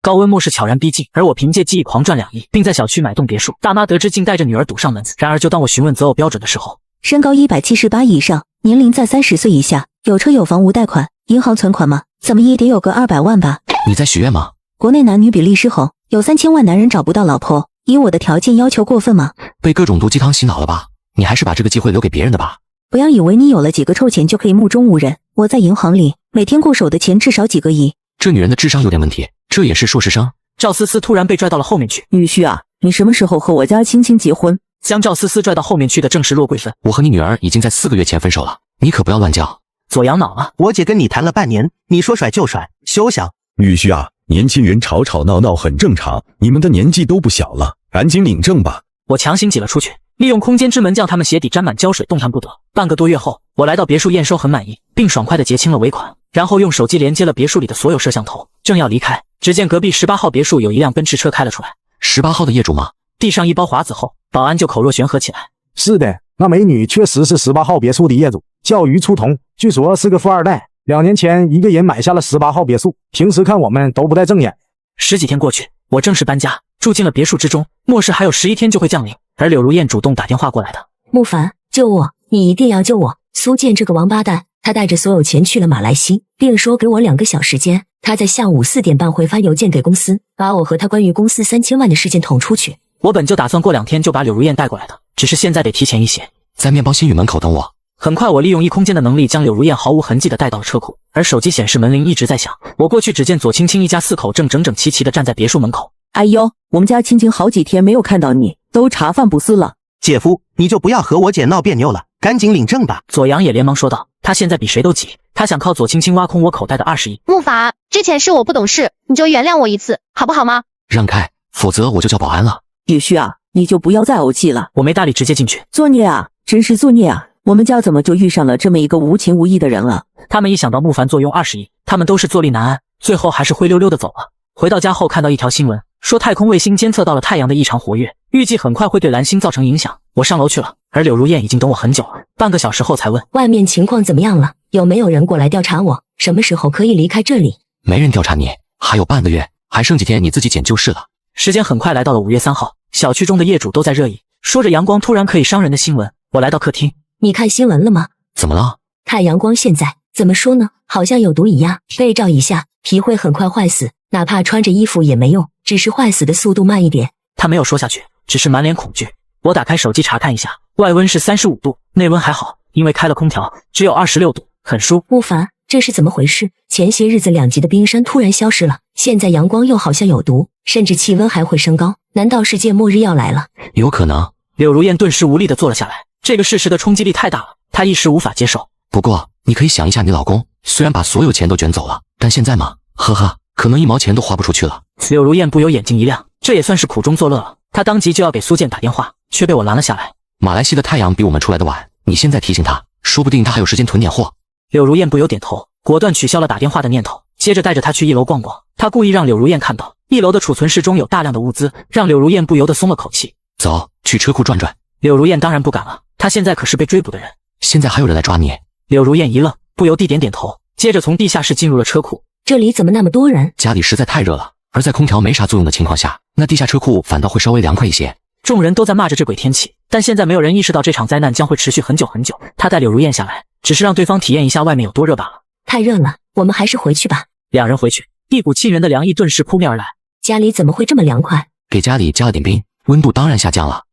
高温末世悄然逼近，而我凭借记忆狂赚2亿，并在小区买栋别墅。大妈得知竟带着女儿堵上门，然而就当我询问择偶标准的时候，身高178以上，年龄在30岁以下，有车有房无贷款，银行存款吗？怎么也得有个200万吧？你在许愿吗？国内男女比例失衡，有3000万男人找不到老婆，以我的条件要求过分吗？被各种毒鸡汤洗脑了吧？你还是把这个机会留给别人的吧。不要以为你有了几个臭钱就可以目中无人，我在银行里每天过手的钱至少几个亿。这女人的智商有点问题，这也是硕士生。赵思思突然被拽到了后面去。女婿啊，你什么时候和我家青青结婚？将赵思思拽到后面去的正是骆贵芬。我和你女儿已经在4个月前分手了，你可不要乱叫。左阳恼了，我姐跟你谈了半年，你说甩就甩，休想！女婿啊，年轻人吵吵闹闹很正常，你们的年纪都不小了，赶紧领证吧。我强行挤了出去，利用空间之门将他们鞋底沾满胶水，动弹不得。半个多月后，我来到别墅验收，很满意，并爽快地结清了尾款，然后用手机连接了别墅里的所有摄像头，正要离开，只见隔壁18号别墅有一辆奔驰车开了出来。18号的业主吗？递上一包华子后，保安就口若悬河起来。是的，那美女确实是18号别墅的业主，叫于初彤，据说是个富二代。2年前一个人买下了18号别墅，平时看我们都不带正眼。10几天过去，我正式搬家，住进了别墅之中。末世还有11天就会降临，而柳如燕主动打电话过来的。慕凡，救我！你一定要救我！苏建这个王八蛋，他带着所有钱去了马来西，并说给我2个小时间，他在下午4点半会发邮件给公司，把我和他关于公司3000万的事件捅出去。我本就打算过2天就把柳如燕带过来的，只是现在得提前一些。在面包新宇门口等我。很快，我利用异空间的能力将柳如燕毫无痕迹地带到了车库，而手机显示门铃一直在响。我过去，只见左青青一家4口正整整齐齐地站在别墅门口。哎呦，我们家青青好几天没有看到你，都茶饭不思了。姐夫，你就不要和我姐闹别扭了，赶紧领证吧。左阳也连忙说道，他现在比谁都急，他想靠左青青挖空我口袋的20亿。木法，之前是我不懂事，你就原谅我一次，好不好吗？让开，否则我就叫保安了。女婿啊，你就不要再怄气了。我没搭理，直接进去。作孽啊，真是作孽啊！我们家怎么就遇上了这么一个无情无义的人了？他们一想到慕凡坐拥20亿，他们都是坐立难安，最后还是灰溜溜的走了。回到家后看到一条新闻，说太空卫星监测到了太阳的异常活跃，预计很快会对蓝星造成影响。我上楼去了，而柳如燕已经等我很久了，半个小时后才问外面情况怎么样了，有没有人过来调查我，什么时候可以离开这里？没人调查你，还有半个月，还剩几天你自己捡就是了。时间很快来到了5月3号，小区中的业主都在热议，说着阳光突然可以伤人的新闻。我来到客厅，你看新闻了吗？怎么了？太阳光现在怎么说呢？好像有毒一样，被照一下，皮会很快坏死，哪怕穿着衣服也没用，只是坏死的速度慢一点。他没有说下去，只是满脸恐惧。我打开手机查看一下，外温是35度，内温还好，因为开了空调，只有26度，很舒。慕凡，这是怎么回事？前些日子2级的冰山突然消失了，现在阳光又好像有毒，甚至气温还会升高，难道世界末日要来了？有可能。柳如燕顿时无力地坐了下来，这个事实的冲击力太大了，她一时无法接受。不过你可以想一下，你老公虽然把所有钱都卷走了，但现在嘛，呵呵，可能1毛钱都花不出去了。柳如燕不由眼睛一亮，这也算是苦中作乐了。她当即就要给苏建打电话，却被我拦了下来。马来西的太阳比我们出来的晚，你现在提醒他，说不定他还有时间囤点货。柳如燕不由点头，果断取消了打电话的念头，接着带着他去1楼逛逛。他故意让柳如燕看到1楼的储存室中有大量的物资，让柳如燕不由得松了口气。走，去车库转转。柳如燕当然不敢了，她现在可是被追捕的人。现在还有人来抓你？柳如燕一愣，不由地点点头，接着从地下室进入了车库。这里怎么那么多人？家里实在太热了，而在空调没啥作用的情况下，那地下车库反倒会稍微凉快一些。众人都在骂着这鬼天气，但现在没有人意识到这场灾难将会持续很久很久。他带柳如燕下来，只是让对方体验一下外面有多热罢了。太热了，我们还是回去吧。2人回去，一股沁人的凉意顿时扑面而来。家里怎么会这么凉快？给家里加了点冰，温度当然下降了。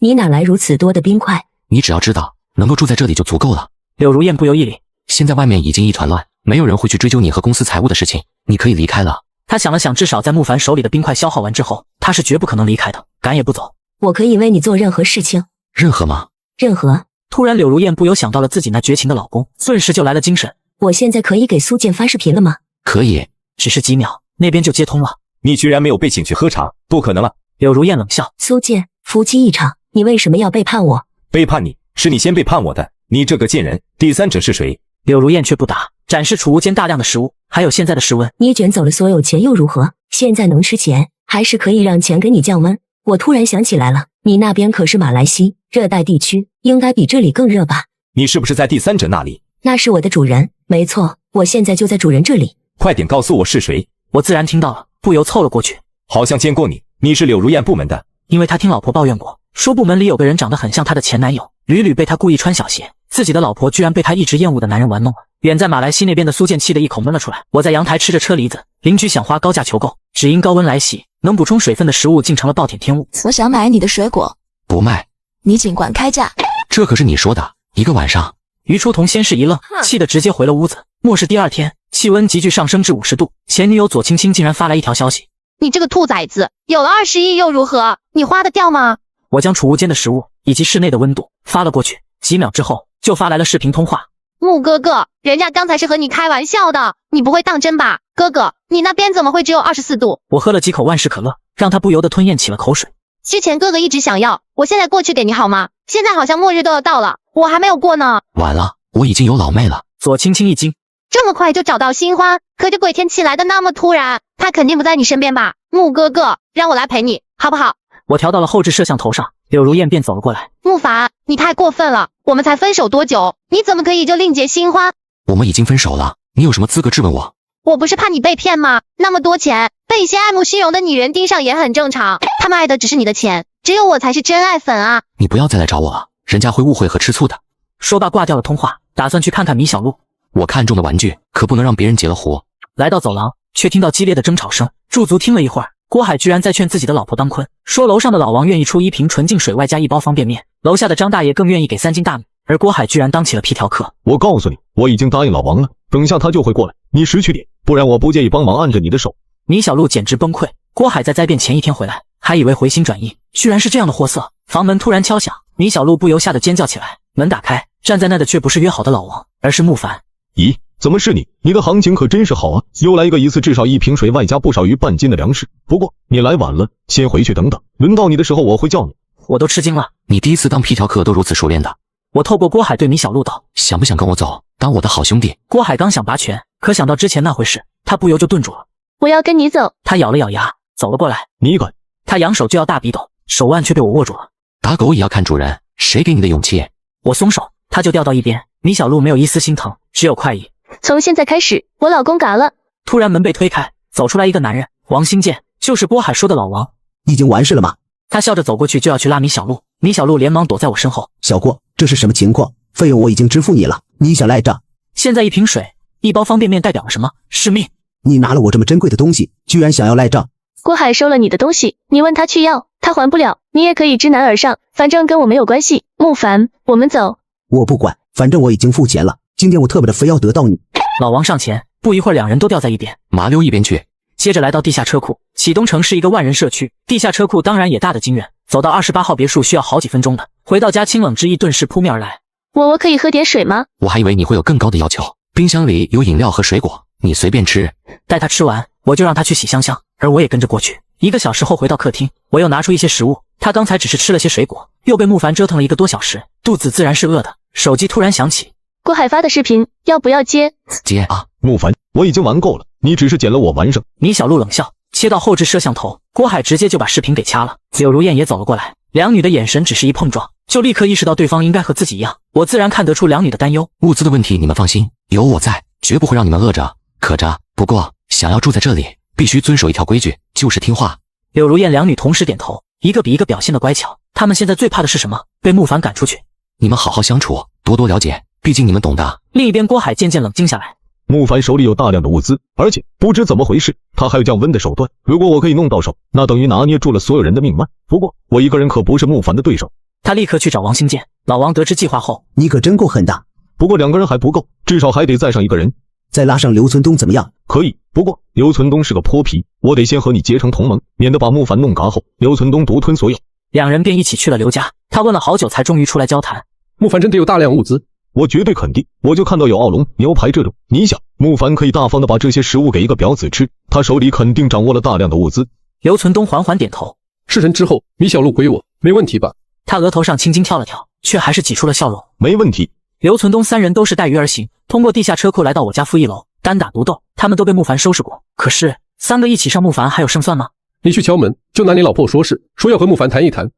你哪来如此多的冰块？你只要知道能够住在这里就足够了。柳如燕不由一凛，现在外面已经一团乱，没有人会去追究你和公司财务的事情，你可以离开了。他想了想，至少在慕凡手里的冰块消耗完之后，他是绝不可能离开的，赶也不走。我可以为你做任何事情。任何吗？任何。突然柳如燕不由想到了自己那绝情的老公，顿时就来了精神。我现在可以给苏建发视频了吗？可以，只是几秒，那边就接通了。你居然没有被请去喝茶，不可能了。柳如燕冷笑，苏建，夫妻一场，你为什么要背叛我？背叛你是你先背叛我的，你这个贱人，第三者是谁？柳如燕却不答，展示储物间大量的食物，还有现在的室温。你卷走了所有钱又如何？现在能吃钱，还是可以让钱给你降温。我突然想起来了，你那边可是马来西热带地区，应该比这里更热吧？你是不是在第三者那里？那是我的主人，没错，我现在就在主人这里。快点告诉我是谁。我自然听到了，不由凑了过去。好像见过你，你是柳如燕部门的。因为他听老婆抱怨过，说部门里有个人长得很像他的前男友，屡屡被他故意穿小鞋，自己的老婆居然被他一直厌恶的男人玩弄了。远在马来西那边的苏建气得一口闷了出来。我在阳台吃着车厘子，邻居想花高价求购，只因高温来袭，能补充水分的食物竟成了暴殄天物。我想买你的水果，不卖，你尽管开价。这可是你说的，一个晚上。于初桐先是一愣，气得直接回了屋子。末是第二天，气温急剧上升至50度，前女友左青青竟然发来一条消息：你这个兔崽子，有了20亿又如何？你花得掉吗？我将储物间的食物以及室内的温度发了过去，几秒之后就发来了视频通话。木哥哥，人家刚才是和你开玩笑的，你不会当真吧？哥哥，你那边怎么会只有24度？我喝了几口万事可乐，让他不由得吞咽起了口水。之前哥哥一直想要，我现在过去给你好吗？现在好像末日都要到了，我还没有过呢。晚了，我已经有老妹了。左青青一惊，这么快就找到新欢？可这鬼天气来的那么突然，他肯定不在你身边吧？木哥哥，让我来陪你，好不好？我调到了后置摄像头上，柳如燕便走了过来。木凡，你太过分了，我们才分手多久，你怎么可以就另结新欢？我们已经分手了，你有什么资格质问我？我不是怕你被骗吗？那么多钱，被一些爱慕虚荣的女人盯上也很正常，他们爱的只是你的钱，只有我才是真爱粉啊！你不要再来找我了，人家会误会和吃醋的。说罢挂掉了通话，打算去看看米小璐。我看中的玩具可不能让别人截了胡。来到走廊，却听到激烈的争吵声，驻足听了一会儿，郭海居然在劝自己的老婆当坤，说楼上的老王愿意出1瓶纯净水外加1包方便面，楼下的张大爷更愿意给3斤大米，而郭海居然当起了皮条客。我告诉你，我已经答应老王了，等下他就会过来，你识趣点，不然我不介意帮忙按着你的手。米小璐简直崩溃，郭海在灾变前1天回来，还以为回心转意，居然是这样的货色。房门突然敲响，米小璐不由吓得尖叫起来，门打开，站在那的却不是约好的老王，而是慕凡。咦，怎么是你？你的行情可真是好啊，又来一个一次至少1瓶水外加不少于半斤的粮食。不过你来晚了，先回去等等，轮到你的时候我会叫你。我都吃惊了，你第一次当皮条客都如此熟练的。我透过郭海对米小璐道，想不想跟我走，当我的好兄弟？郭海刚想拔拳，可想到之前那回事，他不由就顿住了。我要跟你走。他咬了咬牙，走了过来。你敢？他扬手就要大笔抖，手腕却被我握住了。打狗也要看主人，谁给你的勇气？我松手，他就掉到一边。米小璐没有一丝心疼，只有快意。从现在开始，我老公嘎了。突然门被推开，走出来一个男人，王新建，就是郭海说的老王。已经完事了吗？他笑着走过去就要去拉米小璐，米小璐连忙躲在我身后。小郭，这是什么情况？费用我已经支付你了，你想赖账？现在1瓶水1包方便面代表了什么？是命。你拿了我这么珍贵的东西，居然想要赖账？郭海收了你的东西，你问他去要，他还不了，你也可以知难而上，反正跟我没有关系。慕凡，我们走。我不管，反正我已经付钱了，今天我特别的非要得到你。老王上前，不一会儿两人都掉在一边，麻溜一边去。接着来到地下车库，启东城是一个万人社区，地下车库当然也大得惊人，走到28号别墅需要好几分钟的。回到家，清冷之意顿时扑面而来。我可以喝点水吗？我还以为你会有更高的要求，冰箱里有饮料和水果，你随便吃。待他吃完，我就让他去洗香香，而我也跟着过去。1个小时后回到客厅，我又拿出一些食物，他刚才只是吃了些水果，又被慕凡折腾了1个多小时，肚子自然是饿的。手机突然响起，郭海发的视频，要不要接？接啊！慕凡，我已经玩够了，你只是捡了我玩剩。米小璐冷笑，切到后置摄像头，郭海直接就把视频给掐了。柳如燕也走了过来，两女的眼神只是一碰撞，就立刻意识到对方应该和自己一样。我自然看得出两女的担忧。物资的问题你们放心，有我在，绝不会让你们饿着渴着。不过想要住在这里，必须遵守一条规矩，就是听话。柳如燕两女同时点头，一个比一个表现得乖巧。她们现在最怕的是什么？被慕凡赶出去。你们好好相处，多多了解，毕竟你们懂的。另一边，郭海渐渐冷静下来。慕凡手里有大量的物资，而且不知怎么回事，他还有降温的手段。如果我可以弄到手，那等于拿捏住了所有人的命脉。不过我一个人可不是慕凡的对手。他立刻去找王新建。老王得知计划后，你可真够狠的。不过2个人还不够，至少还得再上1个人。再拉上刘存东怎么样？可以，不过刘存东是个泼皮，我得先和你结成同盟，免得把慕凡弄嘎后，刘存东独吞所有。两人便一起去了刘家。他问了好久，才终于出来交谈。慕凡真的有大量物资？我绝对肯定，我就看到有奥龙、牛排这种。你想，慕凡可以大方的把这些食物给一个婊子吃，他手里肯定掌握了大量的物资。刘存东缓缓点头。事成之后，米小璐归我，没问题吧？他额头上青筋跳了跳，却还是挤出了笑容。没问题。刘存东3人都是带鱼而行，通过地下车库来到我家负1楼，单打独斗，他们都被慕凡收拾过。可是3个一起上慕凡，还有胜算吗？你去敲门，就拿你老婆说事，说要和慕凡谈一谈。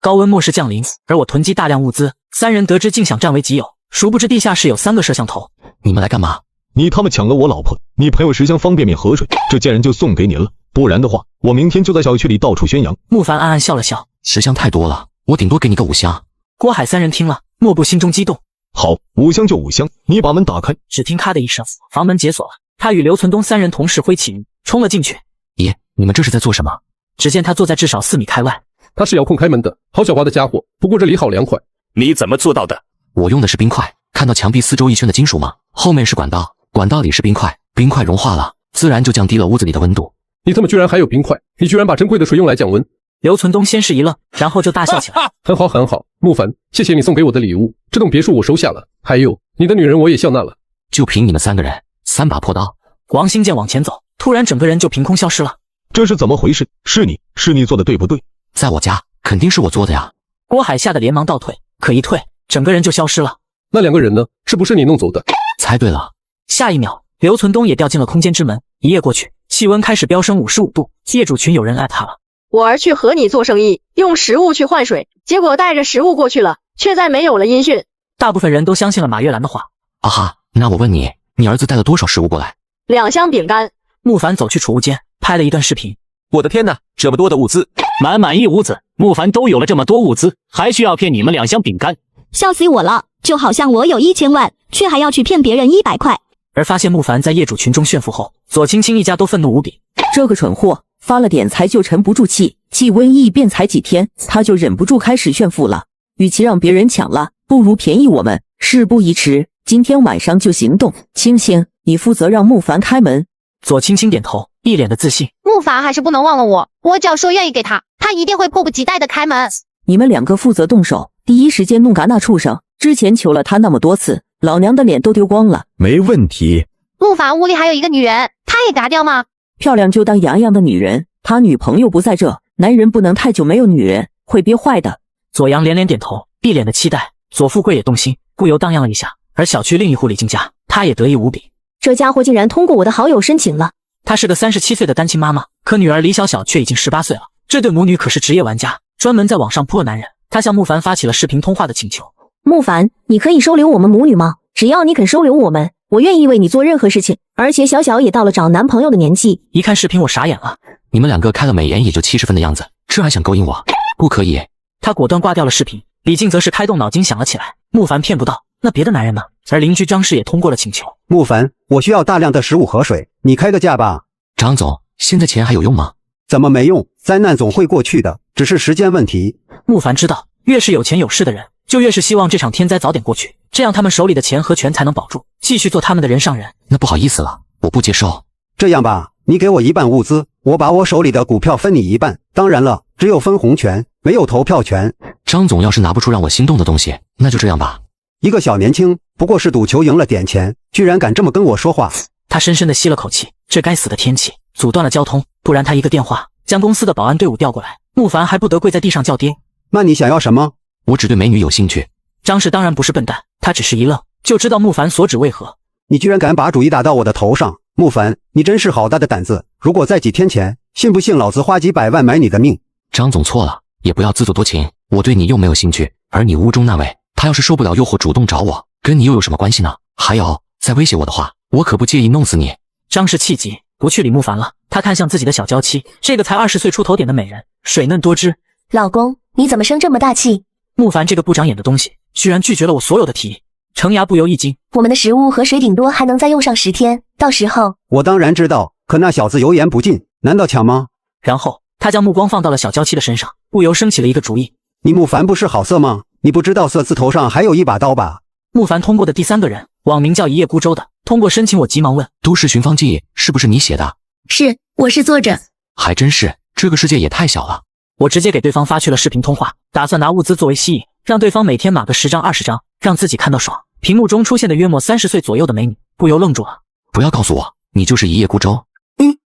高温末世降临，而我囤积大量物资，3人得知竟想占为己有，殊不知地下室有3个摄像头。你们来干嘛？你他妈抢了我老婆，你朋友10箱方便面河水，这贱人就送给你了。不然的话，我明天就在小区里到处宣扬。慕凡暗暗笑了笑，10箱太多了，我顶多给你个5箱。郭海三人听了，莫不心中激动。好，5箱就5箱，你把门打开。只听咔的一声，房门解锁了，他与刘存东3人同时挥起云冲了进去。爷，你们这是在做什么？只见他坐在至少4米开外，他是遥控开门的，好狡猾的家伙。不过这里好凉快。你怎么做到的？我用的是冰块，看到墙壁4周一圈的金属吗？后面是管道，管道里是冰块，冰块融化了，自然就降低了屋子里的温度。你他妈居然还有冰块！你居然把珍贵的水用来降温！刘存东先是一愣，然后就大笑起来。很好很好，慕凡，谢谢你送给我的礼物，这栋别墅我收下了，还有你的女人我也笑纳了。就凭你们3个人，3把破刀。王新建往前走，突然整个人就凭空消失了。这是怎么回事？是你做的对不对？在我家肯定是我做的呀。郭海吓得连忙倒退，可一退，整个人就消失了。那2个人呢？是不是你弄走的？猜对了。下一秒，刘存东也掉进了空间之门。一夜过去，气温开始飙升55度，业主群有人艾特了。我儿去和你做生意，用食物去换水，结果带着食物过去了，却再没有了音讯。大部分人都相信了马月兰的话。啊哈，那我问你，你儿子带了多少食物过来？2箱饼干。慕凡走去储物间，拍了一段视频。我的天哪，这么多的物资，满满一屋子。慕凡都有了这么多物资，还需要骗你们2箱饼干？笑死我了！就好像我有1000万，却还要去骗别人100块。而发现慕凡在业主群中炫富后，左青青一家都愤怒无比。这个蠢货发了点财就沉不住气，继瘟疫便才几天，他就忍不住开始炫富了。与其让别人抢了，不如便宜我们。事不宜迟，今天晚上就行动。青青，你负责让慕凡开门。左青青点头，一脸的自信。慕凡还是不能忘了我，我只要说愿意给他，他一定会迫不及待的开门。你们2个负责动手，第一时间弄嘎那畜生。之前求了他那么多次，老娘的脸都丢光了。没问题。慕凡屋里还有一个女人，他也嘎掉吗？漂亮就当洋洋的女人，他女朋友不在这，男人不能太久没有女人，会憋坏的。左阳连连点头，一脸的期待。左富贵也动心，不由荡漾了一下。而小区另一户李静家，他也得意无比。这家伙竟然通过我的好友申请了。她是个37岁的单亲妈妈，可女儿李小小却已经18岁了。这对母女可是职业玩家，专门在网上泼男人。她向慕凡发起了视频通话的请求。慕凡，你可以收留我们母女吗？只要你肯收留我们，我愿意为你做任何事情。而且小小也到了找男朋友的年纪。一看视频我傻眼了，你们2个开了美颜也就70分的样子，这还想勾引我？不可以。他果断挂掉了视频。李静则是开动脑筋想了起来，慕凡骗不到，那别的男人呢？而邻居张氏也通过了请求。慕凡，我需要大量的食物和水，你开个价吧。张总，现在钱还有用吗？怎么没用？灾难总会过去的，只是时间问题。慕凡知道，越是有钱有势的人，就越是希望这场天灾早点过去，这样他们手里的钱和权才能保住，继续做他们的人上人。那不好意思了，我不接受。这样吧，你给我1半物资，我把我手里的股票分你1半。当然了，只有分红权，没有投票权。张总要是拿不出让我心动的东西，那就这样吧。一个小年轻，不过是赌球赢了点钱，居然敢这么跟我说话。他深深地吸了口气，这该死的天气阻断了交通，不然他一个电话将公司的保安队伍调过来，慕凡还不得跪在地上叫爹。那你想要什么？我只对美女有兴趣。张氏当然不是笨蛋，他只是一愣，就知道慕凡所指为何。你居然敢把主意打到我的头上，慕凡，你真是好大的胆子！如果在几天前，信不信老子花几百万买你的命？张总错了，也不要自作多情，我对你又没有兴趣，而你屋中那位，他要是受不了诱惑主动找我，跟你又有什么关系呢？还有，再威胁我的话，我可不介意弄死你。张氏气急，不去理慕凡了。他看向自己的小娇妻，这个才20岁出头点的美人，水嫩多汁。老公，你怎么生这么大气？慕凡这个不长眼的东西，居然拒绝了我所有的提议。程牙不由一惊，我们的食物和水顶多还能再用上10天，到时候……我当然知道，可那小子油盐不进，难道抢吗？然后他将目光放到了小娇妻的身上，不由生起了一个主意。你慕凡不是好色吗？你不知道色字头上还有一把刀吧？慕凡通过的第3个人，网名叫一叶孤舟的，通过申请我急忙问：都市寻芳记是不是你写的？是，我是作者。还真是，这个世界也太小了。我直接给对方发去了视频通话，打算拿物资作为吸引，让对方每天码个10张20张，让自己看到爽。屏幕中出现的约莫30岁左右的美女，不由愣住了。不要告诉我，你就是一叶孤舟。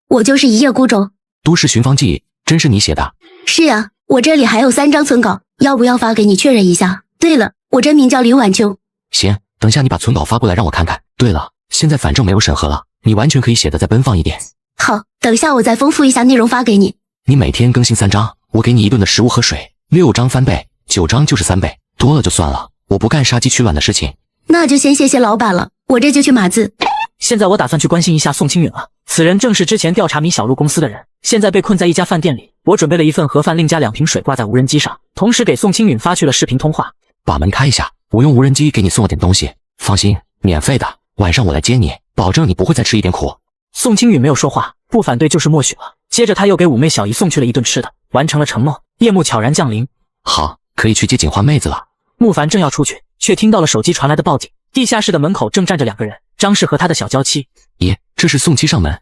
我就是一叶孤舟。都市寻芳记真是你写的？是啊，我这里还有3张存稿，要不要发给你确认一下？对了，我真名叫林婉秋。行，等下你把存稿发过来让我看看。对了，现在反正没有审核了，你完全可以写得再奔放一点。好，等下我再丰富一下内容发给你。你每天更新3张，我给你1顿的食物和水，6张翻倍，9张就是3倍，多了就算了，我不干杀鸡取卵的事情。那就先谢谢老板了，我这就去码字。现在我打算去关心一下宋清允了。此人正是之前调查米小璐公司的人，现在被困在一家饭店里。我准备了一份盒饭，另加2瓶水挂在无人机上，同时给宋清允发去了视频通话。把门开一下，我用无人机给你送了点东西，放心，免费的。晚上我来接你，保证你不会再吃一点苦。宋清允没有说话，不反对就是默许了。接着他又给五妹小姨送去了一顿吃的，完成了承诺。夜幕悄然降临，好，可以去接警花妹子了。慕凡正要出去，却听到了手机传来的报警。地下室的门口正站着2个人，张氏和他的小娇妻。爷，这是宋七上门。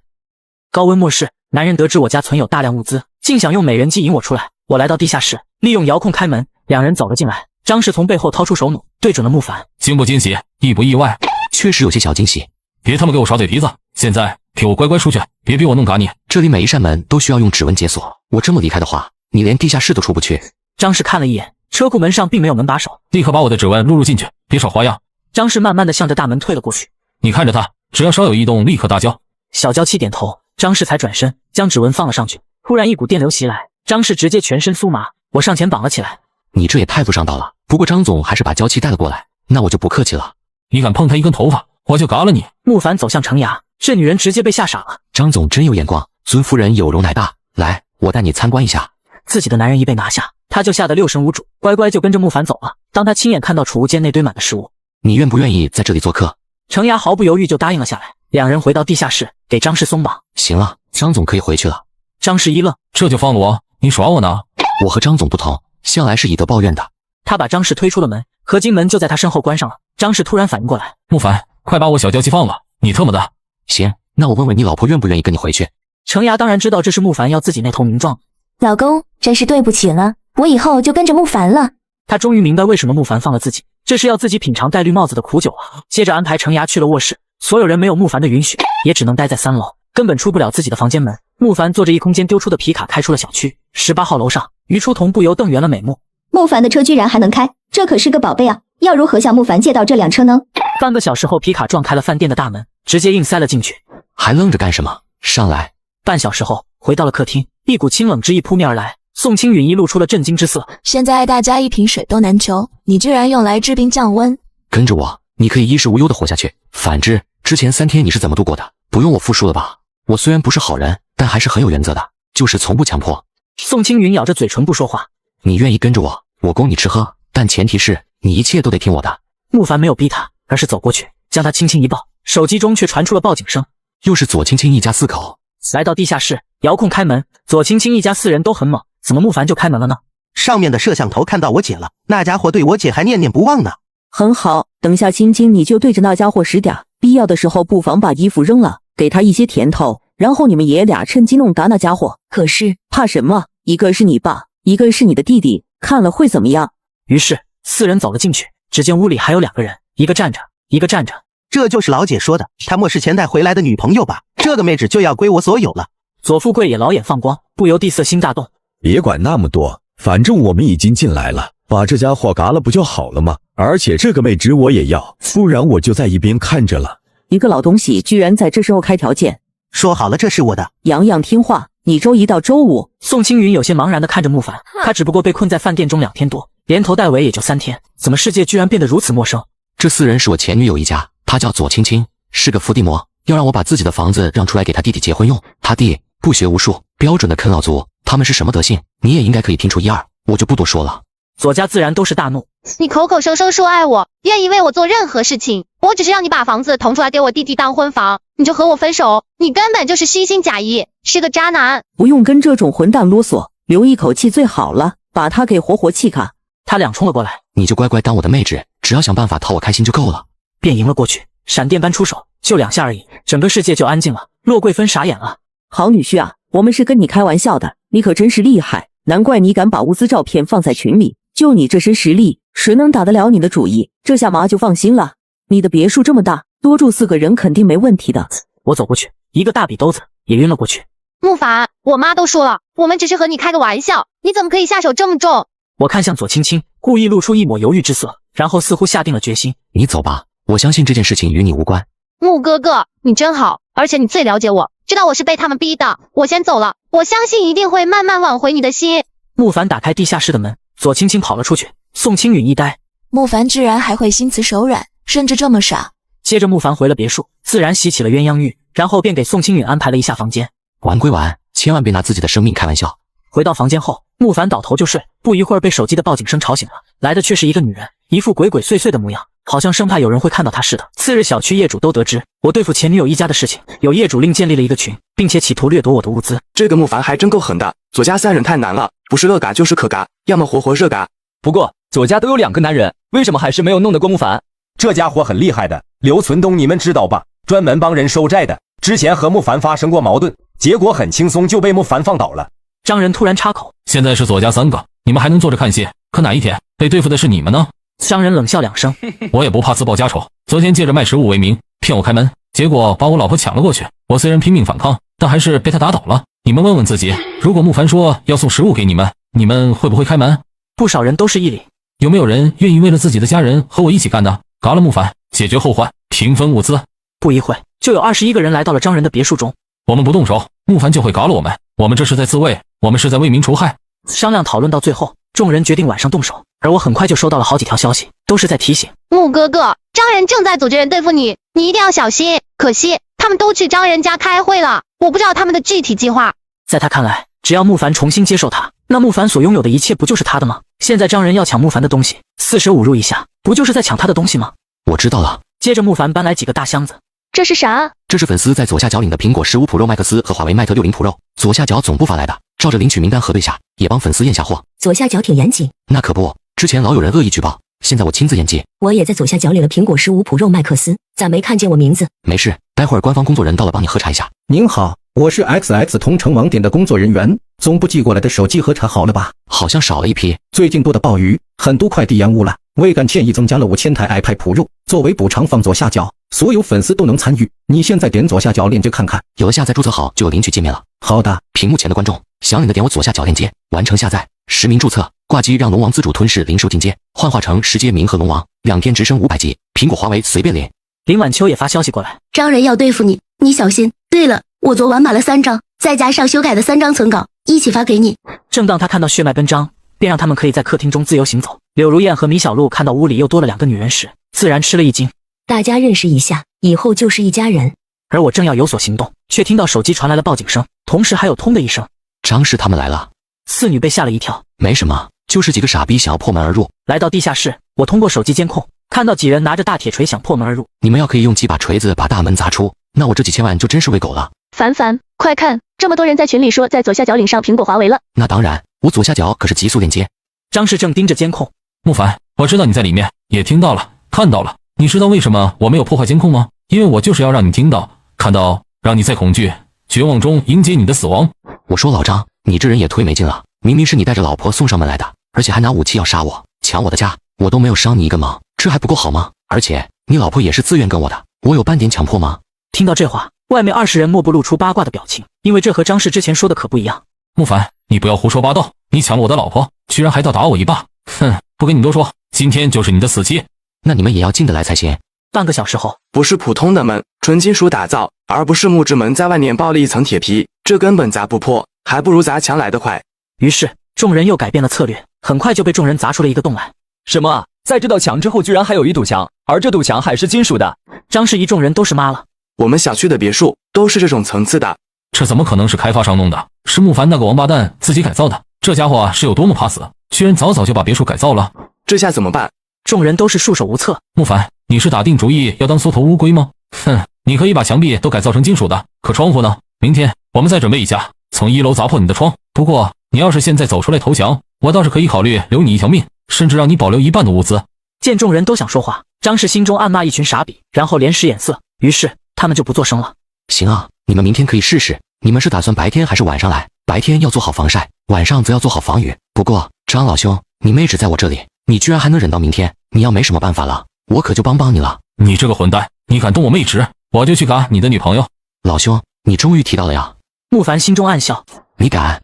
高温末世，男人得知我家存有大量物资，竟想用美人计引我出来。我来到地下室，利用遥控开门，2人走了进来。张氏从背后掏出手弩，对准了慕凡。惊不惊喜，意不意外？确实有些小惊喜。别他妈给我耍嘴皮子，现在给我乖乖出去，别逼我弄嘎你。这里每一扇门都需要用指纹解锁，我这么离开的话，你连地下室都出不去。张氏看了一眼，车库门上并没有门把手，立刻把我的指纹录入进去，别耍花样。张氏慢慢的向着大门退了过去。你看着他，只要稍有异动，立刻大叫。小娇妻点头，张氏才转身将指纹放了上去。突然一股电流袭来，张氏直接全身酥麻，我上前绑了起来。你这也太不上道了。不过张总还是把娇妻带了过来，那我就不客气了。你敢碰他一根头发，我就嘎了你。慕凡走向程牙，这女人直接被吓傻了。张总真有眼光，尊夫人有容乃大。来，我带你参观一下。自己的男人一被拿下，他就吓得六神无主，乖乖就跟着慕凡走了。当他亲眼看到储物间内堆满了食物，你愿不愿意在这里做客？程牙毫不犹豫就答应了下来。2人回到地下室，给张氏松绑。行了，张总可以回去了。张氏一愣，这就放了我？你耍我呢？我和张总不同，向来是以德报怨的。他把张氏推出了门，合金门就在他身后关上了。张氏突然反应过来，慕凡，快把我小娇妻放了！你特么的！行，那我问问你老婆愿不愿意跟你回去？程牙当然知道这是慕凡要自己那头名状。老公，真是对不起了，我以后就跟着慕凡了。他终于明白为什么慕凡放了自己，这是要自己品尝戴绿帽子的苦酒啊。接着安排程牙去了卧室，所有人没有慕凡的允许，也只能待在3楼，根本出不了自己的房间门。慕凡坐着异空间丢出的皮卡开出了小区，18号楼上，于初桐不由瞪圆了美目。慕凡的车居然还能开，这可是个宝贝啊！要如何向慕凡借到这辆车呢？半个小时后，皮卡撞开了饭店的大门，直接硬塞了进去。还愣着干什么？上来！半小时后，回到了客厅，一股清冷之意扑面而来。宋清允一露出了震惊之色。现在大家一瓶水都难求，你居然用来治病降温？跟着我，你可以衣食无忧的活下去。反之，之前3天你是怎么度过的？不用我复述了吧？我虽然不是好人，但还是很有原则的，就是从不强迫。宋清允咬着嘴唇不说话。你愿意跟着我，我供你吃喝，但前提是你一切都得听我的。慕凡没有逼他，而是走过去，将他轻轻一抱，手机中却传出了报警声。又是左青青一家4口。来到地下室，遥控开门，左青青一家4人都很猛，怎么慕凡就开门了呢？上面的摄像头看到我姐了，那家伙对我姐还念念不忘呢。很好，等下青青你就对着那家伙使点，必要的时候不妨把衣服扔了，给他一些甜头，然后你们爷俩趁机弄打那家伙。可是怕什么？一个是你爸，一个是你的弟弟，看了会怎么样？于是4人走了进去，只见屋里还有2个人，一个站着，一个站着。这就是老姐说的他末世前带回来的女朋友吧？这个妹纸就要归我所有了。左富贵也老眼放光，不由地色心大动。别管那么多，反正我们已经进来了，把这家伙嘎了不就好了吗？而且这个妹纸我也要，不然我就在一边看着了。一个老东西居然在这时候开条件。说好了这是我的。洋洋听话，你周一到周五。宋清云有些茫然地看着慕凡，他只不过被困在饭店中2天多，连头带尾也就3天，怎么世界居然变得如此陌生？这4人是我前女友一家，她叫左青青，是个伏地魔，要让我把自己的房子让出来给他弟弟结婚用。他弟不学无术，标准的啃老族，他们是什么德性，你也应该可以听出一二，我就不多说了。左家自然都是大怒，你口口声声说爱我，愿意为我做任何事情，我只是让你把房子腾出来给我弟弟当婚房，你就和我分手，你根本就是虚心假意，是个渣男。不用跟这种混蛋啰嗦，留一口气最好了，把他给活活气卡。他俩冲了过来，你就乖乖当我的妹纸，只要想办法讨我开心就够了。便迎了过去，闪电般出手，就2下而已，整个世界就安静了。洛贵芬傻眼了，好女婿啊，我们是跟你开玩笑的，你可真是厉害，难怪你敢把物资照片放在群里，就你这身实力，谁能打得了你的主意？这下妈就放心了，你的别墅这么大，多住4个人肯定没问题的。我走过去，一个大笔兜子也晕了过去。慕凡，我妈都说了，我们只是和你开个玩笑，你怎么可以下手这么重？我看向左青青，故意露出一抹犹豫之色，然后似乎下定了决心。你走吧，我相信这件事情与你无关。慕哥哥，你真好，而且你最了解我，知道我是被他们逼的。我先走了，我相信一定会慢慢挽回你的心。慕凡打开地下室的门，左青青跑了出去。宋青允一呆，慕凡居然还会心慈手软，甚至这么傻。接着慕凡回了别墅，自然洗起了鸳鸯浴，然后便给宋清允安排了一下房间。玩归玩，千万别拿自己的生命开玩笑。回到房间后，慕凡倒头就睡，不一会儿被手机的报警声吵醒了，来的却是一个女人，一副鬼鬼祟祟的模样，好像生怕有人会看到他似的。次日，小区业主都得知我对付前女友一家的事情，有业主另建立了一个群，并且企图掠夺我的物资。这个慕凡还真够狠的，左家三人太难了，不是恶嘎就是可嘎，要么活活热嘎。不过左家都有2个男人，为什么还是没有弄得过慕凡？这家伙很厉害的，刘存东你们知道吧？专门帮人收债的，之前和慕凡发生过矛盾，结果很轻松就被慕凡放倒了。张仁突然插口，现在是左家3个，你们还能坐着看戏？可哪一天被对付的是你们呢？商人冷笑2声，我也不怕自报家丑，昨天借着卖食物为名骗我开门，结果把我老婆抢了过去。我虽然拼命反抗，但还是被他打倒了。你们问问自己，如果慕凡说要送食物给你们，你们会不会开门？不少人都是一理。有没有人愿意为了自己的家人和我一起干的？嘎了慕凡，解决后患，平分物资。不一会，就有21个人来到了张仁的别墅中。我们不动手，慕凡就会嘎了我们。我们这是在自卫，我们是在为民除害。商量讨论到最后，众人决定晚上动手，而我很快就收到了好几条消息，都是在提醒慕哥哥，张仁正在组织人对付你，你一定要小心。可惜他们都去张仁家开会了，我不知道他们的具体计划。在他看来，只要慕凡重新接受他，那慕凡所拥有的一切不就是他的吗？现在张仁要抢慕凡的东西，四舍五入一下，不就是在抢他的东西吗？我知道了。接着慕凡搬来几个大箱子，这是啥？这是粉丝在左下角领的苹果15 Pro Max 和华为 Mate 60 Pro， 左下角总部发来的，照着领取名单核对下，也帮粉丝验下货。左下角挺严谨。那可不，之前老有人恶意举报，现在我亲自验迹。我也在左下角领了苹果15 Pro Max，咋没看见我名字？没事，待会儿官方工作人到了帮你核查一下。您好，我是 XX 同城网点的工作人员，总部寄过来的手机核查好了吧？好像少了一批。最近多的暴雨，很多快递延误了，为感歉意增加了5000台 iPad Pro， 作为补偿放左下角，所有粉丝都能参与。你现在点左下角链接看看，有了下载注册好就有领取界面了。好的，屏幕前的观众想领的点我左下角链接，完成下载，实名注册，挂机让龙王自主吞噬零售进阶，幻化成10阶冥和龙王，2天直升500级，苹果华为随便领。林晚秋也发消息过来，张仁要对付你，你小心。对了，我昨晚买了3张，再加上修改的3张存稿，一起发给你。正当他看到血脉奔张，便让他们可以在客厅中自由行走。柳如燕和米小璐看到屋里又多了2个女人时，自然吃了一惊。大家认识一下，以后就是一家人。而我正要有所行动，却听到手机传来了报警声，同时还有通的一声。张氏他们来了。四女被吓了一跳。没什么，就是几个傻逼想要破门而入。来到地下室，我通过手机监控看到几人拿着大铁锤想破门而入。你们要可以用几把锤子把大门砸出，那我这几千万就真是喂狗了。凡，快看，这么多人在群里说在左下角领上苹果华为了。那当然，我左下角可是极速链接。张氏正盯着监控。慕凡，我知道你在里面，也听到了，看到了。你知道为什么我没有破坏监控吗？因为我就是要让你听到、看到，让你在恐惧、绝望中迎接你的死亡。我说老张，你这人也忒没劲了，明明是你带着老婆送上门来的，而且还拿武器要杀我，抢我的家，我都没有伤你一个忙，这还不够好吗？而且你老婆也是自愿跟我的，我有半点强迫吗？听到这话，外面20人莫不露出八卦的表情，因为这和张氏之前说的可不一样。慕凡，你不要胡说八道，你抢了我的老婆，居然还倒打我一巴，哼，不跟你多说，今天就是你的死期。那你们也要进得来才行。半个小时后，不是普通的门，纯金属打造，而不是木质门在外面包了一层铁皮，这根本砸不破，还不如砸墙来得快。于是众人又改变了策略，很快就被众人砸出了一个洞来。什么啊？在这道墙之后居然还有一堵墙，而这堵墙还是金属的。张氏一众人都是妈了。我们小区的别墅都是这种层次的。这怎么可能是开发商弄的？是慕凡那个王八蛋自己改造的。这家伙是有多么怕死，居然早早就把别墅改造了。这下怎么办？众人都是束手无策。慕凡，你是打定主意要当缩头乌龟吗？哼，你可以把墙壁都改造成金属的，可窗户呢？明天我们再准备一下，从1楼砸破你的窗。不过你要是现在走出来投降，我倒是可以考虑留你一条命，甚至让你保留一半的物资。见众人都想说话，张氏心中暗骂一群傻逼，然后连使眼色，于是他们就不作声了。行啊，你们明天可以试试。你们是打算白天还是晚上来？白天要做好防晒，晚上则要做好防雨。不过张老兄，你妹纸在我这里，你居然还能忍到明天，你要没什么办法了，我可就帮你了。你这个混蛋，你敢动我妹纸，我就去嘎你的女朋友。老兄，你终于提到了呀。慕凡心中暗笑，你敢，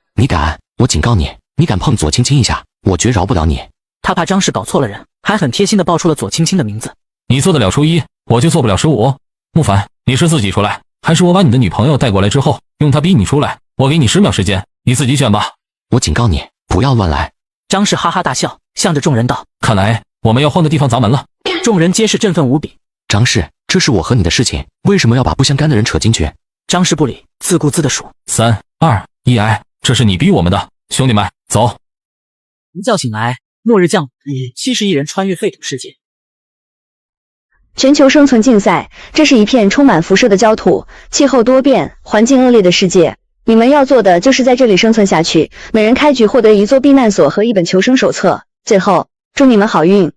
我警告你，你敢碰左青青一下，我绝饶不了你。他怕张氏搞错了人，还很贴心的报出了左青青的名字。你做得了初一，我就做不了15。慕凡，你是自己出来，还是我把你的女朋友带过来之后，用她逼你出来？我给你10秒时间，你自己选吧。我警告你，不要乱来。张氏哈哈大笑，向着众人道：看来我们要换个地方砸门了。众人皆是振奋无比。张氏，这是我和你的事情，为什么要把不相干的人扯进去？张氏不理，自顾自的数3、2、1，哎，这是你逼我们的，兄弟们，走！一觉醒来，末日降临，70亿人穿越废土世界。全球生存竞赛，这是一片充满辐射的焦土，气候多变、环境恶劣的世界。你们要做的就是在这里生存下去，每人开局获得一座避难所和一本求生手册。最后，祝你们好运。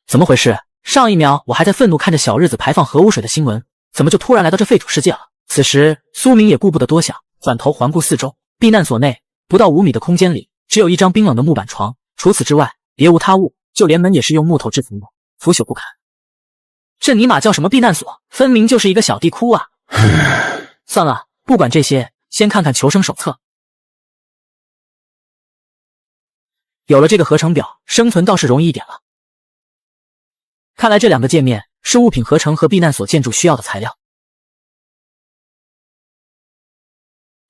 怎么回事？上一秒我还在愤怒看着小日子排放核污水的新闻，怎么就突然来到这废土世界了？此时苏明也顾不得多想，转头环顾四周，避难所内不到5米的空间里，只有一张冰冷的木板床，除此之外别无他物，就连门也是用木头制成的，腐朽不堪。这尼玛叫什么避难所？分明就是一个小地窟啊！算了，不管这些，先看看求生手册。有了这个合成表，生存倒是容易一点了。看来这2个界面是物品合成和避难所建筑需要的材料。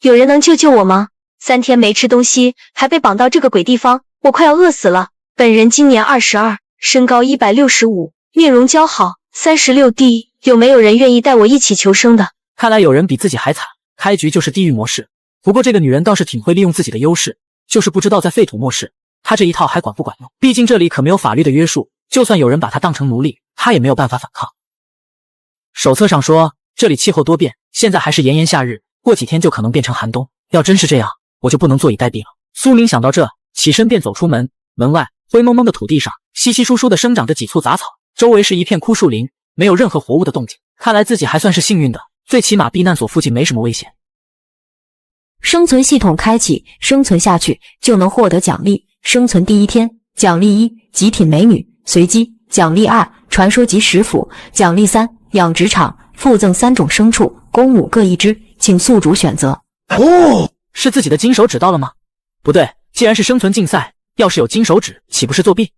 有人能救救我吗？3天没吃东西，还被绑到这个鬼地方，我快要饿死了。本人今年22，身高165，面容姣好，36D，有没有人愿意带我一起求生的？看来有人比自己还惨，开局就是地狱模式。不过这个女人倒是挺会利用自己的优势，就是不知道在废土末世，她这一套还管不管用？毕竟这里可没有法律的约束，就算有人把她当成奴隶，她也没有办法反抗。手册上说，这里气候多变，现在还是炎炎夏日，过几天就可能变成寒冬。要真是这样，我就不能坐以待毙了。苏明想到这，起身便走出门。门外灰蒙蒙的土地上，稀稀疏疏的生长着几簇杂草，周围是一片枯树林，没有任何活物的动静。看来自己还算是幸运的，最起码避难所附近没什么危险。生存系统开启，生存下去就能获得奖励。生存第1天，奖励1，极品美女，随机；奖励2，传说级食府；奖励3，养殖场，附赠3种牲畜，公母各1只，请宿主选择。哦，是自己的金手指到了吗？不对，既然是生存竞赛，要是有金手指，岂不是作弊？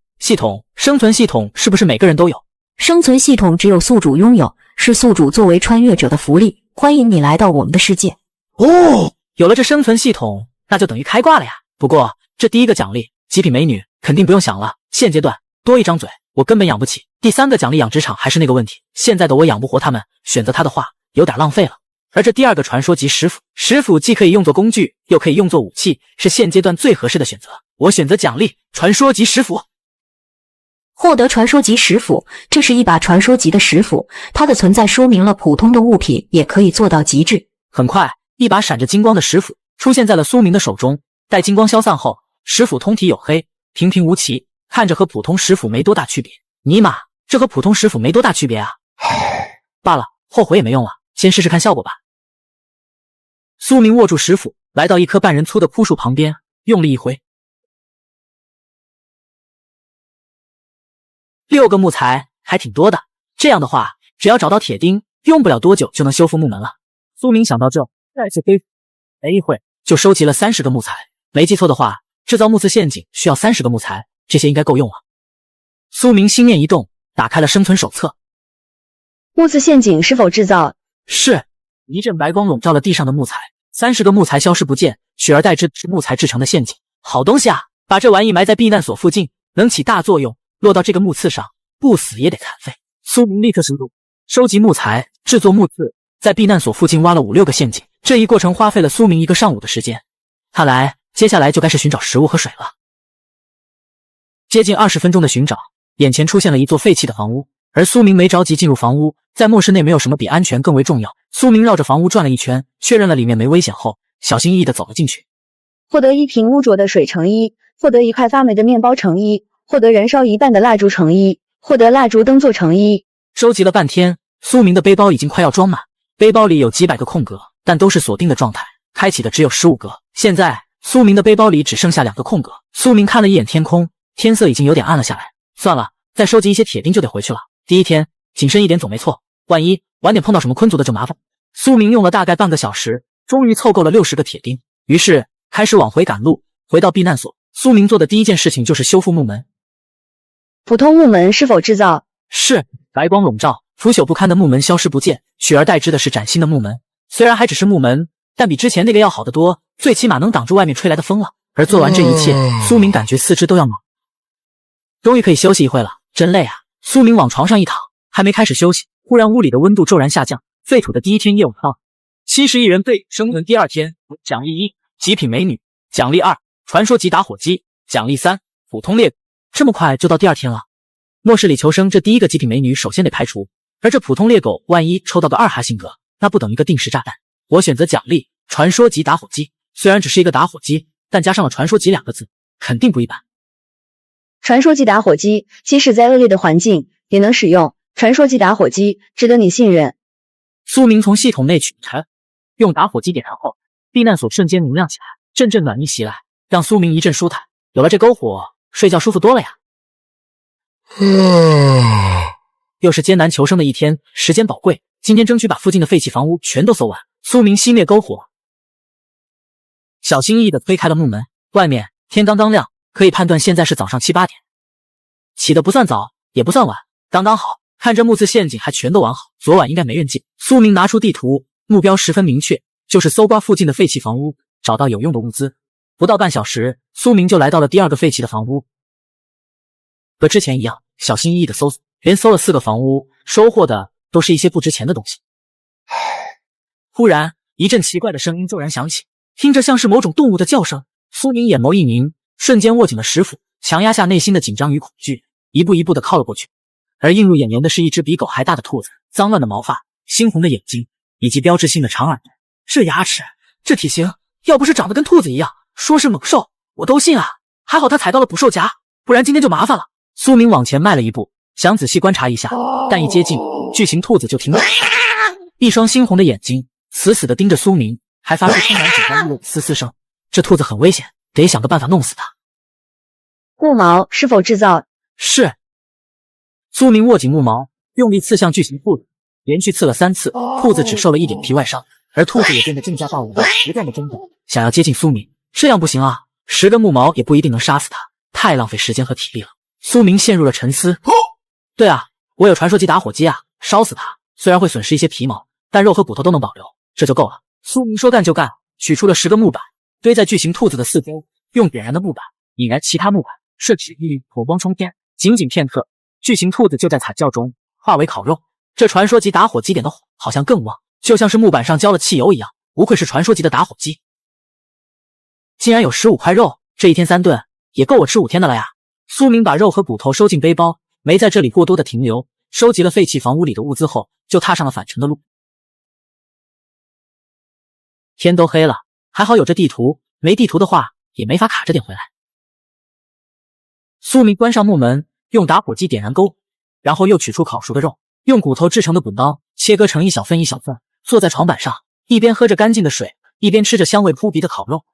生存系统是不是每个人都有？生存系统只有宿主拥有，是宿主作为穿越者的福利。欢迎你来到我们的世界。哦，有了这生存系统，那就等于开挂了呀。不过这第1个奖励极品美女肯定不用想了，现阶段多一张嘴我根本养不起。第3个奖励养殖场还是那个问题，现在的我养不活他们，选择它的话有点浪费了。而这第2个传说级食府，食府既可以用作工具，又可以用作武器，是现阶段最合适的选择。我选择奖励传说级食府。获得传说级食斧，这是一把传说级的食斧，它的存在说明了普通的物品也可以做到极致。很快，一把闪着金光的食斧出现在了苏明的手中。待金光消散后，食斧通体黝黑，平平无奇，看着和普通食斧没多大区别。尼玛，这和普通食斧没多大区别啊！罢了，后悔也没用了，先试试看效果吧。苏明握住食斧，来到一棵半人粗的枯树旁边，用力一挥。6个木材还挺多的，这样的话，只要找到铁钉，用不了多久就能修复木门了。苏明想到这，再次飞，没一会就收集了30个木材。没记错的话，制造木刺陷阱需要30个木材，这些应该够用了。苏明心念一动，打开了生存手册。木刺陷阱是否制造？是。一阵白光笼罩了地上的木材，30个木材消失不见，取而代之是木材制成的陷阱。好东西啊，把这玩意埋在避难所附近，能起大作用。落到这个木刺上，不死也得残废。苏明立刻行动，收集木材，制作木刺，在避难所附近挖了5、6个陷阱。这一过程花费了苏明1个上午的时间。看来接下来就该是寻找食物和水了。接近20分钟的寻找，眼前出现了一座废弃的房屋，而苏明没着急进入房屋。在末世内没有什么比安全更为重要。苏明绕着房屋转了一圈，确认了里面没危险后，小心翼翼地走了进去。获得1瓶污浊的水乘1，获得1块发霉的面包乘1，获得燃烧一半的蜡烛乘1，获得蜡烛灯座乘1。收集了半天，苏明的背包已经快要装满，背包里有几百个空格，但都是锁定的状态，开启的只有15个。现在苏明的背包里只剩下2个空格。苏明看了一眼天空，天色已经有点暗了下来。算了，再收集一些铁钉就得回去了。第1天谨慎一点总没错，万一晚点碰到什么昆族的就麻烦。苏明用了大概半个小时，终于凑够了60个铁钉，于是开始往回赶路。回到避难所，苏明做的第1件事情就是修复木门。普通木门是否制造？是。白光笼罩，腐朽不堪的木门消失不见，取而代之的是崭新的木门。虽然还只是木门，但比之前那个要好得多，最起码能挡住外面吹来的风了。而做完这一切，苏明感觉4肢都要麻。终于可以休息一会了，真累啊。苏明往床上一躺，还没开始休息，忽然屋里的温度骤然下降。废土的第一天业务到，70亿人被生存。第二天，奖励1，极品美女；奖励2，传说级打火机；奖励3，普通猎狗。这么快就到第二天了。末世里求生这第一个极品美女首先得排除，而这普通猎狗万一抽到个2哈性格，那不等于个定时炸弹。我选择奖励传说级打火机，虽然只是一个打火机，但加上了传说级2个字，肯定不一般。传说级打火机，即使在恶劣的环境也能使用。传说级打火机，值得你信任。苏明从系统内取出，用打火机点燃后，避难所瞬间明亮起来，阵阵暖意袭来，让苏明一阵舒坦。有了这篝火，睡觉舒服多了呀。又是艰难求生的一天，时间宝贵，今天争取把附近的废弃房屋全都搜完。苏明熄灭篝火，小心翼翼地推开了木门。外面天刚刚亮，可以判断现在是早上7、8点，起得不算早，也不算晚，刚刚好。看这木字陷阱还全都完好，昨晚应该没人进。苏明拿出地图，目标十分明确，就是搜刮附近的废弃房屋，找到有用的物资。不到半小时，苏明就来到了第2个废弃的房屋。和之前一样，小心翼翼的搜索，连搜了4个房屋，收获的都是一些不值钱的东西。忽然，一阵奇怪的声音骤然响起，听着像是某种动物的叫声。苏明眼眸一凝，瞬间握紧了石斧，强压下内心的紧张与恐惧，一步一步的靠了过去。而映入眼帘的是一只比狗还大的兔子，脏乱的毛发，猩红的眼睛，以及标志性的长耳朵。这牙齿，这体型，要不是长得跟兔子一样，说是猛兽，我都信啊。还好他踩到了捕兽夹，不然今天就麻烦了。苏明往前迈了一步，想仔细观察一下，但一接近，巨型兔子就停了，一双猩红的眼睛死死地盯着苏明，还发出充满紧张的嘶嘶声。这兔子很危险，得想个办法弄死它。木矛是否制造？是。苏明握紧木矛，用力刺向巨型兔子，连续刺了3次，兔子只受了一点皮外伤，而兔子也变得更加暴力，不断的挣扎，想要接近苏明。这样不行啊，10根木矛也不一定能杀死他，太浪费时间和体力了。苏明陷入了沉思。对啊，我有传说级打火机啊，烧死他，虽然会损失一些皮毛，但肉和骨头都能保留，这就够了。苏明说干就干，取出了10个木板，堆在巨型兔子的四周，用点燃的木板引燃其他木板，瞬时火光冲天，仅仅片刻，巨型兔子就在惨叫中化为烤肉。这传说级打火机点的火好像更旺，就像是木板上浇了汽油一样，不愧是传说级的打火机。竟然有15块肉，这一天3顿也够我吃5天的了呀。苏明把肉和骨头收进背包，没在这里过多的停留，收集了废弃房屋里的物资后，就踏上了返程的路。天都黑了，还好有这地图，没地图的话也没法卡着点回来。苏明关上木门，用打火机点燃篝火，然后又取出烤熟的肉，用骨头制成的滚刀切割成一小份一小份，坐在床板上，一边喝着干净的水，一边吃着香味扑鼻的烤肉。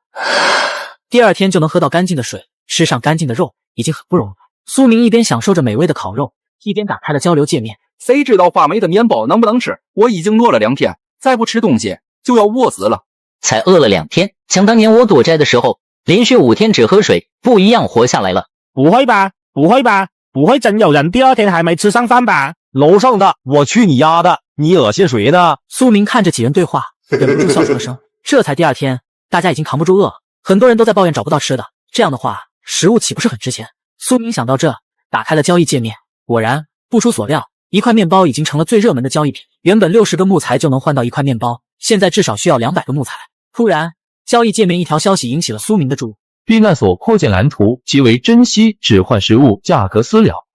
第2天就能喝到干净的水，吃上干净的肉，已经很不容易了。苏明一边享受着美味的烤肉，一边打开了交流界面。谁知道发霉的面包能不能吃？我已经饿了2天，再不吃东西就要饿死了。才饿了2天，想当年我躲债的时候，连续5天只喝水，不一样活下来了。不会吧，不会吧，不会真有人第2天还没吃上饭吧？楼上的，我去你丫的，你恶心谁呢？苏明看着几人对话，忍不住笑出了声。这才第2天，大家已经扛不住饿了，很多人都在抱怨找不到吃的，这样的话，食物岂不是很值钱？苏明想到这，打开了交易界面，果然不出所料，一块面包已经成了最热门的交易品。原本60个木材就能换到一块面包，现在至少需要200个木材。突然，交易界面一条消息引起了苏明的注意。避难所扩建蓝图，即为珍稀置换食物，价格私了。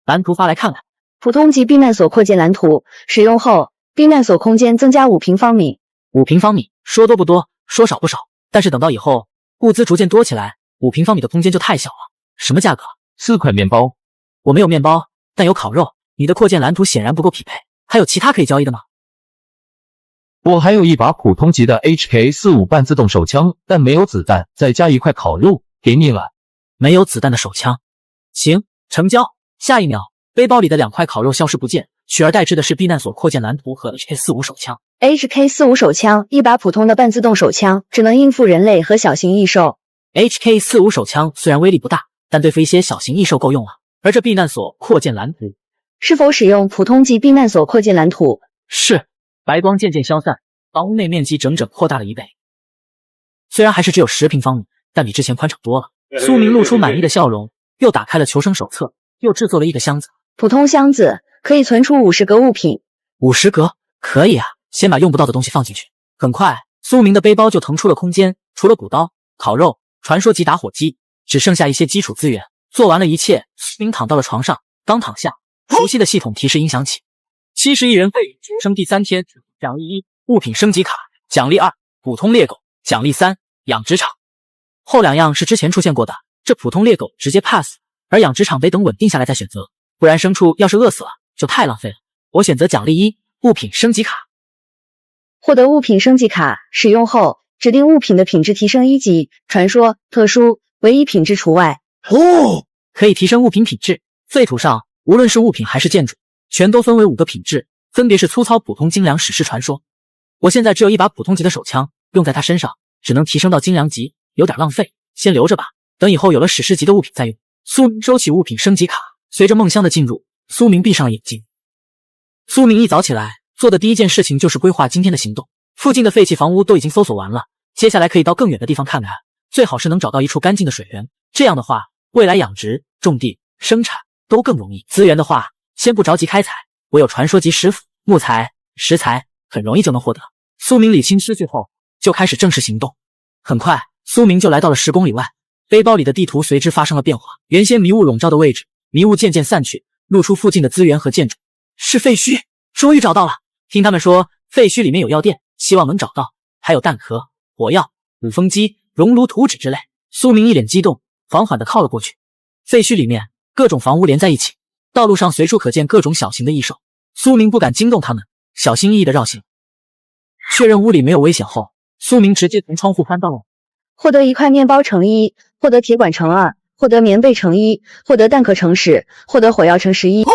蓝图发来看看。普通级避难所扩建蓝图，使用后，避难所空间增加5平方米。5平方米，说多不多，说少不少，但是等到以后物资逐渐多起来，5平方米的空间就太小了。什么价格？4块面包。我没有面包，但有烤肉。你的扩建蓝图显然不够匹配，还有其他可以交易的吗？我还有一把普通级的 HK45 半自动手枪，但没有子弹，再加1块烤肉，给你了。没有子弹的手枪，行，成交。下一秒，背包里的2块烤肉消失不见，取而代之的是避难所扩建蓝图和 HK45 手枪。HK45 手枪，一把普通的半自动手枪，只能应付人类和小型异兽。HK45 手枪虽然威力不大，但对付一些小型异兽够用了。而这避难所扩建蓝图，是否使用普通级避难所扩建蓝图？是。白光渐渐消散，房屋内面积整整扩大了1倍。虽然还是只有10平方米，但比之前宽敞多了。苏明露出满意的笑容，又打开了求生手册，又制作了一个箱子，普通箱子可以存储50格物品。50格可以啊，先把用不到的东西放进去。很快，苏明的背包就腾出了空间，除了骨刀、烤肉、传说级打火机，只剩下一些基础资源。做完了一切，苏明躺到了床上，刚躺下，熟悉的系统提示音响起：70亿人费升第3天，奖励1，物品升级卡，奖励2，普通猎狗，奖励3，养殖场。后2样是之前出现过的，这普通猎狗直接 pass， 而养殖场得等稳定下来再选择，不然牲畜要是饿死了就太浪费了。我选择奖励1，物品升级卡。获得物品升级卡，使用后指定物品的品质提升1级，传说、特殊、唯一品质除外。可以提升物品品质。废土上无论是物品还是建筑，全都分为5个品质，分别是粗糙、普通、精良、史诗、传说。我现在只有一把普通级的手枪，用在他身上只能提升到精良级，有点浪费，先留着吧，等以后有了史诗级的物品再用。苏明收起物品升级卡，随着梦乡的进入，苏明闭上眼睛。苏明一早起来做的第一件事情就是规划今天的行动。附近的废弃房屋都已经搜索完了，接下来可以到更远的地方看看，最好是能找到一处干净的水源，这样的话未来养殖、种地、生产都更容易。资源的话，先不着急开采，我有传说级石斧、木材、石材，很容易就能获得。苏明理清思绪后，就开始正式行动。很快，苏明就来到了10公里外，背包里的地图随之发生了变化。原先迷雾笼罩的位置，迷雾渐渐散去，露出附近的资源和建筑。是废墟，终于找到了。听他们说，废墟里面有药店，希望能找到，还有弹壳、火药、鼓风机、熔炉、图纸之类。苏明一脸激动，缓缓地靠了过去。废墟里面各种房屋连在一起，道路上随处可见各种小型的异兽。苏明不敢惊动他们，小心翼翼地绕行。确认屋里没有危险后，苏明直接从窗户翻到了。获得1块面包乘1，获得铁管乘2，获得棉被乘1，获得弹壳乘10，获得火药乘11。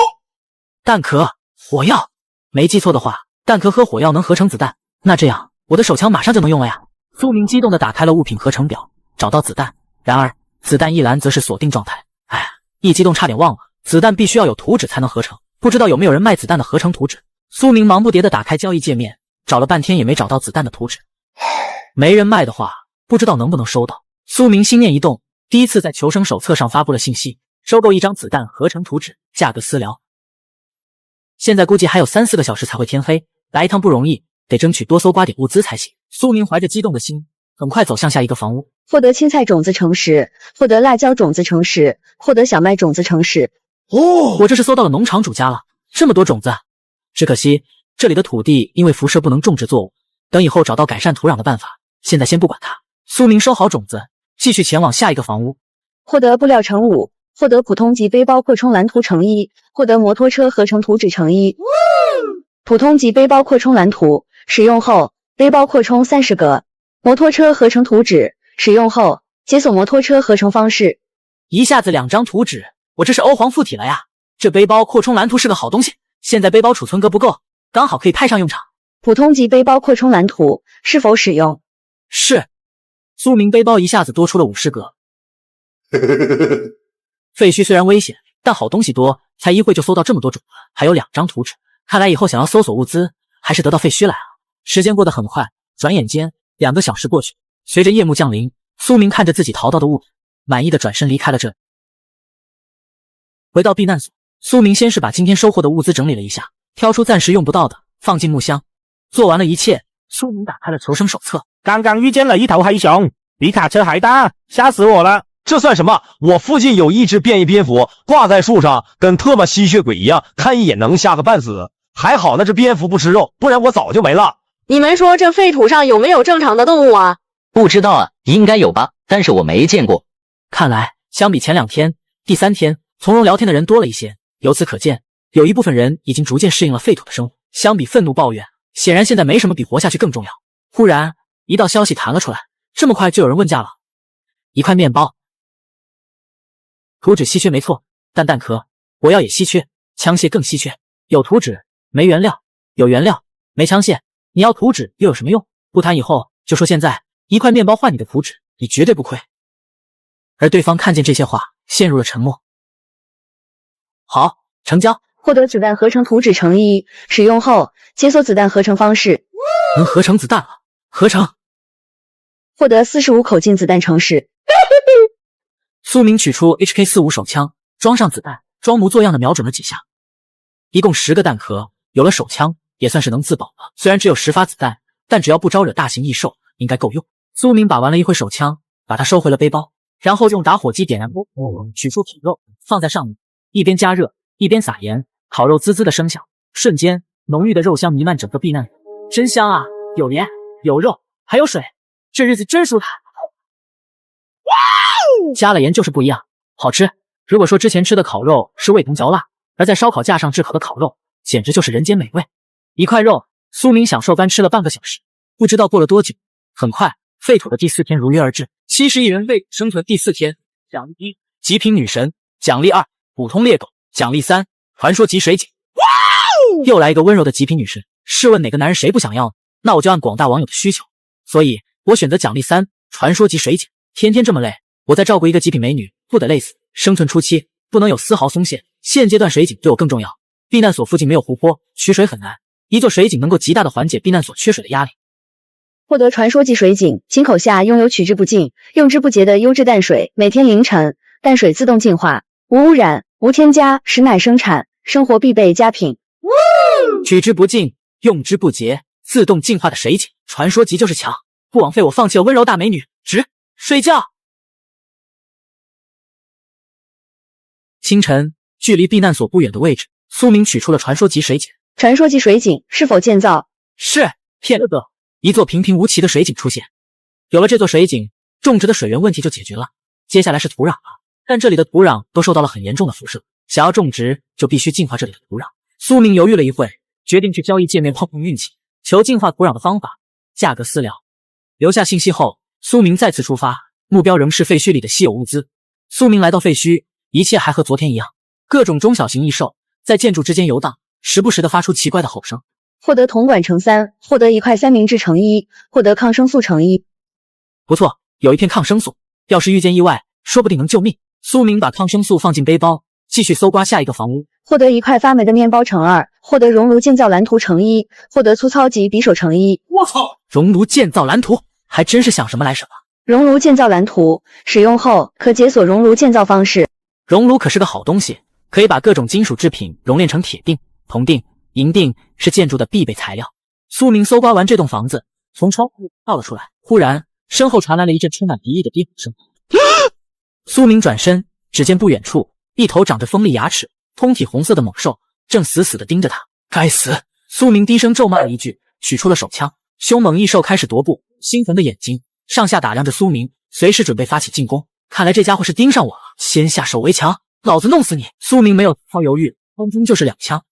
弹壳、火药，没记错的话，弹壳和火药能合成子弹，那这样我的手枪马上就能用了呀！苏明激动地打开了物品合成表，找到子弹，然而子弹一栏则是锁定状态。哎呀，一激动差点忘了，子弹必须要有图纸才能合成，不知道有没有人卖子弹的合成图纸。苏明忙不迭地打开交易界面，找了半天也没找到子弹的图纸。没人卖的话，不知道能不能收到。苏明心念一动，第一次在求生手册上发布了信息，收购1张子弹合成图纸，价格私聊。现在估计还有3-4个小时才会天黑，来一趟不容易，得争取多搜刮点物资才行。苏明怀着激动的心，很快走向下一个房屋。获得青菜种子乘10，获得辣椒种子乘10，获得小麦种子乘10。我这是搜到了农场主家了，这么多种子。只可惜这里的土地因为辐射不能种植作物，等以后找到改善土壤的办法，现在先不管它。苏明收好种子，继续前往下一个房屋。获得布料乘5，获得普通级背包扩充蓝图乘1，获得摩托车合成图纸乘1。普通级背包扩充蓝图，使用后背包扩充30格。摩托车合成图纸，使用后解锁摩托车合成方式。一下子2张图纸，我这是欧皇附体了呀！这背包扩充蓝图是个好东西，现在背包储存格不够，刚好可以派上用场。普通级背包扩充蓝图是否使用？是。苏明背包一下子多出了50格。废墟虽然危险，但好东西多，才一会就搜到这么多种，还有2张图纸。看来以后想要搜索物资，还是得到废墟来了。时间过得很快，转眼间2个小时过去。随着夜幕降临，苏明看着自己淘到的物品，满意的转身离开了这里。回到避难所，苏明先是把今天收获的物资整理了一下，挑出暂时用不到的放进木箱。做完了一切，苏明打开了求生手册。刚刚遇见了一头黑熊，比卡车还大，吓死我了。这算什么？我附近有一只变异蝙蝠，挂在树上，跟特么吸血鬼一样，看一眼能吓个半死。还好那只蝙蝠不吃肉，不然我早就没了。你们说这废土上有没有正常的动物啊？不知道啊，应该有吧，但是我没见过。看来相比前2天，第3天从容聊天的人多了一些。由此可见，有一部分人已经逐渐适应了废土的生活。相比愤怒抱怨，显然现在没什么比活下去更重要。忽然一道消息弹了出来，这么快就有人问价了。1块面包。图纸稀缺没错，但弹壳、火药也稀缺，枪械更稀缺。有图纸没原料，有原料没枪械，你要图纸又有什么用？不谈以后，就说现在，1块面包换你的图纸，你绝对不亏。而对方看见这些话，陷入了沉默。好，成交。获得子弹合成图纸乘1，使用后解锁子弹合成方式。能合成子弹了，合成。获得45口径子弹乘10。苏明取出 HK45 手枪，装上子弹，装模作样的瞄准了几下，一共10个弹壳，有了手枪也算是能自保了。虽然只有10发子弹，但只要不招惹大型异兽，应该够用。苏明把玩了一会手枪，把它收回了背包，然后用打火机点燃锅，取出烤肉放在上面，一边加热一边撒盐，烤肉滋滋的声响，瞬间浓郁的肉香弥漫整个避难所，真香啊！有盐，有肉，还有水，这日子真舒坦。加了盐就是不一样，好吃。如果说之前吃的烤肉是味同嚼蜡，而在烧烤架上炙烤的烤肉简直就是人间美味。一块肉，苏明享受干吃了半个小时，不知道过了多久。很快，废土的第4天如约而至，71人为生存第4天，奖励1，极品女神；奖励2，普通猎狗；奖励3，传说级水井。又来一个温柔的极品女神，试问哪个男人谁不想要？那我就按广大网友的需求，所以我选择奖励3，传说级水井。天天这么累，我再照顾一个极品美女，不得累死。生存初期不能有丝毫松懈，现阶段水井对我更重要。避难所附近没有湖泊，取水很难，一座水井能够极大的缓解避难所缺水的压力。获得传说级水井，井口下拥有取之不尽、用之不竭的优质淡水，每天凌晨淡水自动净化，无污染、无添加，实乃生产生活必备佳品。取之不尽，用之不竭，自动净化的水井，传说级就是强，不枉费我放弃了温柔大美女，值。睡觉。清晨，距离避难所不远的位置，苏明取出了传说级水井。传说级水井是否建造？是，骗了个。一座平平无奇的水井出现。有了这座水井，种植的水源问题就解决了。接下来是土壤了，但这里的土壤都受到了很严重的辐射，想要种植就必须净化这里的土壤。苏明犹豫了一会，决定去交易界面碰碰运气，求净化土壤的方法，价格私聊。留下信息后，苏明再次出发，目标仍是废墟里的稀有物资。苏明来到废墟，一切还和昨天一样，各种中小型异兽在建筑之间游荡，时不时的发出奇怪的吼声。获得铜管乘3，获得1块三明治乘1，获得抗生素乘1。不错，有一片抗生素，要是遇见意外，说不定能救命。苏明把抗生素放进背包，继续搜刮下一个房屋。获得1块发霉的面包乘2，获得熔炉建造蓝图乘1，获得粗糙级匕首乘1。我操！熔炉建造蓝图，还真是想什么来什么。熔炉建造蓝图，使用后可解锁熔炉建造方式。熔炉可是个好东西，可以把各种金属制品熔炼成铁锭、铜锭、银锭，是建筑的必备材料。苏明搜刮完这栋房子，从窗户倒了出来，忽然身后传来了一阵充满敌意的低吼声。苏明转身，只见不远处一头长着锋利牙齿、通体红色的猛兽正死死地盯着他。该死！苏明低声咒骂了一句，取出了手枪。凶猛异兽开始踱步，猩红的眼睛上下打量着苏明，随时准备发起进攻。看来这家伙是盯上我了，先下手为强，老子弄死你！苏明没有丝毫犹豫，砰砰就是2枪。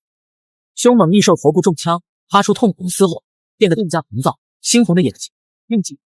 凶猛异兽头部中枪，发出痛苦嘶吼，变得更加狂躁，猩红的眼睛用劲，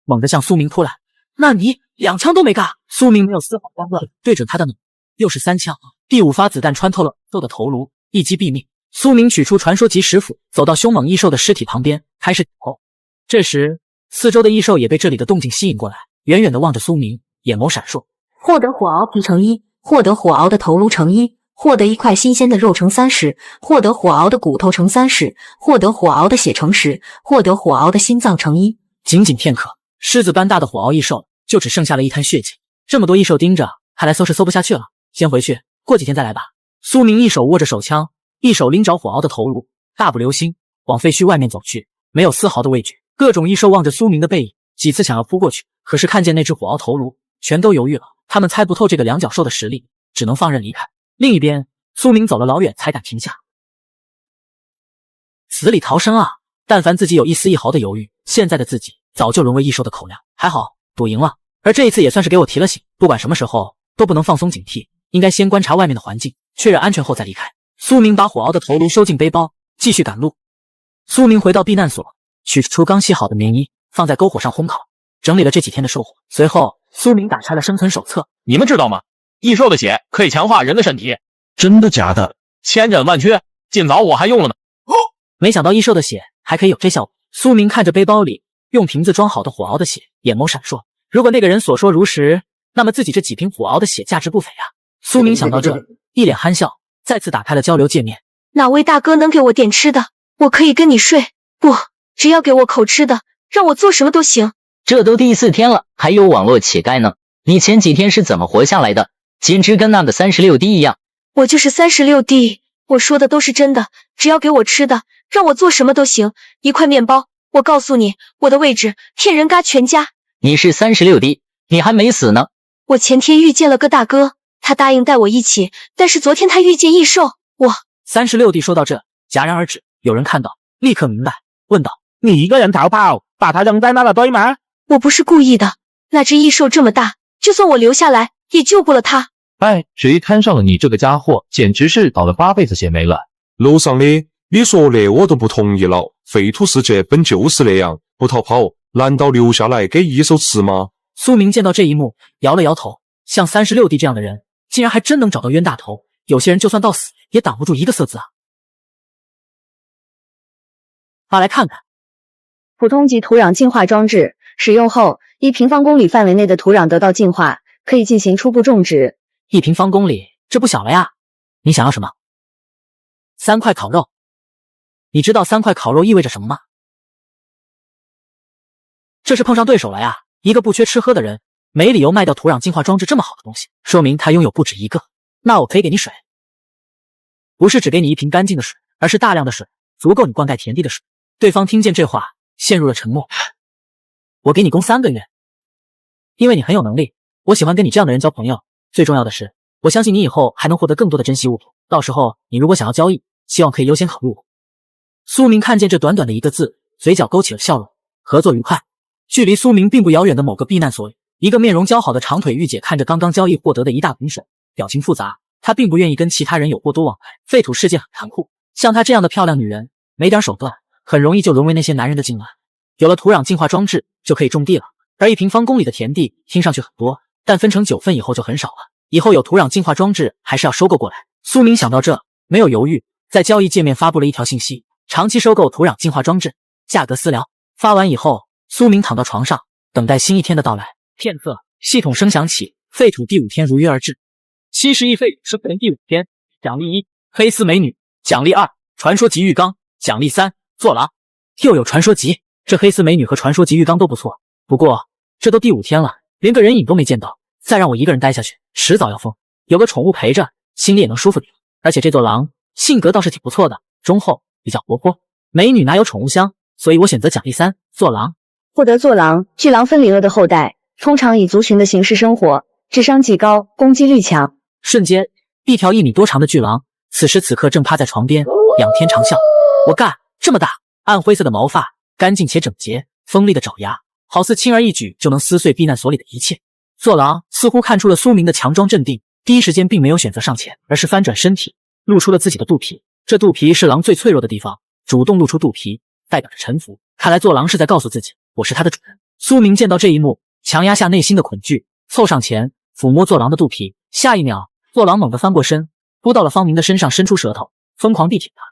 猛地向苏明扑来。那你2枪都没干！苏明没有丝毫慌乱，对准他的脑，又是3枪。第5发子弹穿透了兽的头颅，一击毙命。苏明取出传说级石斧，走到凶猛异兽的尸体旁边，开始点头。这时，四周的异兽也被这里的动静吸引过来，远远地望着苏明，眼眸闪烁。获得火熬皮乘1，获得火熬的头颅乘1，获得1块新鲜的肉乘30，获得火熬的骨头乘30，获得火熬的血乘10，获得火熬的心脏乘1。仅仅片刻，狮子般大的火熬异兽就只剩下了一滩血迹。这么多异兽盯着，看来搜是搜不下去了。先回去，过几天再来吧。苏明一手握着手枪，一手拎着火熬的头颅，大步流星往废墟外面走去，没有丝毫的畏惧。各种异兽望着苏明的背影，几次想要扑过去，可是看见那只火熬头颅，全都犹豫了。他们猜不透这个两脚兽的实力，只能放任离开。另一边，苏明走了老远才敢停下，死里逃生啊！但凡自己有一丝一毫的犹豫，现在的自己早就沦为异兽的口粮。还好赌赢了，而这一次也算是给我提了醒，不管什么时候都不能放松警惕，应该先观察外面的环境，确认安全后再离开。苏明把火熬的头颅收进背包，继续赶路。苏明回到避难所，取出刚洗好的棉衣，放在篝火上烘烤，整理了这几天的收获。随后，苏明打开了生存手册。你们知道吗？异兽的血可以强化人的身体。真的假的？千真万确，今早我还用了呢。没想到异兽的血还可以有这效果。苏明看着背包里用瓶子装好的火熬的血，眼眸闪烁。如果那个人所说如实，那么自己这几瓶火熬的血价值不菲啊！苏明想到这，一脸憨笑，再次打开了交流界面。哪位大哥能给我点吃的？我可以跟你睡，不，只要给我口吃的，让我做什么都行。这都第4天了，还有网络乞丐呢。你前几天是怎么活下来的？简直跟那个36D 一样。我就是36D，我说的都是真的，只要给我吃的，让我做什么都行。一块面包，我告诉你，我的位置骗人嘎全家。你是36弟，你还没死呢。我前天遇见了个大哥，他答应带我一起，但是昨天他遇见异兽，我36弟说到这，戛然而止。有人看到，立刻明白，问道：你一个人逃跑，把他扔在那了，对吗？我不是故意的，那只异兽这么大，就算我留下来，也救不了他。哎，谁看上了你这个家伙，简直是倒了8辈子血霉了。楼上的，你说的我都不同意了。废土世界本就是那样，不逃跑，难道留下来给异兽吃吗？苏明见到这一幕，摇了摇头。像36弟这样的人，竟然还真能找到冤大头。有些人就算到死，也挡不住一个色字啊。发来看看。普通级土壤净化装置使用后，1平方公里范围内的土壤得到净化，可以进行初步种植。1平方公里，这不小了呀。你想要什么？3块烤肉。你知道3块烤肉意味着什么吗？这是碰上对手了呀。一个不缺吃喝的人，没理由卖掉土壤净化装置这么好的东西，说明他拥有不止一个。那我可以给你水，不是只给你1瓶干净的水，而是大量的水，足够你灌溉田地的水。对方听见这话，陷入了沉默。我给你供3个月，因为你很有能力，我喜欢跟你这样的人交朋友。最重要的是，我相信你以后还能获得更多的珍稀物品，到时候你如果想要交易，希望可以优先考虑我。苏明看见这短短的1个字，嘴角勾起了笑容。合作愉快。距离苏明并不遥远的某个避难所里，一个面容姣好的长腿御姐看着刚刚交易获得的一大盆水，表情复杂。她并不愿意跟其他人有过多往来。废土世界很残酷，像她这样的漂亮女人，没点手段，很容易就沦为那些男人的痉挛。有了土壤净化装置，就可以种地了。而1平方公里的田地听上去很多，但分成9份以后就很少了。以后有土壤净化装置，还是要收购过来。苏明想到这，没有犹豫，在交易界面发布了一条信息：长期收购土壤净化装置，价格私聊。发完以后，苏明躺到床上，等待新一天的到来。片刻，系统声响起，废土第5天如约而至。70亿废土生成第5天，奖励1，黑丝美女；奖励2，传说级浴缸；奖励3，坐牢。又有传说级，这黑丝美女和传说级浴缸都不错。不过这都第5天了，连个人影都没见到，再让我一个人待下去，迟早要疯。有个宠物陪着，心里也能舒服点。而且这座狼性格倒是挺不错的，忠厚，比较活泼。美女哪有宠物香，所以我选择奖励3，坐狼。获得坐狼，巨狼分离了的后代，通常以族群的形式生活，智商极高，攻击力强。瞬间，一条1米多长的巨狼，此时此刻正趴在床边，仰天长啸。我干，这么大！暗灰色的毛发，干净且整洁，锋利的爪牙，好似轻而易举就能撕碎避难所里的一切。坐狼似乎看出了苏明的强装镇定，第一时间并没有选择上前，而是翻转身体，露出了自己的肚皮。这肚皮是狼最脆弱的地方，主动露出肚皮，代表着臣服。看来坐狼是在告诉自己，我是他的主人。苏明见到这一幕，强压下内心的恐惧，凑上前抚摸坐狼的肚皮。下一秒，坐狼猛地翻过身，扑到了方明的身上，伸出舌头，疯狂地舔他。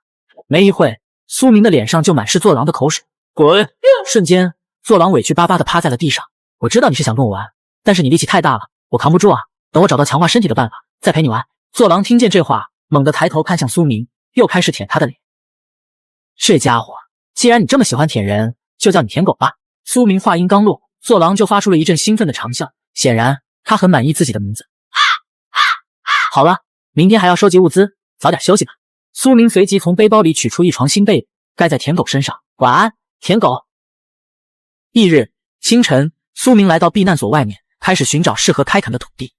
没一会，苏明的脸上就满是坐狼的口水。滚！瞬间，坐狼委屈巴巴地趴在了地上。我知道你是想跟我玩，但是你力气太大了，我扛不住啊。等我找到强化身体的办法，再陪你玩。坐狼听见这话，猛地抬头看向苏明，又开始舔他的脸。这家伙，既然你这么喜欢舔人，就叫你舔狗吧。苏明话音刚落，坐狼就发出了一阵兴奋的长啸，显然他很满意自己的名字。好了，明天还要收集物资，早点休息吧。苏明随即从背包里取出一床新被子，盖在舔狗身上。晚安，舔狗。翌日清晨，苏明来到避难所外面，开始寻找适合开垦的土地。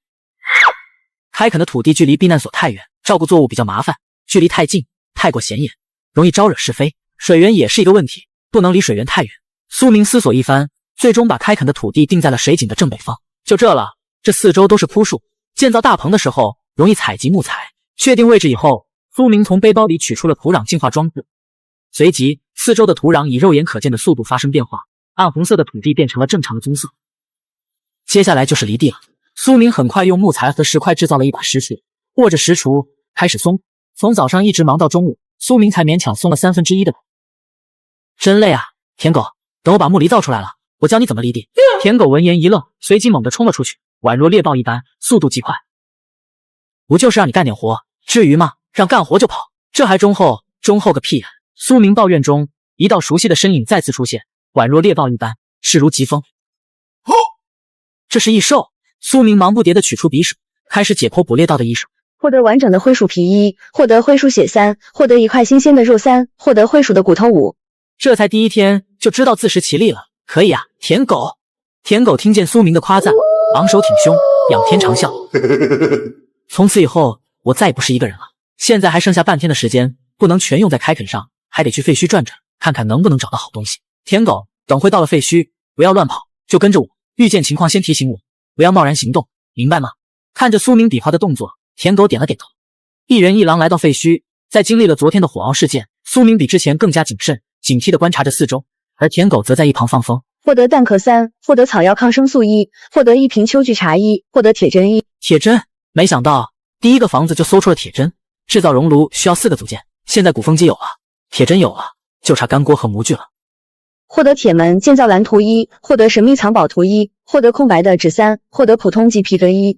开垦的土地距离避难所太远，照顾作物比较麻烦；距离太近，太过显眼，容易招惹是非。水源也是一个问题，不能离水源太远。苏明思索一番，最终把开垦的土地定在了水井的正北方。就这了，这四周都是枯树，建造大棚的时候容易采集木材。确定位置以后，苏明从背包里取出了土壤净化装置，随即四周的土壤以肉眼可见的速度发生变化，暗红色的土地变成了正常的棕色。接下来就是犁地了。苏明很快用木材和石块制造了一把石锄，握着石锄开始松。从早上一直忙到中午，苏明才勉强松了1/3的土。真累啊，舔狗，等我把木犁造出来了，我教你怎么犁地。舔狗闻言一愣，随即猛地冲了出去，宛若猎豹一般，速度极快。不就是让你干点活，至于吗？让干活就跑，这还忠厚？忠厚个屁啊！苏明抱怨中，一道熟悉的身影再次出现，宛若猎豹一般，势如疾风。这是异兽。苏明忙不迭地取出匕首，开始解剖捕猎到的异兽。获得完整的灰鼠皮1，获得灰鼠血3，获得1块新鲜的肉3，获得灰鼠的骨头5。这才第1天就知道自食其力了，可以啊，舔狗。舔狗听见苏明的夸赞，昂首挺胸，仰天长啸。从此以后，我再也不是一个人了。现在还剩下半天的时间，不能全用在开垦上，还得去废墟转转，看看能不能找到好东西。舔狗，等会到了废墟，不要乱跑，就跟着我，遇见情况先提醒我，不要贸然行动，明白吗？看着苏明比划的动作，舔狗点了点头。一人一狼来到废墟，在经历了昨天的火熬事件，苏明比之前更加谨慎，警惕地观察着四周，而舔狗则在一旁放风。获得蛋壳3，获得草药抗生素1，获得1瓶秋菊茶1，获得铁针1。铁针，没想到第一个房子就搜出了铁针。制造熔炉需要4个组件，现在鼓风机有了，铁针有了，就差干锅和模具了。获得铁门建造蓝图1，获得神秘藏宝图1，获得空白的纸3，获得普通级皮革1。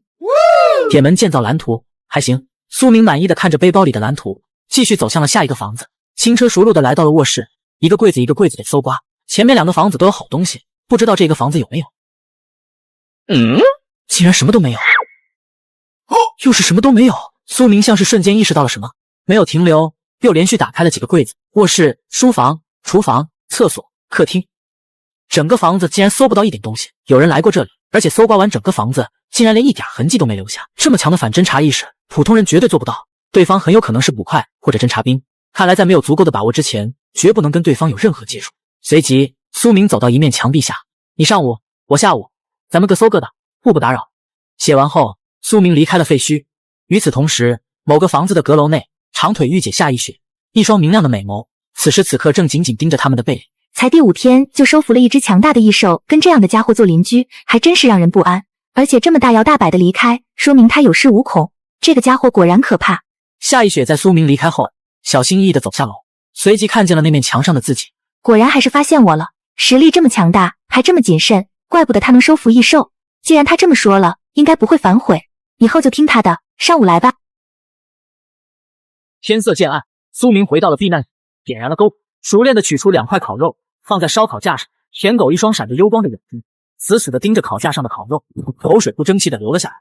铁门建造蓝图还行。苏明满意的看着背包里的蓝图，继续走向了下一个房子，轻车熟路的来到了卧室，一个柜子一个柜子得搜刮。前面2个房子都有好东西，不知道这个房子有没有。竟然什么都没有。又是什么都没有。苏明像是瞬间意识到了什么，没有停留，又连续打开了几个柜子，卧室、书房、厨房、厕所、客厅，整个房子竟然搜不到一点东西。有人来过这里，而且搜刮完整个房子，竟然连一点痕迹都没留下。这么强的反侦查意识，普通人绝对做不到。对方很有可能是捕快或者侦察兵，看来在没有足够的把握之前，绝不能跟对方有任何接触。随即，苏明走到一面墙壁下，你上午，我下午，咱们各搜各的，互不打扰。写完后，苏明离开了废墟。与此同时，某个房子的阁楼内，长腿御姐夏一雪，一双明亮的美眸，此时此刻正紧紧盯着他们的背影。才第5天就收服了一只强大的异兽，跟这样的家伙做邻居，还真是让人不安。而且这么大摇大摆的离开，说明他有恃无恐。这个家伙果然可怕。夏一雪在苏明离开后，小心翼翼地走下楼，随即看见了那面墙上的自己。果然还是发现我了，实力这么强大，还这么谨慎，怪不得他能收服异兽。既然他这么说了，应该不会反悔，以后就听他的。上午来吧。天色渐暗，苏明回到了避难，点燃了篝，熟练地取出2块烤肉，放在烧烤架上。舔狗一双闪着幽光的眼睛，死死地盯着烤架上的烤肉，口水不争气地流了下来。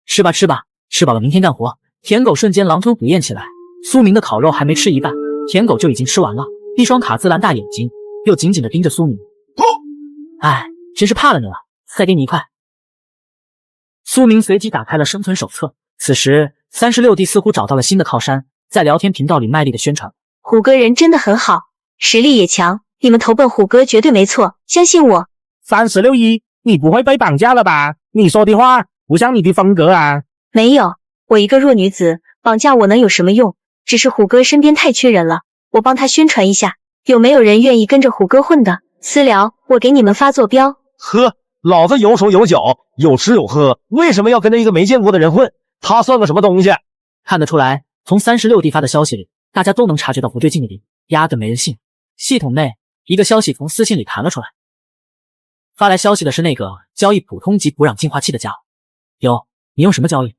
吃吧吃吧，吃饱了明天干活。舔狗瞬间狼吞虎咽起来。苏明的烤肉还没吃一半，舔狗就已经吃完了，一双卡姿兰大眼睛又紧紧地盯着苏明。哎，真是怕了你了，再给你1块。苏明随即打开了生存手册，此时36弟似乎找到了新的靠山，在聊天频道里卖力的宣传。虎哥人真的很好，实力也强，你们投奔虎哥绝对没错，相信我。36一，你不会被绑架了吧？你说的话不像你的风格啊。没有，我一个弱女子，绑架我能有什么用？只是虎哥身边太缺人了，我帮他宣传一下，有没有人愿意跟着虎哥混的？私聊，我给你们发坐标。呵，老子有手有脚，有吃有喝，为什么要跟着一个没见过的人混？他算个什么东西？看得出来，从36弟发的消息里，大家都能察觉到不对劲的地方，压根没人信。系统内，一个消息从私信里弹了出来，发来消息的是那个交易普通级补氧净化器的家伙。有，你用什么交易？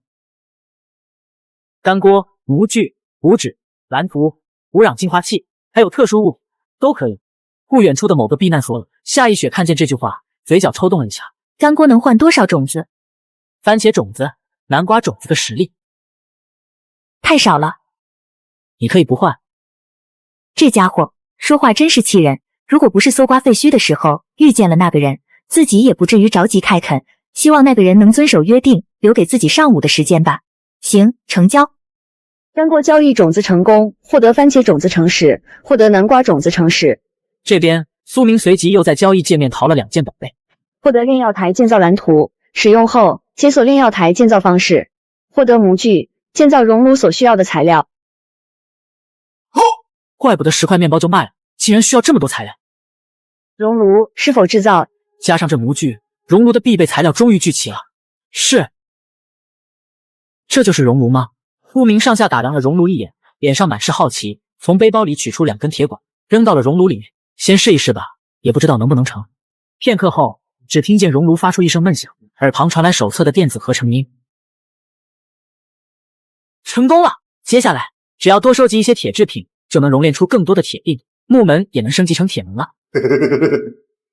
干锅、模具、补脂、蓝图、补氧净化器，还有特殊物都可以。不远处的某个避难所，夏一雪看见这句话，嘴角抽动了一下。干锅能换多少种子？番茄种子、南瓜种子的实力太少了。你可以不换。这家伙说话真是气人。如果不是搜刮废墟的时候遇见了那个人，自己也不至于着急开垦。希望那个人能遵守约定，留给自己上午的时间吧。行，成交。干锅交易种子成功，获得番茄种子诚实，获得南瓜种子诚实。这边苏明随即又在交易界面淘了2件宝贝，获得炼药台建造蓝图，使用后解锁炼药台建造方式，获得模具，建造熔炉所需要的材料。怪不得10块面包就卖了，竟然需要这么多材料。熔炉是否制造？加上这模具，熔炉的必备材料终于聚齐了。是，这就是熔炉吗？苏明上下打量了熔炉一眼，脸上满是好奇，从背包里取出2根铁管，扔到了熔炉里面。先试一试吧，也不知道能不能成。片刻后，只听见熔炉发出一声闷响，耳旁传来手册的电子合成音。成功了！接下来只要多收集一些铁制品，就能熔炼出更多的铁锭，木门也能升级成铁门了。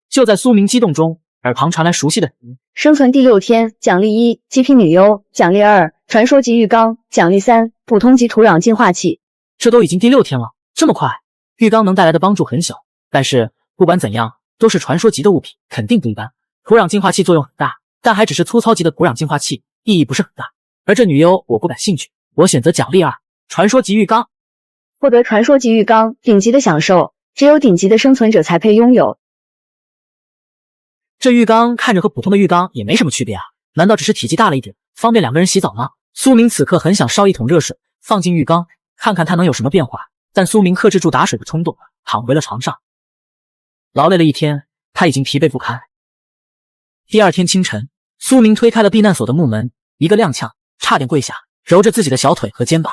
就在苏明激动中，耳旁传来熟悉的生存第6天，奖励1，极品女优，奖励2，传说级浴缸，奖励3，普通级土壤净化器。这都已经第6天了，这么快？浴缸能带来的帮助很小，但是不管怎样，都是传说级的物品，肯定不一般。土壤净化器作用很大，但还只是粗糙级的土壤净化器，意义不是很大。而这女优我不感兴趣，我选择奖励2，传说级浴缸。获得传说级浴缸，顶级的享受，只有顶级的生存者才配拥有。这浴缸看着和普通的浴缸也没什么区别啊，难道只是体积大了一点，方便2个人洗澡吗？苏明此刻很想烧一桶热水放进浴缸，看看它能有什么变化，但苏明克制住打水的冲动，躺回了床上。劳累了一天，他已经疲惫不堪。第2天清晨，苏明推开了避难所的木门，一个踉跄，差点跪下，揉着自己的小腿和肩膀。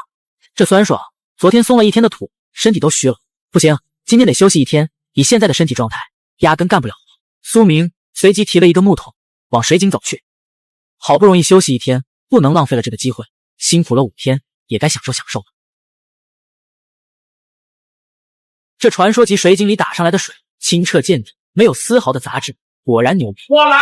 这酸爽，昨天松了一天的土，身体都虚了，不行，今天得休息1天，以现在的身体状态，压根干不了。苏明随即提了一个木桶，往水井走去。好不容易休息1天，不能浪费了这个机会，辛苦了5天，也该享受享受了。这传说级水井里打上来的水清澈见底，没有丝毫的杂质，果然牛逼。我来！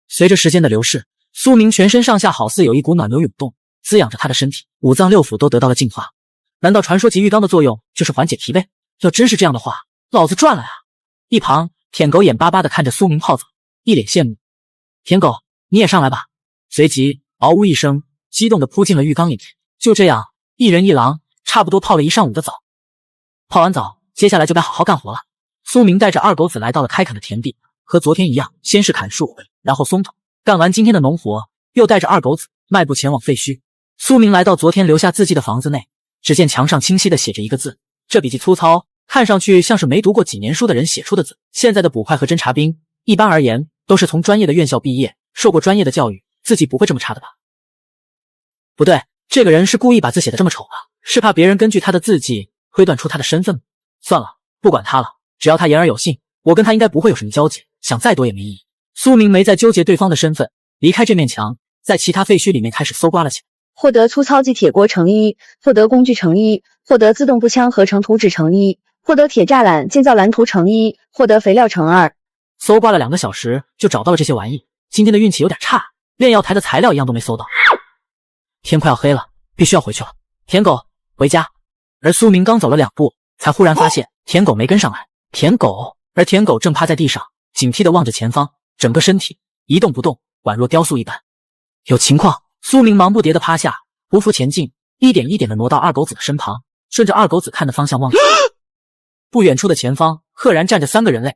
随着时间的流逝，苏明全身上下好似有一股暖流涌动，滋养着他的身体，5脏6腑都得到了净化。难道传说级浴缸的作用就是缓解疲惫？要真是这样的话，老子赚了呀！一旁舔狗眼巴巴地看着苏明泡澡，一脸羡慕。舔狗，你也上来吧！随即嗷呜一声，激动地扑进了浴缸里面。就这样，一人一狼，差不多泡了1上午的澡。泡完澡，接下来就该好好干活了。苏明带着2狗子来到了开垦的田地，和昨天一样，先是砍树，然后松土。干完今天的农活，又带着2狗子迈步前往废墟。苏明来到昨天留下字迹的房子内，只见墙上清晰地写着一个字，这笔记粗糙，看上去像是没读过几年书的人写出的字。现在的捕快和侦察兵，一般而言都是从专业的院校毕业，受过专业的教育，字迹不会这么差的吧？不对，这个人是故意把字写得这么丑的，是怕别人根据他的字迹推断出他的身份吗？算了，不管他了，只要他言而有信，我跟他应该不会有什么交集，想再多也没意义。苏明没再纠结对方的身份，离开这面墙，在其他废墟里面开始搜刮了起来。获得粗糙级铁锅乘1，获得工具乘1，获得自动步枪合成图纸乘1，获得铁栅栏建造蓝图乘1，获得肥料乘2。搜刮了2个小时就找到了这些玩意，今天的运气有点差，炼药台的材料一样都没搜到。天快要黑了，必须要回去了。舔狗，回家。而苏明刚走了2步，才忽然发现舔狗没跟上来。舔狗正趴在地上，警惕地望着前方，整个身体一动不动，宛若雕塑一般。有情况！苏明忙不迭地趴下，匍匐前进，一点一点地挪到2狗子的身旁，顺着2狗子看的方向望去。不远处的前方赫然站着3个人类。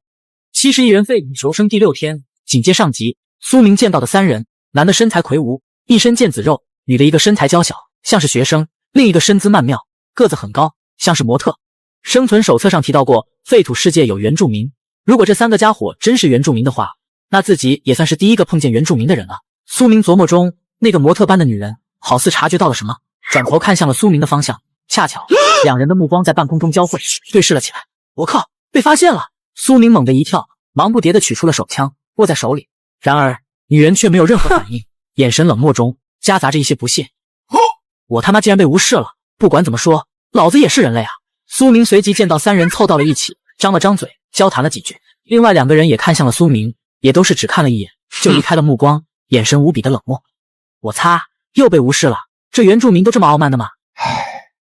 71人废求生第6天，警戒上级，苏明见到的3人，男的身材魁梧，一身腱子肉，女的一个身材娇小，像是学生，另一个身姿曼妙，个子很高，像是模特。生存手册上提到过，废土世界有原住民，如果这3个家伙真是原住民的话，那自己也算是第一个碰见原住民的人了。苏明琢磨中，那个模特般的女人好似察觉到了什么，转头看向了苏明的方向，恰巧2人的目光在半空中交汇，对视了起来。我靠，被发现了！苏明猛地一跳，忙不迭地取出了手枪，握在手里。然而女人却没有任何反应，眼神冷漠中夹杂着一些不屑。我他妈竟然被无视了！不管怎么说，老子也是人类啊！苏明随即见到3人凑到了一起，张了张嘴，交谈了几句。另外2个人也看向了苏明，也都是只看了一眼就离开了目光，眼神无比的冷漠。我擦，又被无视了！这原住民都这么傲慢的吗？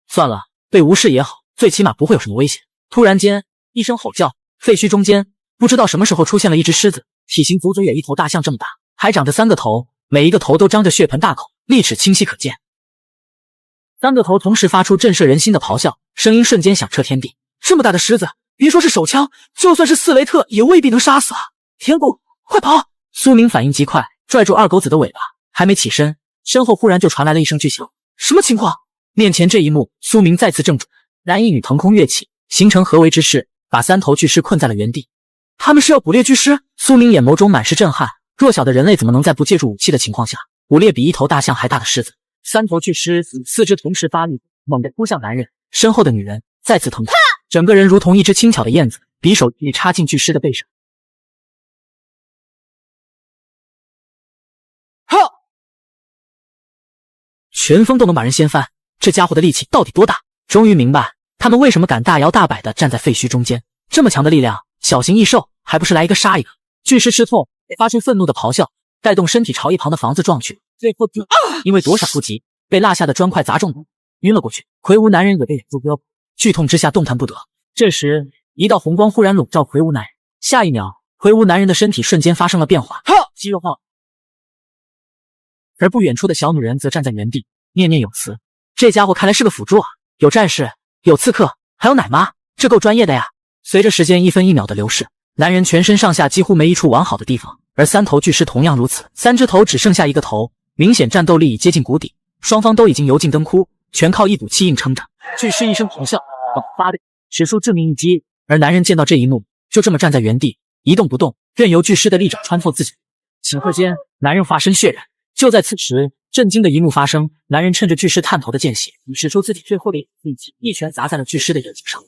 算了，被无视也好，最起码不会有什么危险。突然间，一声吼叫，废墟中间不知道什么时候出现了一只狮子，体型足足有一头大象这么大，还长着3个头，每一个头都张着血盆大口，利齿清晰可见。3个头同时发出震慑人心的咆哮，声音瞬间响彻天地。这么大的狮子，别说是手枪，就算是4雷特也未必能杀死啊！舔狗，快跑！苏明反应极快，拽住2狗子的尾巴，还没起身，身后忽然就传来了一声巨响。什么情况？面前这一幕，苏明再次怔住。然一女腾空跃起，形成合围之势，把3头巨狮困在了原地。他们是要捕猎巨狮？苏明眼眸中满是震撼，弱小的人类怎么能在不借助武器的情况下捕猎比一头大象还大的狮子？3头巨狮4肢同时发力，猛地扑向男人，身后的女人再次腾空，整个人如同一只轻巧的燕子，匕首已插进巨狮的背上。拳风都能把人掀翻，这家伙的力气到底多大？终于明白他们为什么敢大摇大摆地站在废墟中间，这么强的力量，小型异兽还不是来一个杀一个？巨狮吃痛，发出愤怒的咆哮，带动身体朝一旁的房子撞去，最后因为躲闪不及，被落下的砖块砸中，晕了过去。魁梧男人也被掩住胳膊，剧痛之下动弹不得。这时，一道红光忽然笼罩魁梧男人，下一秒，魁梧男人的身体瞬间发生了变化，肌肉化。而不远处的小女人则站在原地，念念有词。这家伙看来是个辅助啊，有战士，有刺客，还有奶妈，这够专业的呀。随着时间一分一秒的流逝，男人全身上下几乎没一处完好的地方，而三头巨狮同样如此，3只头只剩下一个头，明显战斗力已接近谷底，双方都已经油尽灯枯，全靠一股气硬撑着。巨狮一声咆哮，爆发的使出致命一击，而男人见到这一幕，就这么站在原地一动不动，任由巨狮的利爪穿透自己。顷刻间，男人化身血染。就在此时，震惊的一幕发生，男人趁着巨狮探头的间隙，使出自己最后的力气，一拳砸在了巨狮的眼睛上。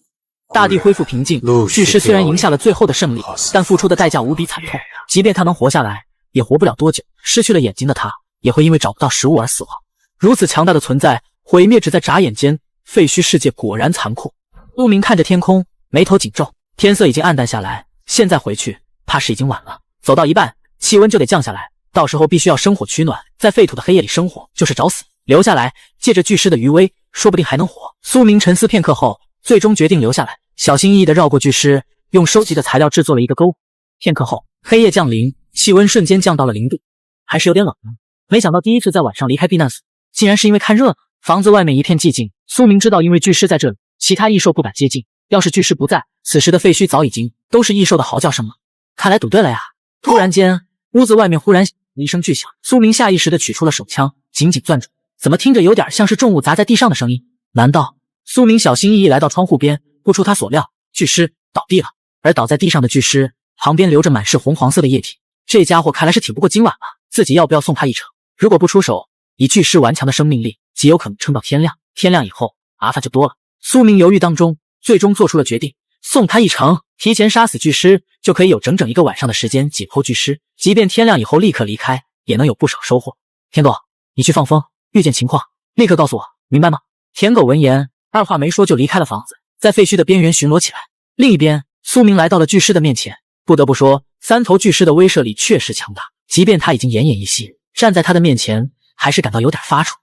大地恢复平静，巨狮虽然赢下了最后的胜利，但付出的代价无比惨痛。即便他能活下来，也活不了多久。失去了眼睛的他，也会因为找不到食物而死亡。如此强大的存在，毁灭只在眨眼间。废墟世界果然残酷。陆明看着天空，眉头紧皱。天色已经暗淡下来，现在回去，怕是已经晚了。走到一半，气温就得降下来，到时候必须要生火取暖。在废土的黑夜里生火，就是找死。留下来，借着巨狮的余威，说不定还能活。苏明沉思片刻后，最终决定留下来，小心翼翼地绕过巨狮，用收集的材料制作了一个篝火。片刻后，黑夜降临，气温瞬间降到了0度，还是有点冷呢。没想到第一次在晚上离开避难所，竟然是因为看热闹。房子外面一片寂静，苏明知道因为巨狮在这里，其他异兽不敢接近。要是巨狮不在，此时的废墟早已经都是异兽的嚎叫声了。看来赌对了呀！突然间，屋子外面忽然一声巨响，苏明下意识地取出了手枪，紧紧攥住。怎么听着有点像是重物砸在地上的声音？难道？苏明小心翼翼来到窗户边，不出他所料，巨狮倒地了。而倒在地上的巨狮旁边流着满是红黄色的液体，这家伙看来是挺不过今晚了。自己要不要送他一程？如果不出手，以巨狮顽强的生命力，极有可能撑到天亮。天亮以后，麻烦就多了。苏明犹豫当中，最终做出了决定，送他一程。提前杀死巨狮，就可以有整整1个晚上的时间解剖巨狮。即便天亮以后立刻离开，也能有不少收获。天狗，你去放风，遇见情况立刻告诉我，明白吗？舔狗闻言，二话没说就离开了房子，在废墟的边缘巡逻起来。另一边，苏明来到了巨狮的面前。不得不说，3头巨狮的威慑力确实强大，即便他已经奄奄一息，站在他的面前，还是感到有点发怵。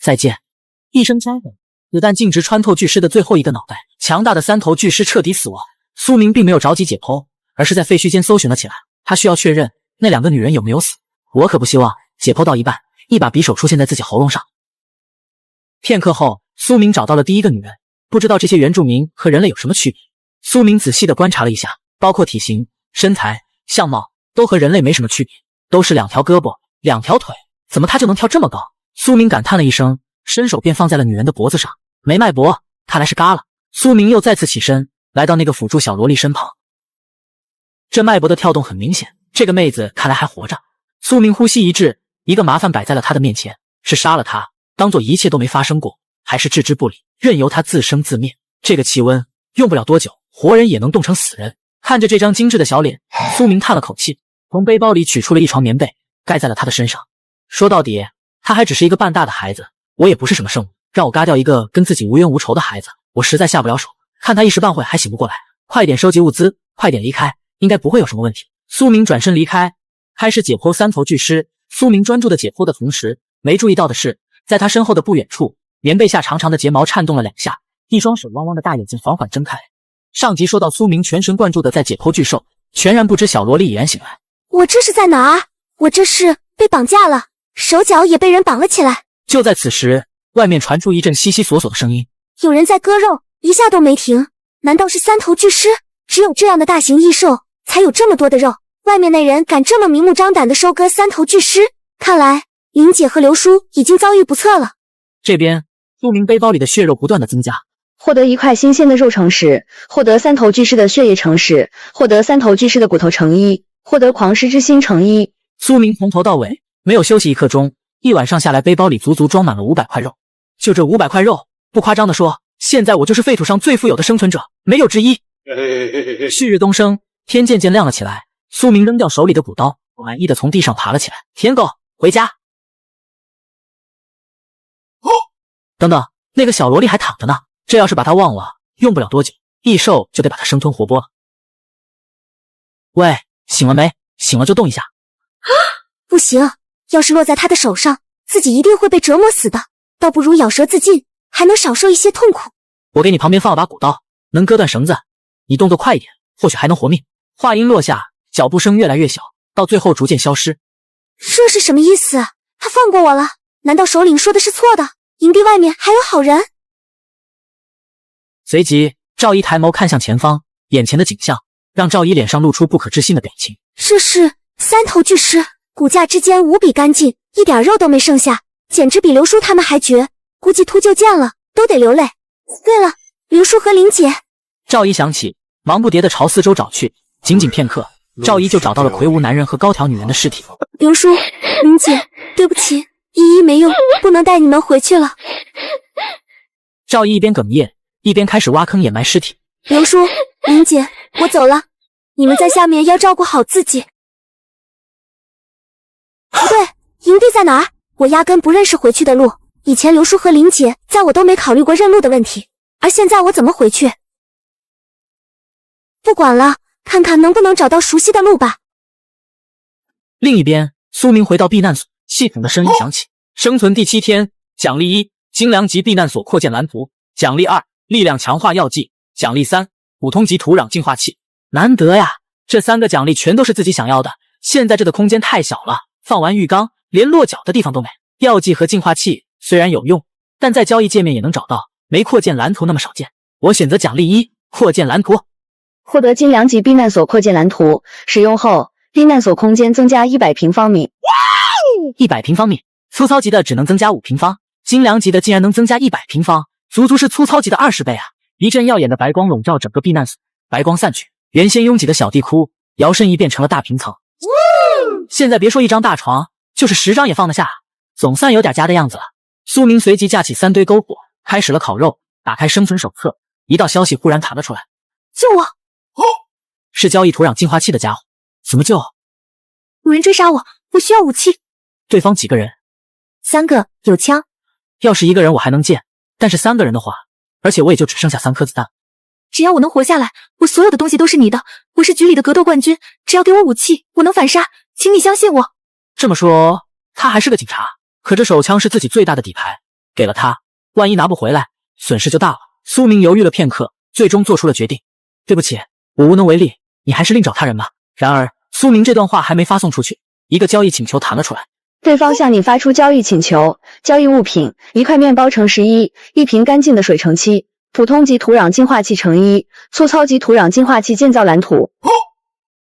再见！一声摘吻，子弹径直穿透巨狮的最后一个脑袋。强大的3头巨狮彻底死亡。苏明并没有着急解剖，而是在废墟间搜寻了起来。他需要确认那2个女人有没有死。我可不希望解剖到一半，一把匕首出现在自己喉咙上。片刻后，苏明找到了第一个女人。不知道这些原住民和人类有什么区别。苏明仔细地观察了一下，包括体型、身材、相貌，都和人类没什么区别，都是2条胳膊、2条腿，怎么他就能跳这么高？苏明感叹了一声，伸手便放在了女人的脖子上，没脉搏，看来是嘎了。苏明又再次起身，来到那个辅助小萝莉身旁。这脉搏的跳动很明显，这个妹子看来还活着。苏明呼吸一滞，一个麻烦摆在了他的面前，是杀了他，当做一切都没发生过，还是置之不理，任由他自生自灭。这个气温，用不了多久，活人也能冻成死人。看着这张精致的小脸，苏明叹了口气，从背包里取出了一床棉被，盖在了他的身上。说到底，他还只是一个半大的孩子，我也不是什么圣母，让我嘎掉一个跟自己无冤无仇的孩子，我实在下不了手。看他一时半会还醒不过来，快点收集物资，快点离开，应该不会有什么问题。苏明转身离开，开始解剖3头巨狮。苏明专注的解剖的同时，没注意到的是，在他身后的不远处，棉被下长长的睫毛颤动了2下，一双水汪汪的大眼睛缓缓睁开。上集说到苏明全神贯注的在解剖巨兽，全然不知小萝莉已然醒来。我这是在哪儿？我这是被绑架了，手脚也被人绑了起来。就在此时，外面传出一阵悉悉索索的声音，有人在割肉，一下都没停。难道是3头巨狮？只有这样的大型异兽才有这么多的肉，外面那人敢这么明目张胆的收割3头巨狮，看来林姐和刘叔已经遭遇不测了。这边苏明背包里的血肉不断的增加，获得1块新鲜的肉诚实，获得3头巨狮的血液诚实，获得3头巨狮的骨头诚一，获得狂狮之心诚一。苏明从头到尾没有休息1刻钟，一晚上下来背包里足足装满了500块肉。就这500块肉，不夸张的说，现在我就是废土上最富有的生存者，没有之一。旭日东升，天渐渐亮了起来。苏明扔掉手里的补刀，满意的从地上爬了起来。舔狗，回家。等等，那个小萝莉还躺着呢，这要是把她忘了，用不了多久，异兽就得把她生吞活剥了。喂，醒了没？醒了就动一下。不行，要是落在他的手上，自己一定会被折磨死的，倒不如咬舌自尽，还能少受一些痛苦。我给你旁边放了把古刀，能割断绳子，你动作快一点，或许还能活命。话音落下，脚步声越来越小，到最后逐渐消失。这是什么意思？他放过我了？难道首领说的是错的？营地外面还有好人？随即，赵一抬眸看向前方，眼前的景象让赵一脸上露出不可置信的表情。这是3头巨狮，骨架之间无比干净，一点肉都没剩下，简直比刘叔他们还绝。估计秃鹫见了都得流泪。对了，刘叔和林姐。赵一想起，忙不迭地朝四周找去，仅仅片刻，赵一就找到了魁梧男人和高挑女人的尸体。刘叔，林姐，对不起，依依没用，不能带你们回去了。赵一一边哽咽，一边开始挖坑掩埋尸体。刘叔，林姐，我走了，你们在下面要照顾好自己。不对，营地在哪儿？我压根不认识回去的路。以前刘叔和林姐在我都没考虑过认路的问题，而现在我怎么回去？不管了，看看能不能找到熟悉的路吧。另一边，苏明回到避难所，系统的声音响起：生存第7天，奖励1，精良级避难所扩建蓝图；奖励2，力量强化药剂；奖励3，普通级土壤净化器。难得呀，这3个奖励全都是自己想要的。现在这的空间太小了，放完浴缸，连落脚的地方都没。药剂和净化器虽然有用，但在交易界面也能找到，没扩建蓝图那么少见。我选择奖励1，扩建蓝图。获得精良级避难所扩建蓝图，使用后避难所空间增加100平方米。100平方米，粗糙级的只能增加5平方，精良级的竟然能增加100平方，足足是粗糙级的20倍啊！一阵耀眼的白光笼罩整个避难所，白光散去，原先拥挤的小地窟摇身一变成了大平层。现在别说1张大床，就是10张也放得下，总算有点家的样子了。苏明随即架起3堆篝火，开始了烤肉。打开生存手册，一道消息忽然弹了出来：救我！是交易土壤净化器的家伙。怎么救？有人追杀我，我需要武器。对方几个人？3个，有枪。要是1个人我还能见，但是3个人的话，而且我也就只剩下3颗子弹。只要我能活下来，我所有的东西都是你的。我是局里的格斗冠军，只要给我武器，我能反杀，请你相信我。这么说，他还是个警察，可这手枪是自己最大的底牌，给了他，万一拿不回来，损失就大了。苏明犹豫了片刻，最终做出了决定。对不起，我无能为力，你还是另找他人吧。然而，苏明这段话还没发送出去，一个交易请求弹了出来。对方向你发出交易请求，交易物品：1块面包乘11，1瓶干净的水乘7，普通级土壤净化器乘1，粗糙级土壤净化器建造蓝图。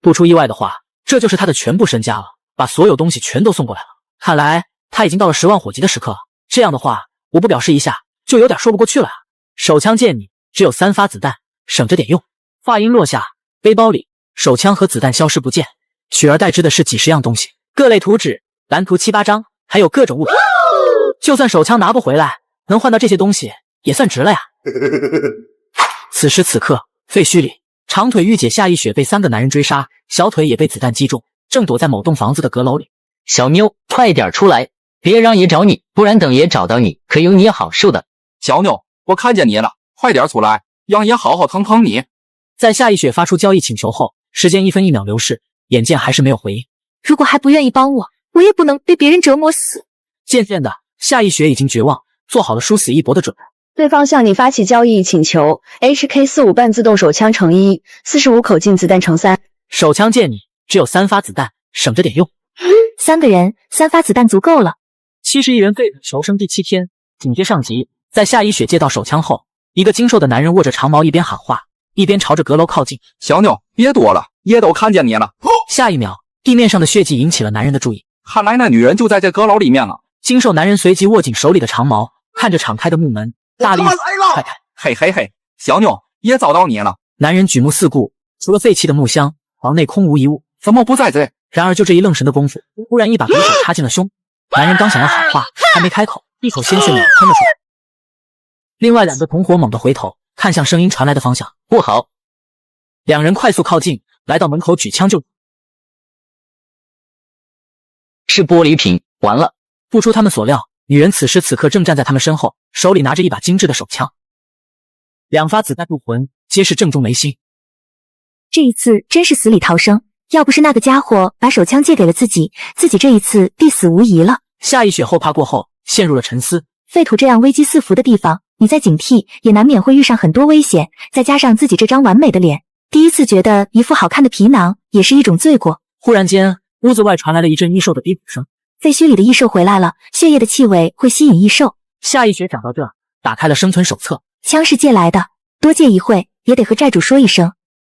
不出意外的话，这就是他的全部身家了，把所有东西全都送过来了。看来他已经到了10万火急的时刻了。这样的话，我不表示一下，就有点说不过去了啊。手枪借你，只有3发子弹，省着点用。话音落下，背包里手枪和子弹消失不见，取而代之的是几十样东西，各类图纸、蓝图7、8张，还有各种物品。就算手枪拿不回来，能换到这些东西也算值了呀。此时此刻，废墟里，长腿御姐夏一雪被3个男人追杀，小腿也被子弹击中，正躲在某栋房子的阁楼里。小妞，快点出来，别让爷找你，不然等爷找到你，可有你好受的。小妞，我看见你了，快点出来，让爷好好疼疼你。在夏一雪发出交易请求后，时间1分1秒流逝，眼见还是没有回应。如果还不愿意帮我，我也不能被别人折磨死。渐渐的，夏一雪已经绝望，做好了殊死一搏的准备。对方向你发起交易请求 ，HK45 半自动手枪乘1， 45口径子弹乘3。手枪借你，只有3发子弹，省着点用。3个人，3发子弹足够了。71人废求生第7天，紧接上集。在夏一雪借到手枪后，一个精瘦的男人握着长矛，一边喊话，一边朝着阁楼靠近。小妞，别躲了，爷都看见你了。下一秒，地面上的血迹引起了男人的注意。看来那女人就在这阁楼里面了。精瘦男人随即握紧手里的长矛，看着敞开的木门，大力快开！嘿嘿嘿，小妞，爷找到你了。男人举目四顾，除了废弃的木箱，房内空无一物。怎么不在这？然而就这一愣神的功夫，忽然一把匕首插进了胸。男人刚想要喊话，还没开口，一口鲜血秒喷了出来。另外2个同伙猛地回头，看向声音传来的方向。不好！2人快速靠近，来到门口举枪就。是玻璃瓶，完了！不出他们所料，女人此时此刻正站在他们身后，手里拿着一把精致的手枪。2发子弹入魂，皆是正中眉心。这一次真是死里逃生，要不是那个家伙把手枪借给了自己，自己这一次必死无疑了。夏一雪后怕过后，陷入了沉思。废土这样危机四伏的地方，你再警惕，也难免会遇上很多危险。再加上自己这张完美的脸，第一次觉得一副好看的皮囊也是一种罪过。忽然间，屋子外传来了一阵异兽的低呼声。废墟里的异兽回来了，血液的气味会吸引异兽。夏一雪想到这，打开了生存手册。枪是借来的，多借一会也得和债主说一声。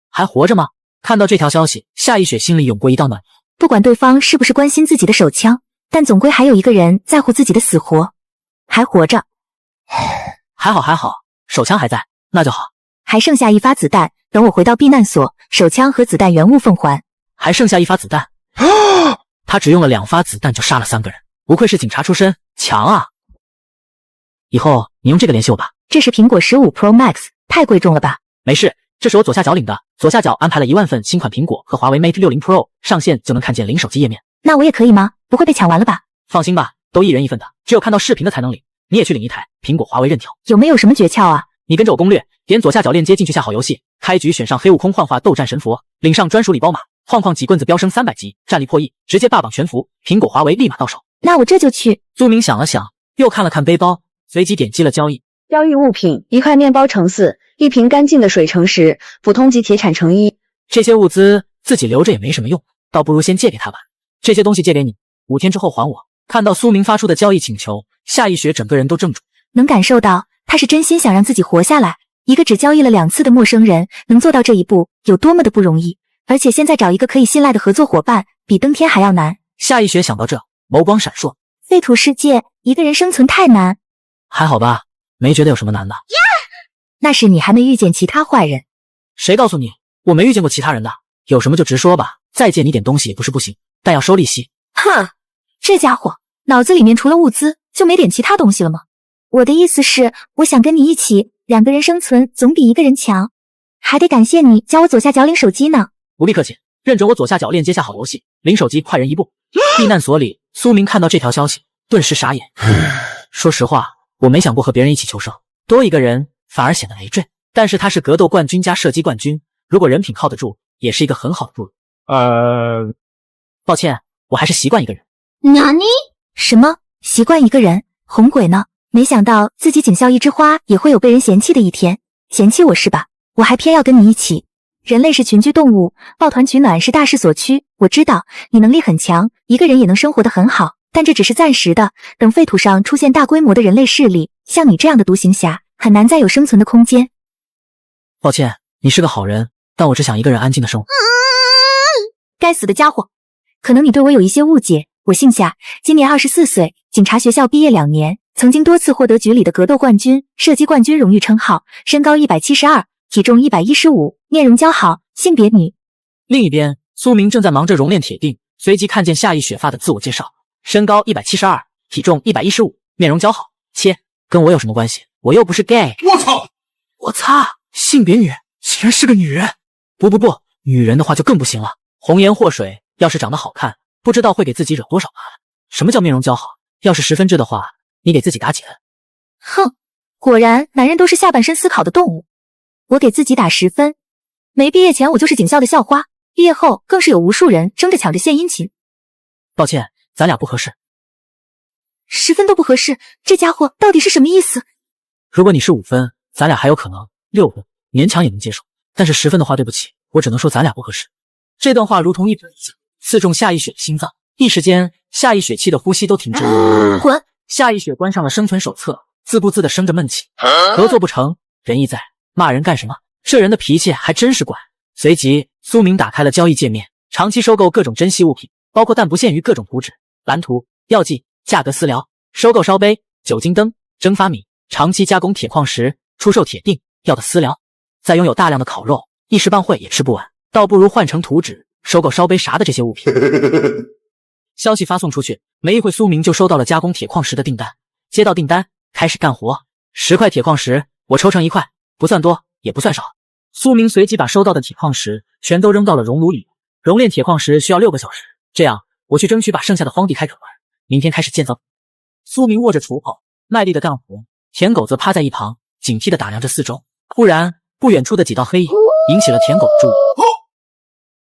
还活着吗？看到这条消息，夏一雪心里涌过一道暖意。不管对方是不是关心自己的手枪，但总归还有一个人在乎自己的死活。还活着，还好，手枪还在，那就好。还剩下1发子弹，等我回到避难所，手枪和子弹原物奉还。还剩下1发子弹，他只用了2发子弹就杀了3个人，不愧是警察出身，强啊！以后你用这个联系我吧。这是苹果15 Pro Max， 太贵重了吧？没事，这是我左下角领的，左下角安排了1万份新款苹果和华为 Mate 60 Pro， 上线就能看见领手机页面。那我也可以吗？不会被抢完了吧？放心吧，都1人1份的，只有看到视频的才能领。你也去领一台，苹果华为任挑。有没有什么诀窍啊？你跟着我攻略，点左下角链接进去下好游戏，开局选上黑悟空幻化斗战神佛，领上专属礼包码，晃晃几棍子飙升300级，战力破亿，直接霸榜全服，苹果华为立马到手。那我这就去。苏明想了想，又看了看背包，随即点击了交易。交易物品：1块面包乘4，1瓶干净的水乘10，普通级铁铲乘1。这些物资自己留着也没什么用，倒不如先借给他吧。这些东西借给你，5天之后还我。看到苏明发出的交易请求，夏一雪整个人都怔住，能感受到他是真心想让自己活下来。一个只交易了2次的陌生人，能做到这一步有多么的不容易，而且现在找一个可以信赖的合作伙伴，比登天还要难。夏一雪想到这，眸光闪烁。废土世界，一个人生存太难。还好吧，没觉得有什么难的。那是你还没遇见其他坏人。谁告诉你我没遇见过其他人的？有什么就直说吧，再借你点东西也不是不行，但要收利息。哼，这家伙脑子里面除了物资就没点其他东西了吗？我的意思是，我想跟你一起，2个人生存总比1个人强。还得感谢你教我左下角领手机呢。不必客气，认准我左下角链接下好游戏，领手机快人一步。避难所里，苏明看到这条消息，顿时傻眼。说实话，我没想过和别人一起求生，多一个人反而显得累赘。但是他是格斗冠军加射击冠军，如果人品靠得住，也是一个很好的助力。抱歉，我还是习惯一个人。哪尼？什么？习惯一个人？红鬼呢？没想到自己警校一枝花也会有被人嫌弃的一天。嫌弃我是吧？我还偏要跟你一起。人类是群居动物，抱团取暖是大势所趋。我知道你能力很强，一个人也能生活得很好，但这只是暂时的。等废土上出现大规模的人类势力，像你这样的独行侠，很难再有生存的空间。抱歉，你是个好人，但我只想一个人安静的生活。该死的家伙！可能你对我有一些误解，我姓夏，今年24岁，警察学校毕业2年，曾经多次获得局里的格斗冠军、射击冠军荣誉称号，身高172，体重115，面容姣好，性别女。另一边，苏明正在忙着熔炼铁锭，随即看见夏一雪发的自我介绍，身高172，体重115，面容姣好。切，跟我有什么关系？我又不是 gay。我操，性别女，竟然是个女人。不，女人的话就更不行了。红颜祸水，要是长得好看，不知道会给自己惹多少麻烦。什么叫面容姣好？要是10分制的话，你给自己打几分？哼，果然男人都是下半身思考的动物。我给自己打10分。没毕业前我就是警校的校花，毕业后更是有无数人争着抢着献殷勤。抱歉，咱俩不合适。10分都不合适，这家伙到底是什么意思？如果你是5分，咱俩还有可能6分，勉强也能接受。但是10分的话，对不起，我只能说咱俩不合适。这段话如同一针刺中夏一雪的心脏，一时间夏一雪气的呼吸都停止了。滚！夏一雪关上了生存手册，自顾自的生着闷气。合作不成，仁义在，骂人干什么？这人的脾气还真是怪。随即，苏明打开了交易界面，长期收购各种珍稀物品，包括但不限于各种图纸、蓝图、药剂、价格私聊，收购烧杯、酒精灯、蒸发米，长期加工铁矿石，出售铁锭，要的私聊。再拥有大量的烤肉，一时半会也吃不完，倒不如换成图纸，收购烧杯啥的这些物品。消息发送出去，没一会苏明就收到了加工铁矿石的订单。接到订单，开始干活。10块铁矿石，我抽成1块，不算多，也不算少。苏明随即把收到的铁矿石全都扔到了熔炉里。熔炼铁矿石需要6个小时，这样我去争取把剩下的荒地开垦完，明天开始建造。苏明握着锄头，卖力的干活，田狗则趴在一旁，警惕的打量着四周。忽然，不远处的几道黑影引起了田狗的注意。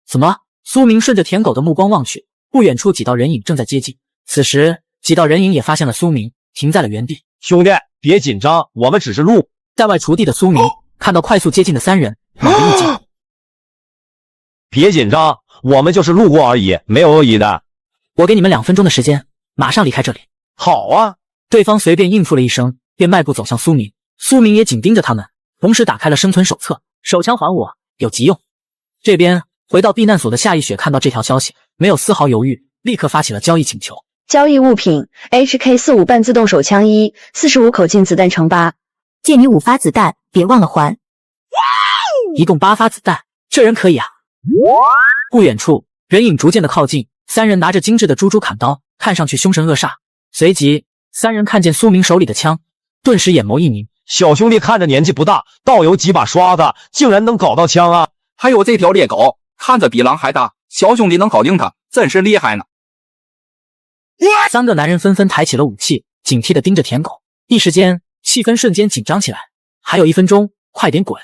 怎么？苏明顺着舔狗的目光望去，不远处几道人影正在接近。此时，几道人影也发现了苏明，停在了原地。兄弟，别紧张，我们只是路。在外锄地的苏明看到快速接近的三人，猛地一惊。别紧张，我们就是路过而已，没有恶意的。我给你们2分钟的时间，马上离开这里。好啊！对方随便应付了一声，便迈步走向苏明。苏明也紧盯着他们，同时打开了生存手册。手枪还我，有急用。这边回到避难所的夏一雪看到这条消息，没有丝毫犹豫，立刻发起了交易请求。交易物品 HK45 半自动手枪1 ，45口径子弹乘8，借你5发子弹，别忘了还。一共8发子弹，这人可以啊！不远处，人影逐渐的靠近，三人拿着精致的猪猪砍刀，看上去凶神恶煞。随即，三人看见苏明手里的枪，顿时眼眸一凝。小兄弟看着年纪不大，倒有几把刷子，竟然能搞到枪啊！还有这条猎狗，看着比狼还大，小兄弟能搞定它，真是厉害呢。3个男人纷纷抬起了武器，警惕地盯着舔狗。一时间，气氛瞬间紧张起来。还有1分钟，快点滚！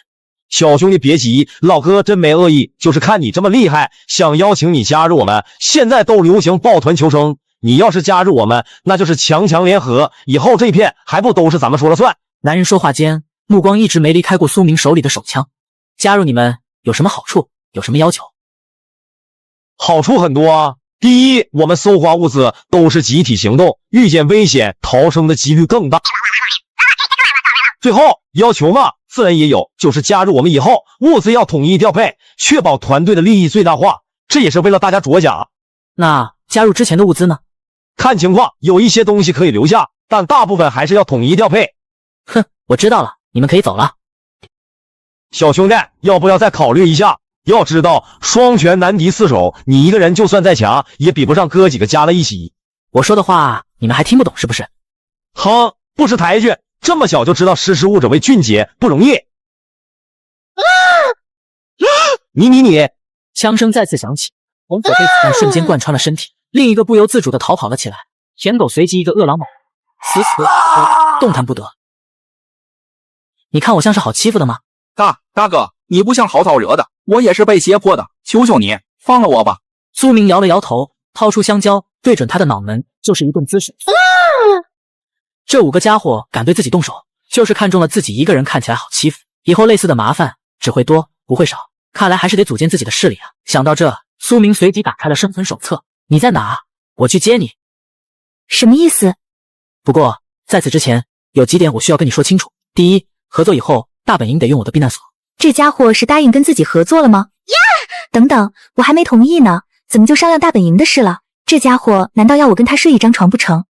小兄弟别急，老哥真没恶意，就是看你这么厉害，想邀请你加入我们。现在都流行抱团求生，你要是加入我们，那就是强强联合，以后这片还不都是咱们说了算。男人说话间，目光一直没离开过苏明手里的手枪。加入你们有什么好处？有什么要求？好处很多啊。第一，我们搜刮物资都是集体行动，遇见危险逃生的几率更大。最后要求嘛，自然也有，就是加入我们以后，物资要统一调配，确保团队的利益最大化，这也是为了大家着想。那加入之前的物资呢？看情况，有一些东西可以留下，但大部分还是要统一调配。哼，我知道了，你们可以走了。小兄弟，要不要再考虑一下？要知道，双拳难敌4手，你一个人就算再强，也比不上哥几个加在一起。我说的话，你们还听不懂是不是？哼，不识抬举，这么小就知道识时务者为俊杰，不容易。你！枪声再次响起，红火被子弹瞬间贯穿了身体，另一个不由自主地逃跑了起来。舔狗随即一个饿狼猛，死动弹不得。你看我像是好欺负的吗？大哥，你不像好招惹的，我也是被胁迫的，求求你放了我吧。苏明摇了摇头，掏出香蕉，对准他的脑门就是一顿滋水。这5个家伙敢对自己动手，就是看中了自己一个人看起来好欺负，以后类似的麻烦只会多不会少，看来还是得组建自己的势力啊。想到这，苏明随即打开了生存手册。你在哪？我去接你。什么意思？不过在此之前，有几点我需要跟你说清楚。第一，合作以后大本营得用我的避难所。这家伙是答应跟自己合作了吗？等等，我还没同意呢，怎么就商量大本营的事了？这家伙难道要我跟他睡一张床不成？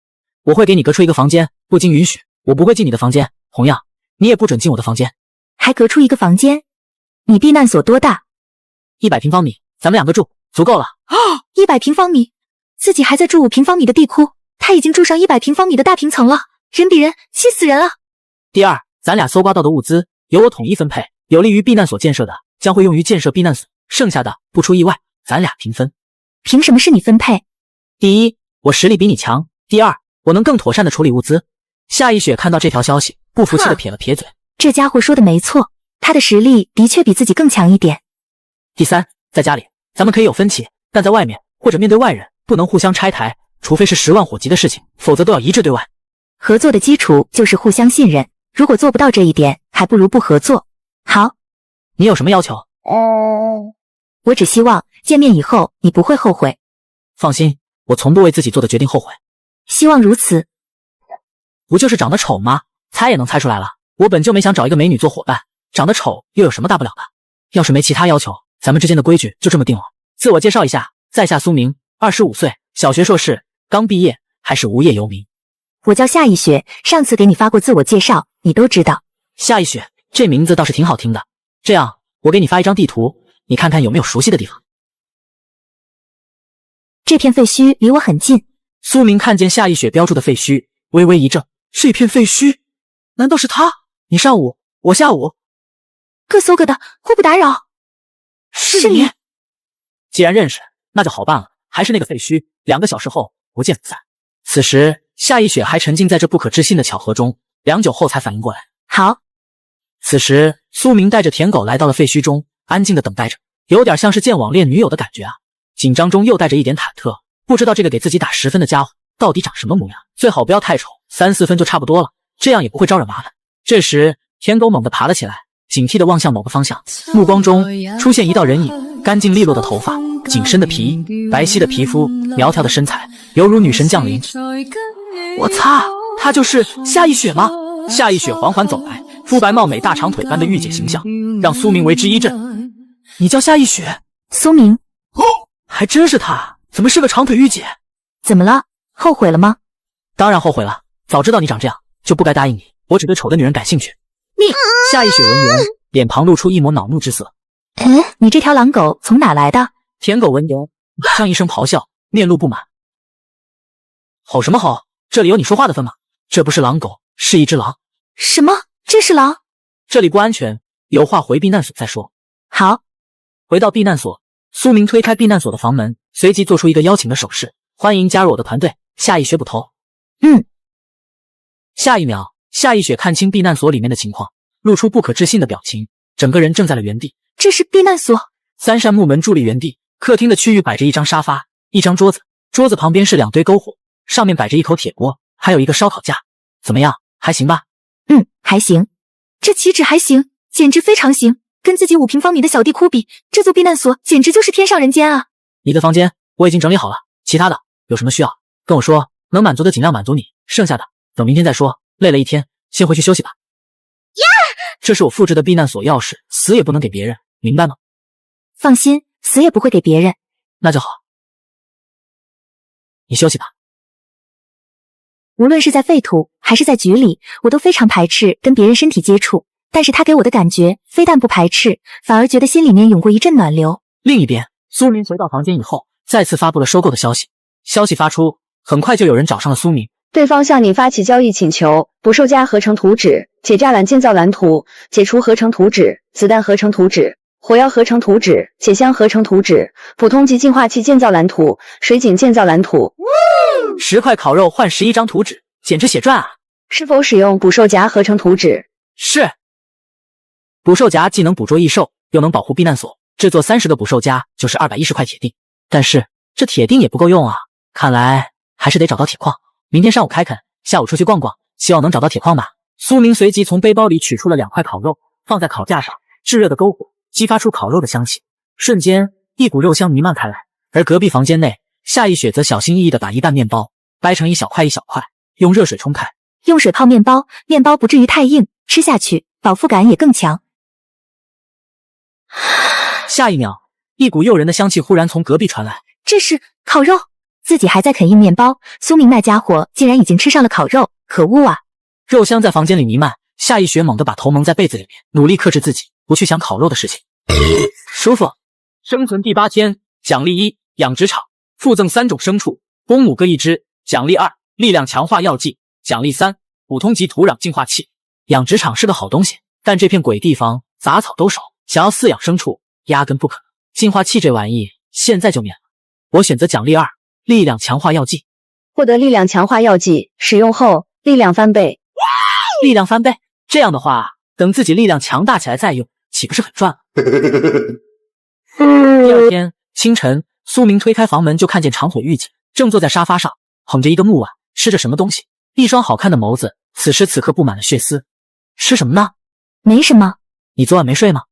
我会给你隔出一个房间，不经允许，我不会进你的房间。同样，你也不准进我的房间。还隔出一个房间？你避难所多大？100平方米，咱们2个住，足够了。100平方米？自己还在住5平方米的地库，他已经住上100平方米的大平层了，人比人，气死人了。第二，咱俩搜刮到的物资由我统一分配，有利于避难所建设的将会用于建设避难所，剩下的不出意外，咱俩平分。凭什么是你分配？第一，我实力比你强；第二，我能更妥善的处理物资。夏一雪看到这条消息，不服气的撇了撇嘴。这家伙说的没错，他的实力的确比自己更强一点。第三，在家里咱们可以有分歧，但在外面或者面对外人，不能互相拆台，除非是10万火急的事情，否则都要一致对外。合作的基础就是互相信任，如果做不到这一点，还不如不合作。好，你有什么要求？我只希望见面以后你不会后悔。放心，我从不为自己做的决定后悔。希望如此。不就是长得丑吗？猜也能猜出来了。我本就没想找一个美女做伙伴，长得丑又有什么大不了的？要是没其他要求，咱们之间的规矩就这么定了。自我介绍一下，在下苏明，25岁，小学硕士，刚毕业，还是无业游民。我叫夏一雪，上次给你发过自我介绍，你都知道。夏一雪，这名字倒是挺好听的。这样，我给你发一张地图，你看看有没有熟悉的地方。这片废墟离我很近。苏明看见夏一雪标注的废墟，微微一怔，是一片废墟？难道是他？你上午，我下午。各搜各的，互不打扰。是你。既然认识，那就好办了。还是那个废墟，2个小时后不见不散。此时，夏一雪还沉浸在这不可置信的巧合中，良久后才反应过来。好。此时，苏明带着舔狗来到了废墟中，安静的等待着，有点像是见网恋女友的感觉啊。紧张中又带着一点忐忑，不知道这个给自己打10分的家伙到底长什么模样，最好不要太丑，3、4分就差不多了，这样也不会招惹麻烦。这时，舔狗猛地爬了起来，警惕地望向某个方向，目光中出现一道人影，干净利落的头发，紧身的皮，白皙的皮肤，苗条的身材，犹如女神降临。我擦，她就是夏逸雪吗？夏逸雪缓缓走来，肤白貌美，大长腿般的御姐形象，让苏明为之一振。你叫夏逸雪？苏明，还真是她，怎么是个长腿御姐？怎么了？后悔了吗？当然后悔了，早知道你长这样，就不该答应你。我只对丑的女人感兴趣。你夏逸雪闻言，脸庞露出一抹恼怒之色。你这条狼狗从哪来的？舔狗闻言，像一声咆哮，面露不满。吼什么吼？这里有你说话的份吗？这不是狼狗，是一只狼。什么？这是狼？这里不安全，有话回避难所再说。好。回到避难所，苏明推开避难所的房门，随即做出一个邀请的手势，欢迎加入我的团队。夏逸雪捕头。下一秒，夏逸雪看清避难所里面的情况，露出不可置信的表情，整个人怔在了原地。这是避难所？3扇木门伫立原地，客厅的区域摆着一张沙发，一张桌子，桌子旁边是2堆篝火，上面摆着一口铁锅，还有一个烧烤架。怎么样，还行吧？还行。这岂止还行，简直非常行。跟自己5平方米的小地库比，这座避难所简直就是天上人间啊！你的房间我已经整理好了，其他的有什么需要跟我说，能满足的尽量满足你，剩下的等明天再说。累了一天，先回去休息吧。这是我复制的避难所钥匙，死也不能给别人，明白吗？放心，死也不会给别人。那就好，你休息吧。无论是在废土还是在局里，我都非常排斥跟别人身体接触，但是他给我的感觉非但不排斥，反而觉得心里面涌过一阵暖流。另一边，苏明回到房间以后，再次发布了收购的消息。消息发出，很快就有人找上了苏明。对方向你发起交易请求：捕兽夹合成图纸、解栅栏建造蓝图、解除合成图纸、子弹合成图纸、火药合成图纸、血箱合成图纸、普通级净化器建造蓝图、水井建造蓝图。10块烤肉换11张图纸，简直血赚啊！是否使用捕兽夹合成图纸？是。捕兽夹既能捕捉异兽，又能保护避难所，制作30个捕兽夹就是210块铁锭。但是这铁锭也不够用啊，看来还是得找到铁矿。明天上午开垦，下午出去逛逛，希望能找到铁矿吧。苏明随即从背包里取出了2块烤肉，放在烤架上，炙热的篝火激发出烤肉的香气，瞬间一股肉香弥漫开来。而隔壁房间内，夏逸雪则小心翼翼地把一半面包掰成一小块一小块，用热水冲开。用水泡面包，面包不至于太硬，吃下去饱腹感也更强。下一秒，一股诱人的香气忽然从隔壁传来。这是烤肉。自己还在啃硬面包，苏明那家伙竟然已经吃上了烤肉，可恶啊！肉香在房间里弥漫，夏逸雪猛地把头蒙在被子里面，努力克制自己，不去想烤肉的事情。舒服。生存第8天，奖励1，养殖场附赠3种牲畜，公母各1只；奖励2，力量强化药剂；奖励3，普通级土壤净化器。养殖场是个好东西，但这片鬼地方杂草都少，想要饲养牲畜压根不可能。净化器这玩意现在就免了。我选择奖励2，力量强化药剂。获得力量强化药剂，使用后力量翻倍。力量翻倍，这样的话，等自己力量强大起来再用，岂不是很赚了？第2天清晨，苏明推开房门就看见长腿御姐正坐在沙发上，捧着一个木碗，吃着什么东西，一双好看的眸子此时此刻布满了血丝。吃什么呢？没什么。你昨晚没睡吗？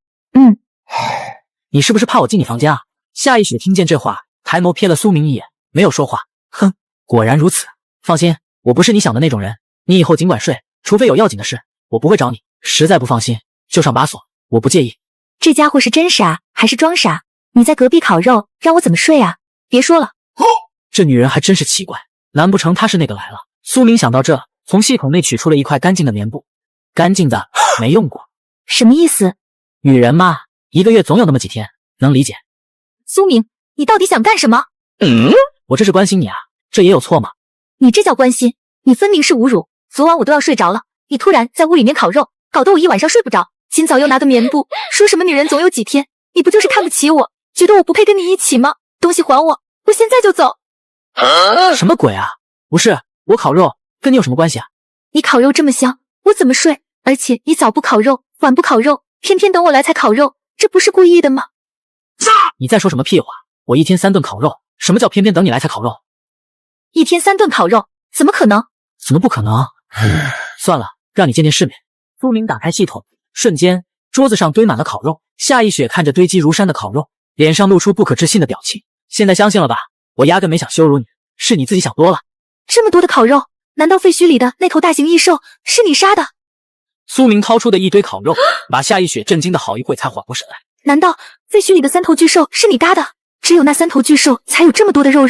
你是不是怕我进你房间啊？夏逸雪听见这话，抬眸瞥了苏明一眼，没有说话。哼，果然如此。放心，我不是你想的那种人，你以后尽管睡，除非有要紧的事，我不会找你。实在不放心，就上把锁，我不介意。这家伙是真傻还是装傻？你在隔壁烤肉，让我怎么睡啊？别说了。这女人还真是奇怪，难不成她是那个来了？苏明想到这，从系统内取出了一块干净的棉布。干净的，没用过。什么意思？女人嘛，1个月总有那么几天，能理解。苏明，你到底想干什么？我这是关心你啊，这也有错吗？你这叫关心？你分明是侮辱。昨晚我都要睡着了，你突然在屋里面烤肉，搞得我一晚上睡不着。今早又拿个棉布，说什么女人总有几天，你不就是看不起我，觉得我不配跟你一起吗？东西还我，我现在就走。什么鬼啊？不是，我烤肉跟你有什么关系啊？你烤肉这么香，我怎么睡？而且你早不烤肉，晚不烤肉，偏偏等我来才烤肉，这不是故意的吗？你在说什么屁话？我一天3顿烤肉，什么叫偏偏等你来才烤肉？一天3顿烤肉，怎么可能？怎么不可能？算了，让你见见世面。苏明打开系统，瞬间桌子上堆满了烤肉。夏一雪看着堆积如山的烤肉，脸上露出不可置信的表情。现在相信了吧？我压根没想羞辱你，是你自己想多了。这么多的烤肉，难道废墟里的那头大型异兽是你杀的？苏明掏出的一堆烤肉，把夏一雪震惊的好一会才缓过神来。难道废墟里的3头巨兽是你搭的？只有那3头巨兽才有这么多的肉？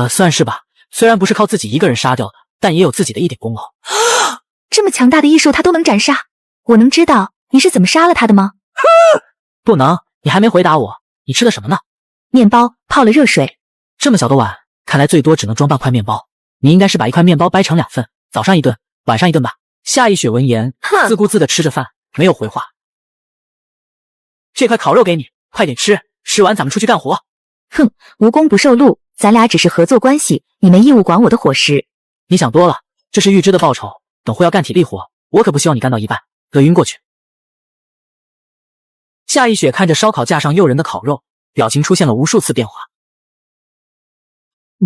算是吧。虽然不是靠自己一个人杀掉的，但也有自己的一点功劳。这么强大的异兽他都能斩杀，我能知道你是怎么杀了他的吗？不能，你还没回答我，你吃的什么呢？面包泡了热水。这么小的碗，看来最多只能装半块面包。你应该是把一块面包掰成2份，早上一顿，晚上一顿吧。夏一雪闻言，自顾自地吃着饭，没有回话。这块烤肉给你，快点吃，吃完咱们出去干活。哼，无功不受禄，咱俩只是合作关系，你没义务管我的伙食。你想多了，这是预支的报酬，等会要干体力活，我可不希望你干到一半饿晕过去。夏一雪看着烧烤架上诱人的烤肉，表情出现了无数次变化。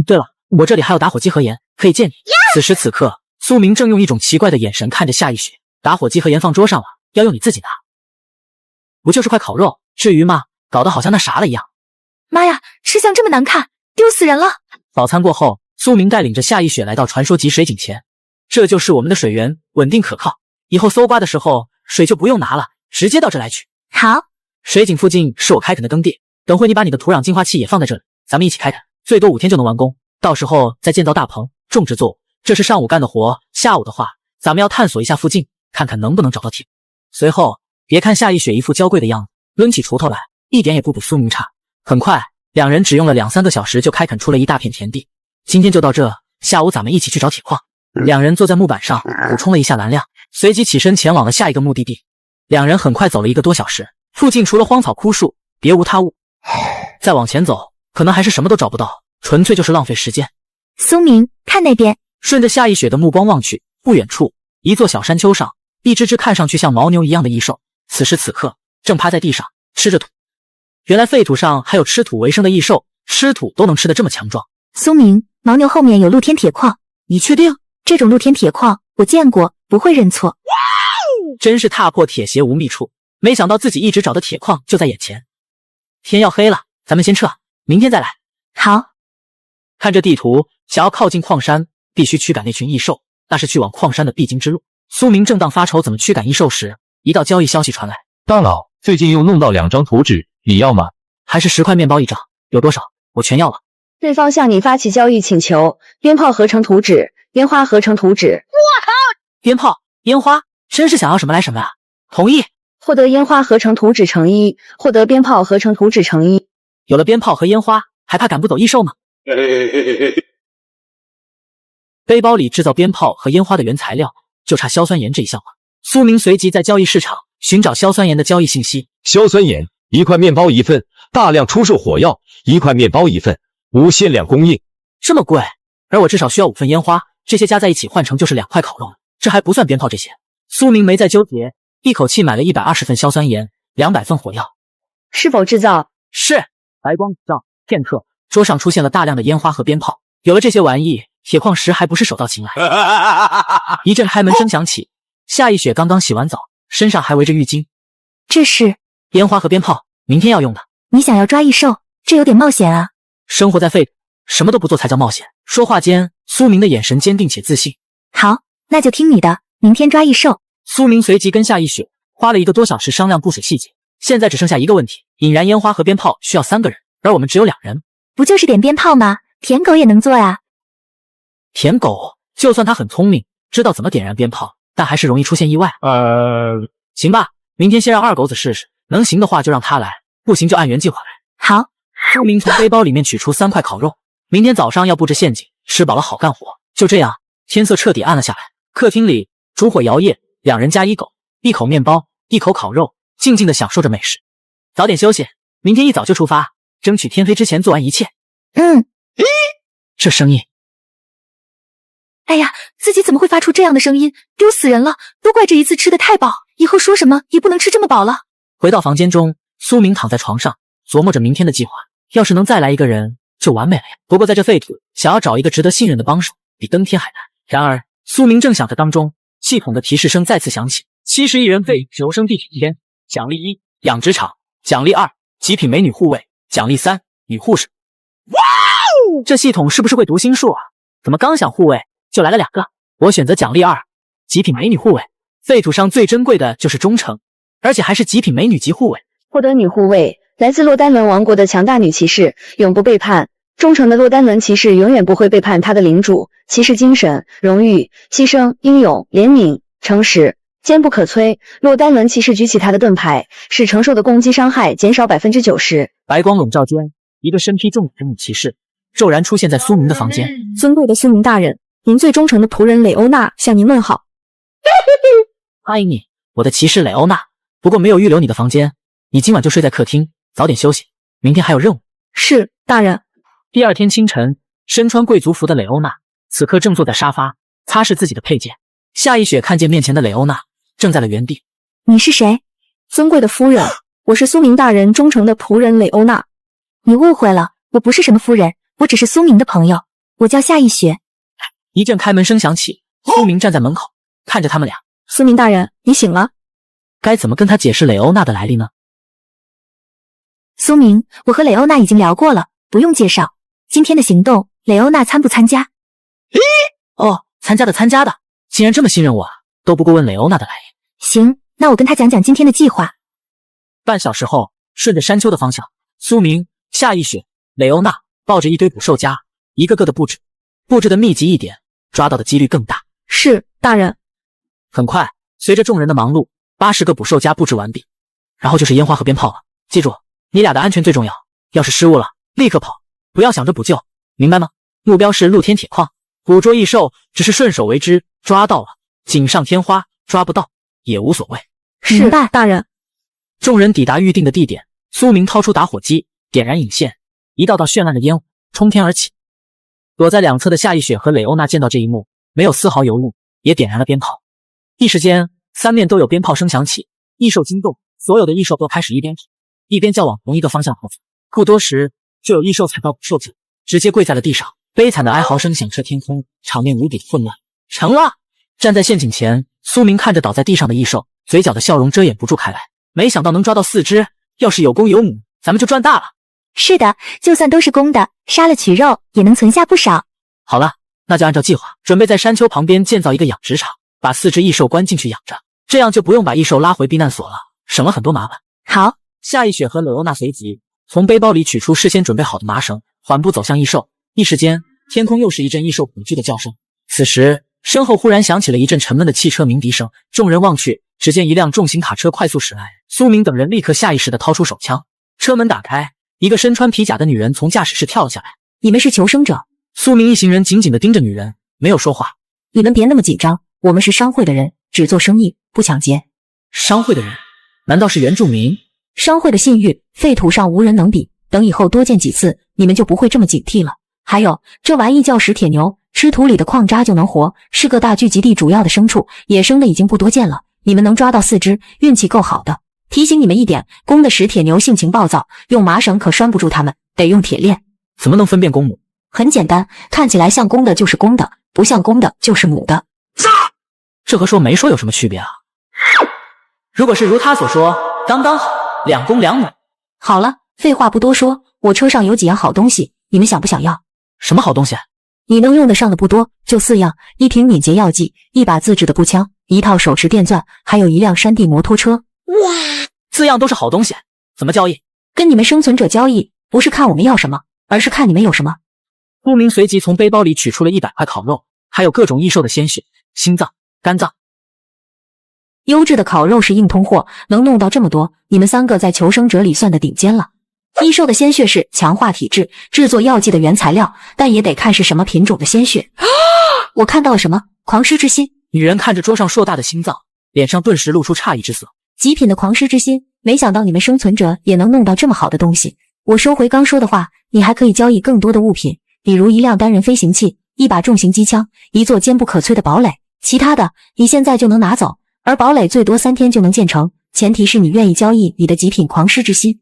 对了，我这里还有打火机和盐，可以借你。此时此刻，苏明正用一种奇怪的眼神看着夏一雪，打火机和盐放桌上了，要用你自己拿。不就是块烤肉，至于吗？搞得好像那啥了一样。妈呀，吃相这么难看，丢死人了！早餐过后，苏明带领着夏一雪来到传说级水井前，这就是我们的水源，稳定可靠，以后搜刮的时候水就不用拿了，直接到这来取。好，水井附近是我开垦的耕地，等会你把你的土壤净化器也放在这里，咱们一起开垦，最多5天就能完工，到时候再建造大棚，种植作物。这是上午干的活，下午的话，咱们要探索一下附近，看看能不能找到铁。随后，别看夏一雪一副娇贵的样子，抡起锄头来，一点也不比苏明差。很快，两人只用了2-3个小时就开垦出了一大片田地。今天就到这，下午咱们一起去找铁矿。两人坐在木板上补充了一下燃料，随即起身前往了下一个目的地。两人很快走了1个多小时，附近除了荒草枯树，别无他物。再往前走，可能还是什么都找不到，纯粹就是浪费时间。苏明，看那边。顺着夏一雪的目光望去，不远处，一座小山丘上，一只看上去像牦牛一样的异兽，此时此刻正趴在地上吃着土。原来废土上还有吃土为生的异兽，吃土都能吃得这么强壮。苏明，牦牛后面有露天铁矿，你确定？这种露天铁矿我见过，不会认错。真是踏破铁鞋无觅处，没想到自己一直找的铁矿就在眼前。天要黑了，咱们先撤，明天再来。好。看这地图，想要靠近矿山，必须驱赶那群异兽，那是去往矿山的必经之路。苏明正当发愁怎么驱赶异兽时，一道交易消息传来：大佬，最近又弄到2张图纸，你要吗？还是10块面包1张，有多少？我全要了。对方向你发起交易请求，鞭炮合成图纸，烟花合成图纸。我靠！鞭炮、烟花，真是想要什么来什么啊！同意。获得烟花合成图纸乘1，获得鞭炮合成图纸乘1。有了鞭炮和烟花，还怕赶不走异兽吗？背包里制造鞭炮和烟花的原材料，就差硝酸盐这一项了。苏明随即在交易市场寻找硝酸盐的交易信息。硝酸盐1块面包1份，大量出售火药1块面包1份，无限量供应。这么贵，而我至少需要5份烟花，这些加在一起换成就是2块烤肉了，这还不算鞭炮这些。苏明没再纠结，一口气买了120份硝酸盐，200份火药。是否制造？是。白光照，片刻，桌上出现了大量的烟花和鞭炮。有了这些玩意，铁矿石还不是手到擒来。一阵开门声响起，夏一雪刚刚洗完澡，身上还围着浴巾。这是烟花和鞭炮，明天要用的。你想要抓异兽，这有点冒险啊。生活在废土，什么都不做才叫冒险。说话间，苏明的眼神坚定且自信。好，那就听你的，明天抓异兽。苏明随即跟夏一雪花了1个多小时商量布水细节。现在只剩下一个问题，引燃烟花和鞭炮需要3个人，而我们只有2人。不就是点鞭炮吗？舔狗也能做呀。舔狗，就算他很聪明，知道怎么点燃鞭炮，但还是容易出现意外。行吧，明天先让2狗子试试，能行的话就让他来，不行就按原计划来。好。苏明从背包里面取出3块烤肉，明天早上要布置陷阱，吃饱了好干活。就这样，天色彻底暗了下来。客厅里烛火摇曳，2人加1狗，1口面包，1口烤肉，静静地享受着美食。早点休息，明天一早就出发，争取天黑之前做完一切。这声音，哎呀，自己怎么会发出这样的声音？丢死人了！都怪这一次吃的太饱，以后说什么也不能吃这么饱了。回到房间中，苏明躺在床上，琢磨着明天的计划。要是能再来一个人，就完美了呀。不过在这废土，想要找一个值得信任的帮手，比登天还难。然而，苏明正想着当中，系统的提示声再次响起：71人废求生地铁篇，奖励1，养殖场；奖励2，极品美女护卫；奖励3，女护士。哇哦！这系统是不是会读心术啊？怎么刚想护卫就来了2个？我选择奖励2，极品美女护卫。废土上最珍贵的就是忠诚，而且还是极品美女级护卫。获得女护卫，来自洛丹伦王国的强大女骑士，永不背叛。忠诚的洛丹伦骑士永远不会背叛他的领主。骑士精神、荣誉、牺牲、英勇、怜悯、诚实，坚不可摧。洛丹伦骑士举起他的盾牌，使承受的攻击伤害减少 90%。白光笼罩间，一个身披重甲的女骑士骤然出现在苏明的房间。尊贵的苏明大人，您最忠诚的仆人蕾欧娜向您问好。欢迎你，我的骑士蕾欧娜。不过没有预留你的房间，你今晚就睡在客厅，早点休息，明天还有任务。是，大人。第二天清晨，身穿贵族服的蕾欧娜此刻正坐在沙发擦拭自己的佩剑。夏一雪看见面前的蕾欧娜，怔在了原地。你是谁？尊贵的夫人，我是苏明大人忠诚的仆人蕾欧娜。你误会了，我不是什么夫人，我只是苏明的朋友，我叫夏一雪。一阵开门声响起，苏明站在门口看着他们俩。苏明大人，你醒了。该怎么跟他解释蕾欧娜的来历呢？苏明，我和蕾欧娜已经聊过了，不用介绍。今天的行动，蕾欧娜参不参加？哦，参加的，竟然这么信任我啊，都不过问蕾欧娜的来历。行，那我跟她讲讲今天的计划。半小时后，顺着山丘的方向，苏明、夏一雪、蕾欧娜抱着一堆捕兽夹，一个个的布置的密集一点，抓到的几率更大。是，大人。很快，随着众人的忙碌，80个捕兽夹布置完毕，然后就是烟花和鞭炮了。记住，你俩的安全最重要，要是失误了，立刻跑，不要想着补救，明白吗？目标是露天铁矿，捕捉异兽只是顺手为之，抓到了锦上添花，抓不到也无所谓。是，大人。众人抵达预定的地点，苏明掏出打火机，点燃引线，一道道绚烂的烟雾冲天而起。躲在两侧的夏一雪和蕾欧娜见到这一幕，没有丝毫犹豫，也点燃了鞭炮。一时间，三面都有鞭炮声响起，异兽惊动，所有的异兽都开始一边跑一边叫往同一个方向逃走。不多时，就有异兽踩到捕兽夹，直接跪在了地上，悲惨的哀嚎声响彻天空，场面无比的混乱。成了！站在陷阱前，苏明看着倒在地上的异兽，嘴角的笑容遮掩不住开来。没想到能抓到4只，要是有公有母，咱们就赚大了。是的，就算都是公的，杀了取肉也能存下不少。好了，那就按照计划，准备在山丘旁边建造一个养殖场，把4只异兽关进去养着，这样就不用把异兽拉回避难所了，省了很多麻烦。好，夏一雪和蕾欧娜随即从背包里取出事先准备好的麻绳，缓步走向异兽。一时间，天空又是一阵异兽恐惧的叫声。此时，身后忽然响起了一阵沉闷的汽车鸣笛声，众人望去，只见一辆重型卡车快速驶来。苏明等人立刻下意识地掏出手枪，车门打开，一个身穿皮甲的女人从驾驶室跳了下来。你们是求生者？苏明一行人紧紧地盯着女人，没有说话。你们别那么紧张，我们是商会的人，只做生意，不抢劫。商会的人？难道是原住民？商会的信誉，废土上无人能比。等以后多见几次，你们就不会这么警惕了。还有，这玩意叫石铁牛，吃土里的矿渣就能活，是个大聚集地主要的牲畜，野生的已经不多见了。你们能抓到4只，运气够好的。提醒你们一点，公的石铁牛性情暴躁，用麻绳可拴不住它们，得用铁链。怎么能分辨公母？很简单，看起来像公的就是公的，不像公的就是母的。这和说没说有什么区别啊？如果是如他所说，刚刚好，2公2母。好了，废话不多说，我车上有几样好东西，你们想不想要？什么好东西？你能用得上的不多，就4样：1瓶敏捷药剂，1把自制的步枪，1套手持电钻，还有1辆山地摩托车。哇，4样都是好东西，怎么交易？跟你们生存者交易，不是看我们要什么，而是看你们有什么。顾明随即从背包里取出了100块烤肉，还有各种异兽的鲜血、心脏、肝脏。优质的烤肉是硬通货，能弄到这么多，你们3个在求生者里算的顶尖了。异兽的鲜血是强化体质、制作药剂的原材料，但也得看是什么品种的鲜血。我看到了什么？狂狮之心。女人看着桌上硕大的心脏，脸上顿时露出诧异之色。极品的狂狮之心，没想到你们生存者也能弄到这么好的东西。我收回刚说的话，你还可以交易更多的物品，比如1辆单人飞行器、1把重型机枪、1座坚不可摧的堡垒，其他的你现在就能拿走。而堡垒最多3天就能建成，前提是你愿意交易你的极品狂狮之心。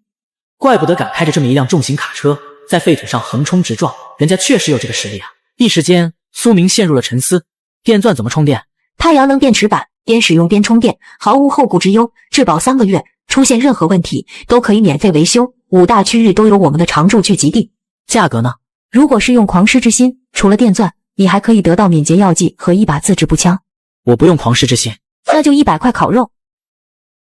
怪不得敢开着这么一辆重型卡车在废土上横冲直撞，人家确实有这个实力啊！一时间，苏明陷入了沉思。电钻怎么充电？太阳能电池板，边使用边充电，毫无后顾之忧，质保3个月，出现任何问题都可以免费维修。5大区域都有我们的常驻聚集地。价格呢？如果是用狂狮之心，除了电钻，你还可以得到免劫药剂和一把自制步枪。我不用狂狮之心，那就100块烤肉，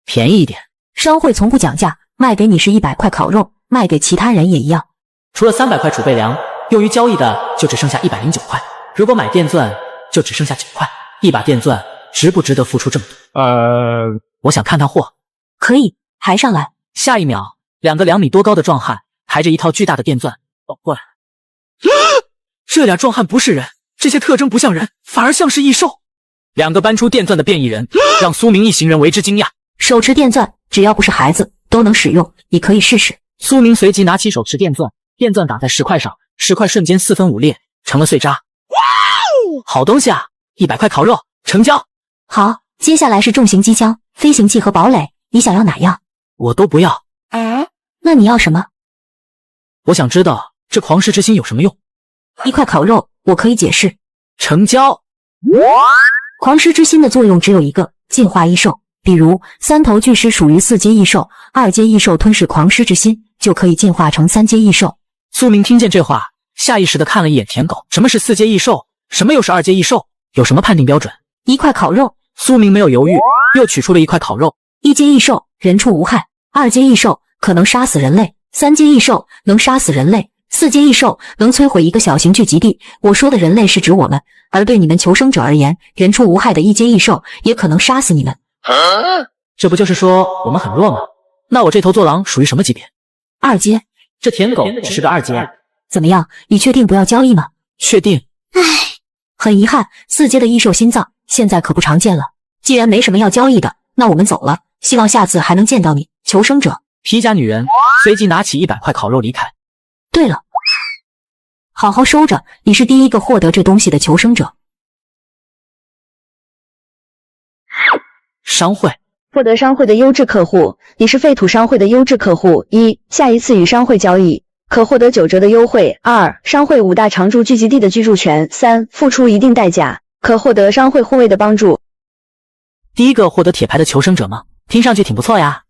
便宜一点。商会从不讲价，卖给你是100块烤肉，卖给其他人也一样。除了300块储备粮，用于交易的就只剩下109块。如果买电钻，就只剩下9块。一把电钻值不值得付出这么多？我想看看货。可以，抬上来。下一秒，2个2米多高的壮汉抬着一套巨大的电钻过来。这俩壮汉不是人，这些特征不像人，反而像是异兽。2个搬出电钻的变异人，让苏明一行人为之惊讶。手持电钻，只要不是孩子都能使用，你可以试试。苏明随即拿起手持电钻，电钻打在石块上，石块瞬间4分5裂，成了碎渣。哇哦，好东西啊！100块烤肉，成交。好，接下来是重型机枪、飞行器和堡垒，你想要哪样？我都不要。那你要什么？我想知道这狂狮之心有什么用。1块烤肉，我可以解释。成交。狂狮之心的作用只有一个，进化异兽。比如3头巨狮属于4阶异兽，2阶异兽吞噬狂狮之心，就可以进化成3阶异兽。苏明听见这话，下意识地看了一眼舔狗。什么是4阶异兽？什么又是2阶异兽？有什么判定标准？1块烤肉。苏明没有犹豫，又取出了1块烤肉。1阶异兽，人畜无害；2阶异兽可能杀死人类；3阶异兽能杀死人类；4阶异兽能摧毁一个小型聚集地。我说的人类是指我们，而对你们求生者而言，人畜无害的1阶异兽也可能杀死你们。这不就是说我们很弱吗？那我这头坐狼属于什么级别？2阶。这舔狗只是个2阶。怎么样？你确定不要交易吗？确定。唉，很遗憾，4阶的异兽心脏现在可不常见了。既然没什么要交易的，那我们走了。希望下次还能见到你，求生者。皮甲女人随即拿起100块烤肉离开。对了，好好收着，你是第一个获得这东西的求生者。商会获得商会的优质客户，你是废土商会的优质客户。1. 下一次与商会交易，可获得9折的优惠。2. 商会5大常驻聚集地的居住权。3. 付出一定代价，可获得商会护卫的帮助。第一个获得铁牌的求生者吗？听上去挺不错呀。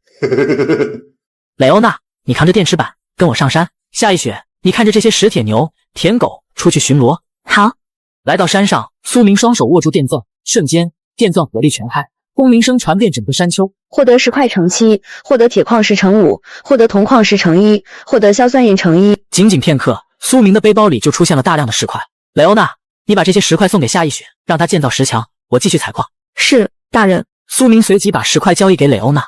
蕾欧娜，你扛着电池板跟我上山。夏一雪，你看着这些石铁牛、舔狗出去巡逻。好。来到山上，苏明双手握住电钻，瞬间电钻火力全开，轰鸣声传遍整个山丘。获得石块乘7，获得铁矿石乘5，获得铜矿石乘1，获得硝酸银乘1。仅仅片刻，苏明的背包里就出现了大量的石块。蕾欧娜，你把这些石块送给夏一雪，让她建造石墙，我继续采矿。是，大人。苏明随即把石块交易给蕾欧娜。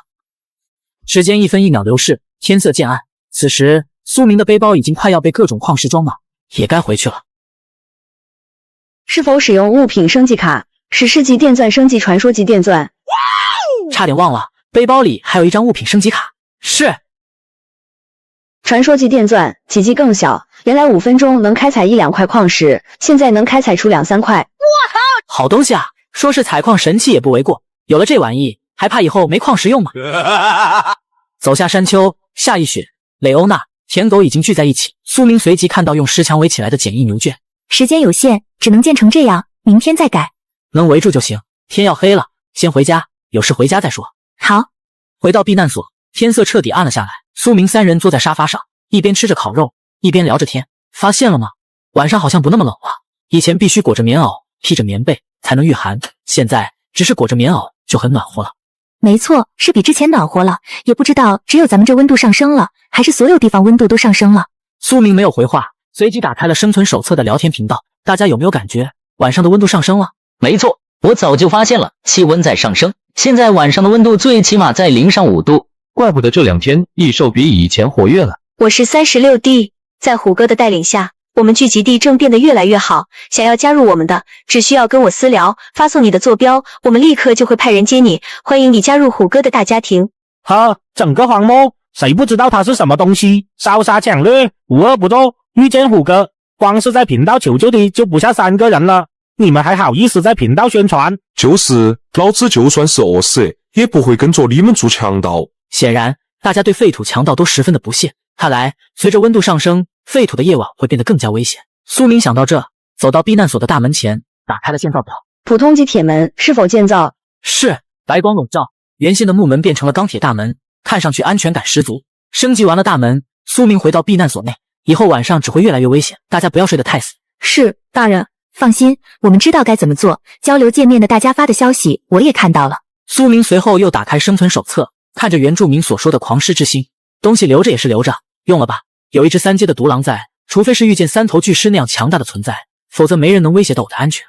时间1分1秒流逝，天色渐暗。此时，苏明的背包已经快要被各种矿石装满，也该回去了。是否使用物品升级卡？史诗级电钻升级传说级电钻。差点忘了，背包里还有一张物品升级卡。是。传说级电钻体积更小，原来5分钟能开采1-2块矿石，现在能开采出2-3块。我靠，好东西啊！说是采矿神器也不为过。有了这玩意，还怕以后没矿石用吗？走下山丘，夏一雪、蕾欧娜、舔狗已经聚在一起。苏明随即看到用石墙围起来的简易牛圈。时间有限，只能建成这样，明天再改。能围住就行。天要黑了，先回家，有事回家再说。好。回到避难所，天色彻底暗了下来。苏明3人坐在沙发上，一边吃着烤肉，一边聊着天。发现了吗？晚上好像不那么冷了。以前必须裹着棉袄，披着棉被才能御寒，现在只是裹着棉袄就很暖和了。没错，是比之前暖和了。也不知道只有咱们这温度上升了，还是所有地方温度都上升了。苏明没有回话，随即打开了生存手册的聊天频道。大家有没有感觉晚上的温度上升了？没错，我早就发现了，气温在上升。现在晚上的温度最起码在0上5度。怪不得这2天异兽比以前活跃了。我是36D，在虎哥的带领下，我们聚集地正变得越来越好。想要加入我们的，只需要跟我私聊，发送你的坐标，我们立刻就会派人接你。欢迎你加入虎哥的大家庭。呵，整个荒漠，谁不知道它是什么东西？烧杀抢掠，无恶不作。遇见虎哥，光是在频道求救的就不下3个人了，你们还好意思在频道宣传？就是，老子就算是饿死，也不会跟着你们做强盗。显然，大家对废土强盗都十分的不屑。看来随着温度上升，废土的夜晚会变得更加危险。苏明想到这，走到避难所的大门前，打开了建造表。普通级铁门是否建造？是。白光笼罩，原先的木门变成了钢铁大门，看上去安全感十足。升级完了大门，苏明回到避难所内。以后晚上只会越来越危险，大家不要睡得太死。是，大人。放心，我们知道该怎么做。交流界面的大家发的消息我也看到了。苏明随后又打开生存手册，看着原住民所说的狂狮之心，东西留着也是留着，用了吧。有一只3阶的毒狼在，除非是遇见3头巨狮那样强大的存在，否则没人能威胁到我的安全。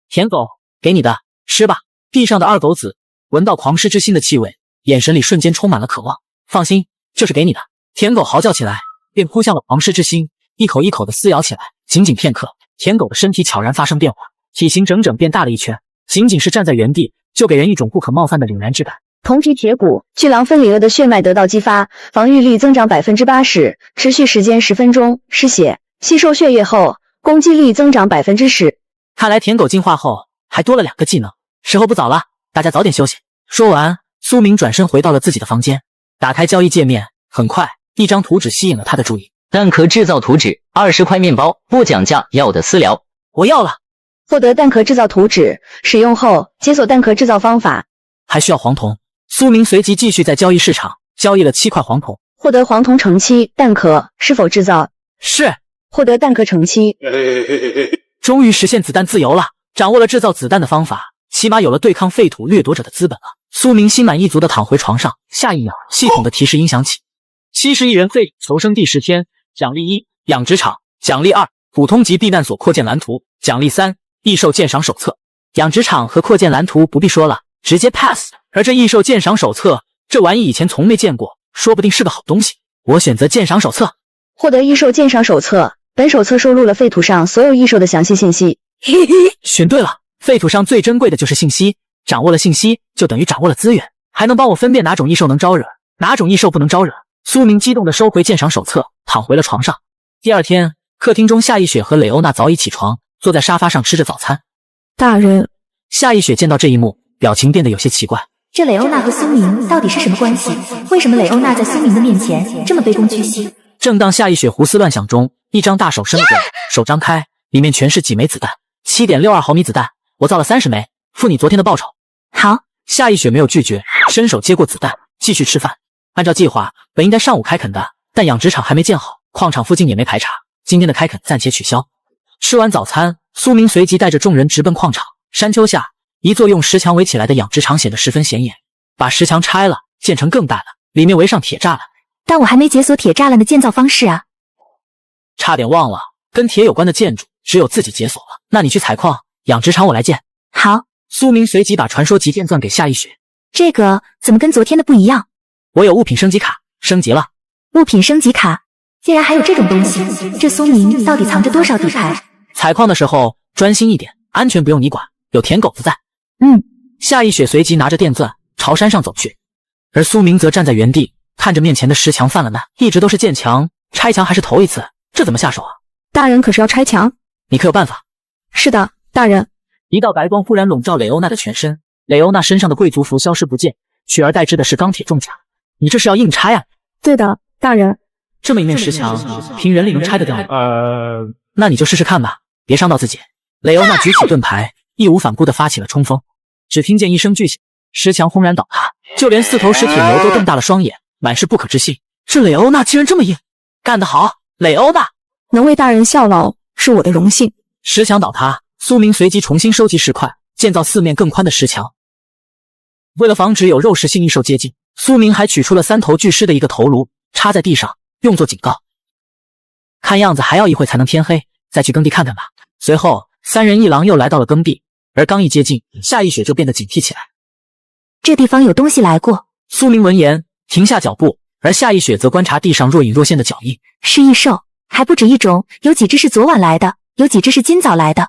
舔狗，给你的，吃吧。地上的2狗子闻到狂狮之心的气味，眼神里瞬间充满了渴望。放心，这是给你的。舔狗嚎叫起来，便扑向了狂狮之心，一口一口的撕咬起来。仅仅片刻，舔狗的身体悄然发生变化，体型整整变大了一圈，仅仅是站在原地就给人一种不可冒犯的凛然之感。铜皮铁骨，巨狼分离了的血脉得到激发，防御力增长 80%， 持续时间10分钟。失血，吸收血液后，攻击力增长 10%。看来舔狗进化后还多了2个技能。时候不早了，大家早点休息。说完，苏明转身回到了自己的房间，打开交易界面。很快，一张图纸吸引了他的注意。蛋壳制造图纸，20块面包，不讲价，要的私聊。我要了。获得蛋壳制造图纸，使用后解锁蛋壳制造方法。还需要黄铜。苏明随即继续在交易市场交易了7块黄铜。获得黄铜乘7蛋壳，是否制造？是。获得蛋壳乘7。终于实现子弹自由了，掌握了制造子弹的方法，起码有了对抗废土掠夺者的资本了。苏明心满意足地躺回床上，下一秒，系统的提示音响起：70亿人废土求生第10天，奖励1，养殖场；奖励2，普通级避难所扩建蓝图；奖励3，异兽鉴赏手册。养殖场和扩建蓝图不必说了，直接 pass。而这异兽鉴赏手册，这玩意以前从没见过，说不定是个好东西。我选择鉴赏手册。获得异兽鉴赏手册，本手册收录了废土上所有异兽的详细信息。选对了，废土上最珍贵的就是信息，掌握了信息就等于掌握了资源，还能帮我分辨哪种异兽能招惹，哪种异兽不能招惹。苏明激动地收回鉴赏手册，躺回了床上。第二天，客厅中夏一雪和蕾欧娜早已起床，坐在沙发上吃着早餐。大人，夏一雪见到这一幕，表情变得有些奇怪。这蕾欧娜和苏明到底是什么关系？为什么蕾欧娜在苏明的面前这么卑躬屈膝？正当夏一雪胡思乱想中，一张大手伸了过来，手张开，里面全是几枚子弹，7.62毫米子弹，我造了30枚，付你昨天的报酬。好，夏一雪没有拒绝，伸手接过子弹，继续吃饭。按照计划，本应该上午开垦的，但养殖场还没建好，矿场附近也没排查，今天的开垦暂且取消。吃完早餐，苏明随即带着众人直奔矿场。山丘下，一座用石墙围起来的养殖场显得十分显眼，把石墙拆了，建成更大的，里面围上铁栅栏。但我还没解锁铁栅栏的建造方式啊！差点忘了，跟铁有关的建筑只有自己解锁了。那你去采矿，养殖场我来建。好。苏明随即把传说级电钻给夏一雪。这个怎么跟昨天的不一样？我有物品升级卡，升级了。物品升级卡，竟然还有这种东西，这苏明到底藏着多少底牌？采矿的时候专心一点，安全不用你管，有舔狗子在。夏一雪随即拿着电钻朝山上走去，而苏明则站在原地，看着面前的石墙犯了难。一直都是建墙，拆墙还是头一次，这怎么下手啊？大人可是要拆墙？你可有办法？是的，大人。一道白光忽然笼罩蕾欧娜的全身，蕾欧娜身上的贵族服消失不见，取而代之的是钢铁重甲。你这是要硬拆啊？对的，大人。这么一面石墙，凭人力能拆得掉吗？那你就试试看吧，别伤到自己。蕾欧娜举起盾牌，义无反顾地发起了冲锋。只听见一声巨响，石墙轰然倒塌，就连4头石铁牛都瞪大了双眼，满是不可置信。这蕾欧娜竟然这么硬，干得好，蕾欧娜！能为大人效劳是我的荣幸。石墙倒塌，苏明随即重新收集石块，建造4面更宽的石墙。为了防止有肉食性异兽接近，苏明还取出了3头巨狮的一个头颅，插在地上，用作警告。看样子还要一会才能天黑，再去耕地看看吧。随后，3人一狼又来到了耕地，而刚一接近，夏一雪就变得警惕起来。这地方有东西来过。苏明闻言停下脚步，而夏一雪则观察地上若隐若现的脚印。是异兽，还不止一种，有几只是昨晚来的，有几只是今早来的。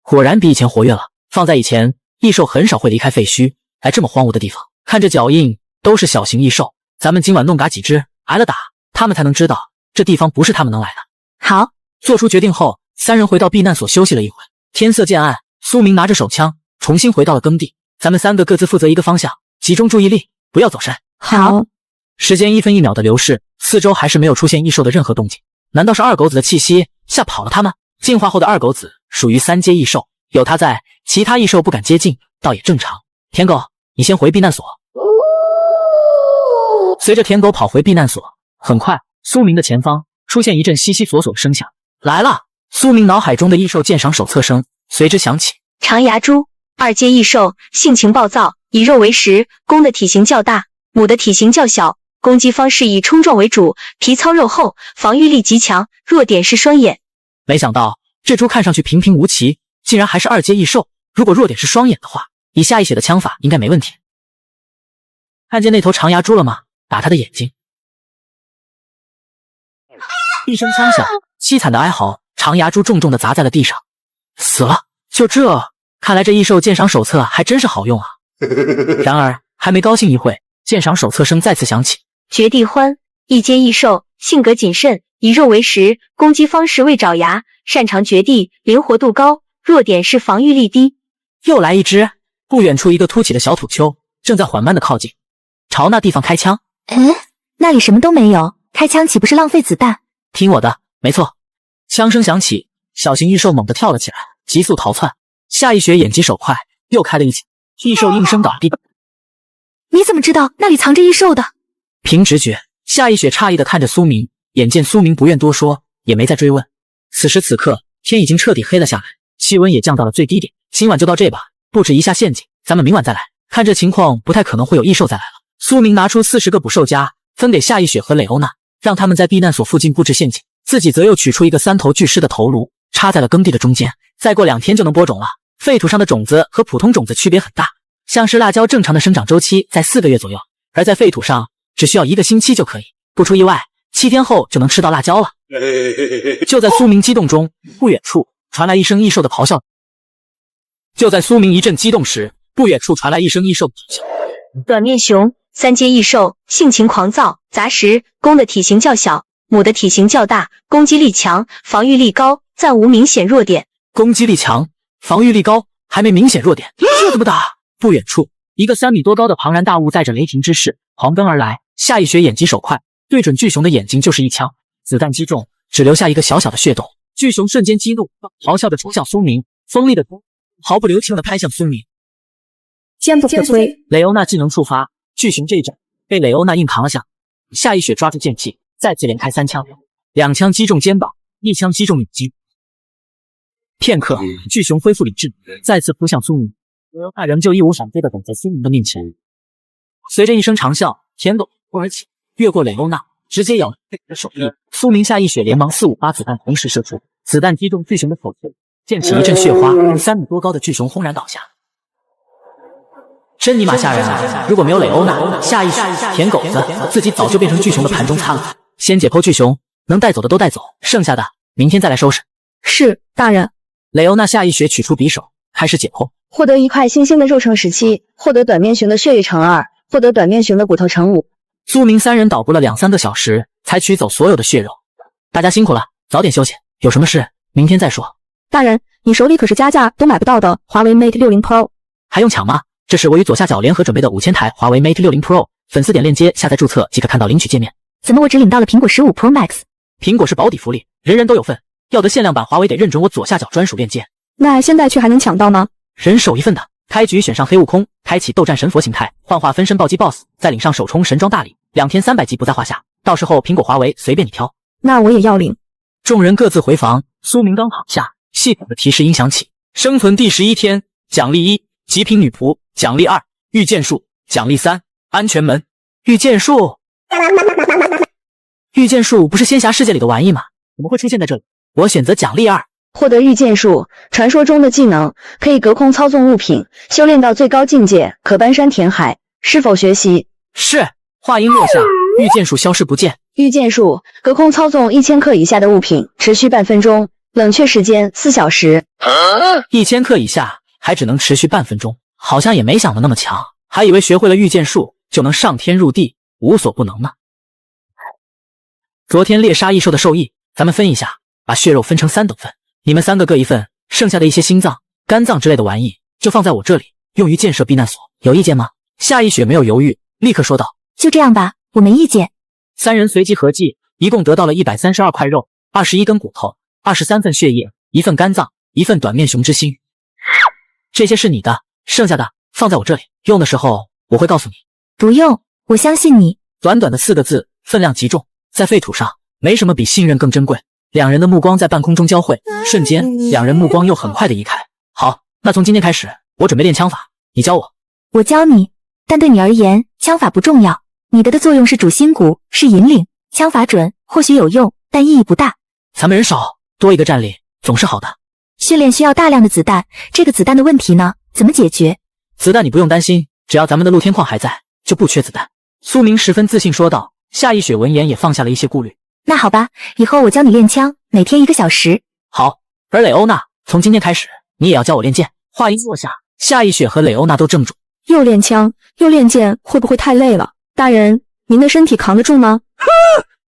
果然比以前活跃了。放在以前，异兽很少会离开废墟，来这么荒芜的地方。看这脚印，都是小型异兽。咱们今晚弄嘎几只，挨了打，他们才能知道这地方不是他们能来的。好，做出决定后，3人回到避难所休息了一会。天色渐暗，苏明拿着手枪重新回到了耕地。咱们3个各自负责一个方向，集中注意力，不要走神。好。时间1分1秒的流逝，四周还是没有出现异兽的任何动静。难道是二狗子的气息吓跑了他们？进化后的二狗子属于3阶异兽，有他在，其他异兽不敢接近，倒也正常。舔狗，你先回避难所。随着舔狗跑回避难所，很快苏明的前方出现一阵悉悉索索的声响。来了！苏明脑海中的异兽鉴赏手册声随之响起。长牙猪，2阶异兽，性情暴躁，以肉为食，公的体型较大，母的体型较小，攻击方式以冲撞为主，皮糙肉厚，防御力极强，弱点是双眼。没想到这猪看上去平平无奇，竟然还是2阶异兽。如果弱点是双眼的话，以下一血的枪法应该没问题。看见那头长牙猪了吗？打他的眼睛！一声枪响，凄惨的哀嚎，长牙猪重重地砸在了地上，死了。就这，看来这异兽鉴赏手册还真是好用啊。然而还没高兴一会，鉴赏手册声再次响起。绝地獾，1阶异兽，性格谨慎，以肉为食，攻击方式为爪牙，擅长绝地，灵活度高，弱点是防御力低。又来一只！不远处一个凸起的小土丘正在缓慢地靠近，朝那地方开枪。那里什么都没有，开枪岂不是浪费子弹？听我的，没错。枪声响起，小型异兽猛地跳了起来，急速逃窜。夏一雪眼疾手快，又开了一枪，异兽应声倒地。你怎么知道那里藏着异兽的？凭直觉。夏一雪诧异地看着苏明，眼见苏明不愿多说，也没再追问。此时此刻，天已经彻底黑了下来，气温也降到了最低点。今晚就到这吧，布置一下陷阱，咱们明晚再来。看这情况，不太可能会有异兽再来了。苏明拿出40个捕兽夹，分给夏一雪和蕾欧娜，让他们在避难所附近布置陷阱，自己则又取出一个3头巨狮的头颅，插在了耕地的中间。再过2天就能播种了。废土上的种子和普通种子区别很大，像是辣椒正常的生长周期在4个月左右，而在废土上只需要1个星期就可以，不出意外，7天后就能吃到辣椒了。就在苏明激动中，不远处传来一声异兽的咆哮。就在苏明一阵激动时，不远处传来一声异兽的咆哮。短面熊，3阶异兽，性情狂躁，杂食，公的体型较小，母的体型较大，攻击力强，防御力高，暂无明显弱点。攻击力强，防御力高，还没明显弱点，这怎么打？不远处，一个3米多高的庞然大物载着雷霆之势狂奔而来。夏一雪眼疾手快，对准巨熊的眼睛就是一枪，子弹击中，只留下一个小小的血洞。巨熊瞬间激怒，咆哮着冲向苏明，锋利的刀毫不留情地拍向苏明。坚不可摧！蕾欧娜技能触发，巨熊这一掌被蕾欧娜硬扛了下。夏一雪抓住剑气，再次连开3枪，2枪击中肩膀，1枪击中眼睛。片刻，巨熊恢复理智，再次扑向苏明。蕾欧娜仍旧义无反顾地等在苏明的面前。随着一声长啸，舔狗而起，越过蕾欧娜，直接咬了自己的手臂。苏明、夏一雪连忙4、5发子弹同时射出，子弹击中巨熊的口唇，溅起一阵血花，3米多高的巨熊轰然倒下。真尼玛吓人啊！如果没有蕾欧娜、夏一雪、舔狗子，自己早就变成巨熊的盘中餐了。先解剖巨熊，能带走的都带走，剩下的明天再来收拾。是，大人。蕾欧娜、夏一雪取出匕首，开始解剖。获得1块星星的肉乘17，获得短面熊的血液乘2，获得短面熊的骨头乘5。苏明3人捣鼓了2、3个小时，才取走所有的血肉。大家辛苦了，早点休息，有什么事明天再说。大人，你手里可是加价都买不到的华为 Mate 60 Pro， 还用抢吗？这是我与左下角联合准备的5000台华为 Mate 60 Pro， 粉丝点链接下载注册即可看到领取界面。怎么我只领到了苹果15 Pro Max？ 苹果是保底福利，人人都有份。要得限量版华为得认准我左下角专属链接。那现在去还能抢到吗？人手一份的。开局选上黑悟空，开启斗战神佛形态，幻化分身暴击 BOSS， 再领上首充神装大礼，2天300级不在话下。到时候苹果华为随便你挑。那我也要领。众人各自回房，苏明刚躺下，系统的提示音响起：生存第11天，奖励1，极品女仆，奖励2，御剑术，奖励3，安全门。御剑术，御剑术不是仙侠世界里的玩意吗？怎么会出现在这里？我选择奖励2。获得御剑术，传说中的技能，可以隔空操纵物品，修炼到最高境界，可搬山填海。是否学习？是。话音落下，御剑术消失不见。御剑术隔空操纵1000克以下的物品，持续半分钟，冷却时间4小时。1000克以下还只能持续半分钟，好像也没想的那么强，还以为学会了御剑术就能上天入地，无所不能呢。昨天猎杀异兽的受益，咱们分一下，把血肉分成3等份，你们3个各一份，剩下的一些心脏、肝脏之类的玩意就放在我这里，用于建设避难所，有意见吗？夏一雪没有犹豫，立刻说道：就这样吧，我没意见。三人随即合计，一共得到了132块肉、21根骨头、23份血液、1份肝脏、1份短面熊之心。这些是你的，剩下的放在我这里，用的时候我会告诉你。不用，我相信你。短短的4个字，分量极重，在废土上，没什么比信任更珍贵。两人的目光在半空中交汇，瞬间，两人目光又很快的移开。好，那从今天开始，我准备练枪法，你教我。我教你，但对你而言，枪法不重要。你的作用是主心骨，是引领。枪法准，或许有用，但意义不大。咱们人少，多一个战力总是好的。训练需要大量的子弹，这个子弹的问题呢，怎么解决？子弹你不用担心，只要咱们的露天矿还在，就不缺子弹。苏明十分自信说道。夏意雪闻言也放下了一些顾虑。那好吧，以后我教你练枪，每天1个小时。好，而蕾欧娜，从今天开始，你也要教我练剑。话音落下，夏意雪和蕾欧娜都怔住。又练枪又练剑，会不会太累了？大人，您的身体扛得住吗？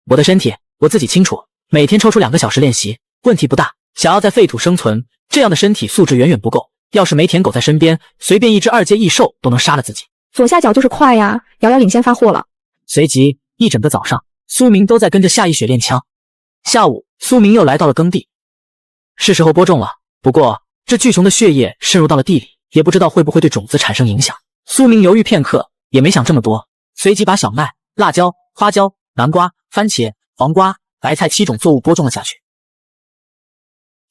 我的身体我自己清楚，每天抽出2个小时练习，问题不大。想要在废土生存，这样的身体素质远远不够。要是没舔狗在身边，随便一只2阶异兽都能杀了自己。左下角就是快呀，遥遥领先发货了。随即一整个早上，苏明都在跟着夏意雪练枪。下午，苏明又来到了耕地，是时候播种了。不过这巨熊的血液渗入到了地里，也不知道会不会对种子产生影响。苏明犹豫片刻，也没想这么多，随即把小麦、辣椒、花椒、南瓜、番茄、黄瓜、白菜7种作物播种了下去。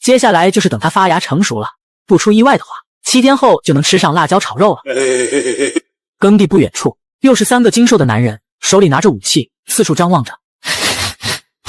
接下来就是等它发芽成熟了，不出意外的话，7天后就能吃上辣椒炒肉了。耕地不远处，又是3个精瘦的男人，手里拿着武器，四处张望着。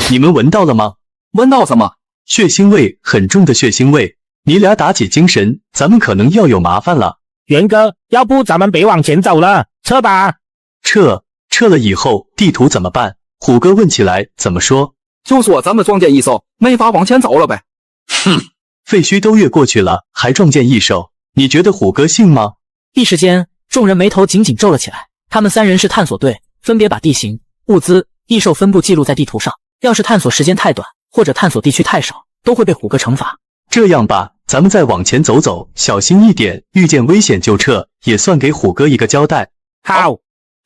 你们闻到了吗？闻到什么？血腥味，很重的血腥味。你俩打起精神，咱们可能要有麻烦了。元哥，要不咱们别往前走了，撤吧。撤了以后地图怎么办？虎哥问起来怎么说？就说咱们撞见异兽，没法往前走了呗。哼，废墟都越过去了，还撞见异兽，你觉得虎哥信吗？一时间，众人眉头紧紧皱了起来。他们3人是探索队，分别把地形、物资、异兽分布记录在地图上。要是探索时间太短，或者探索地区太少，都会被虎哥惩罚。这样吧，咱们再往前走走，小心一点，遇见危险就撤，也算给虎哥一个交代。好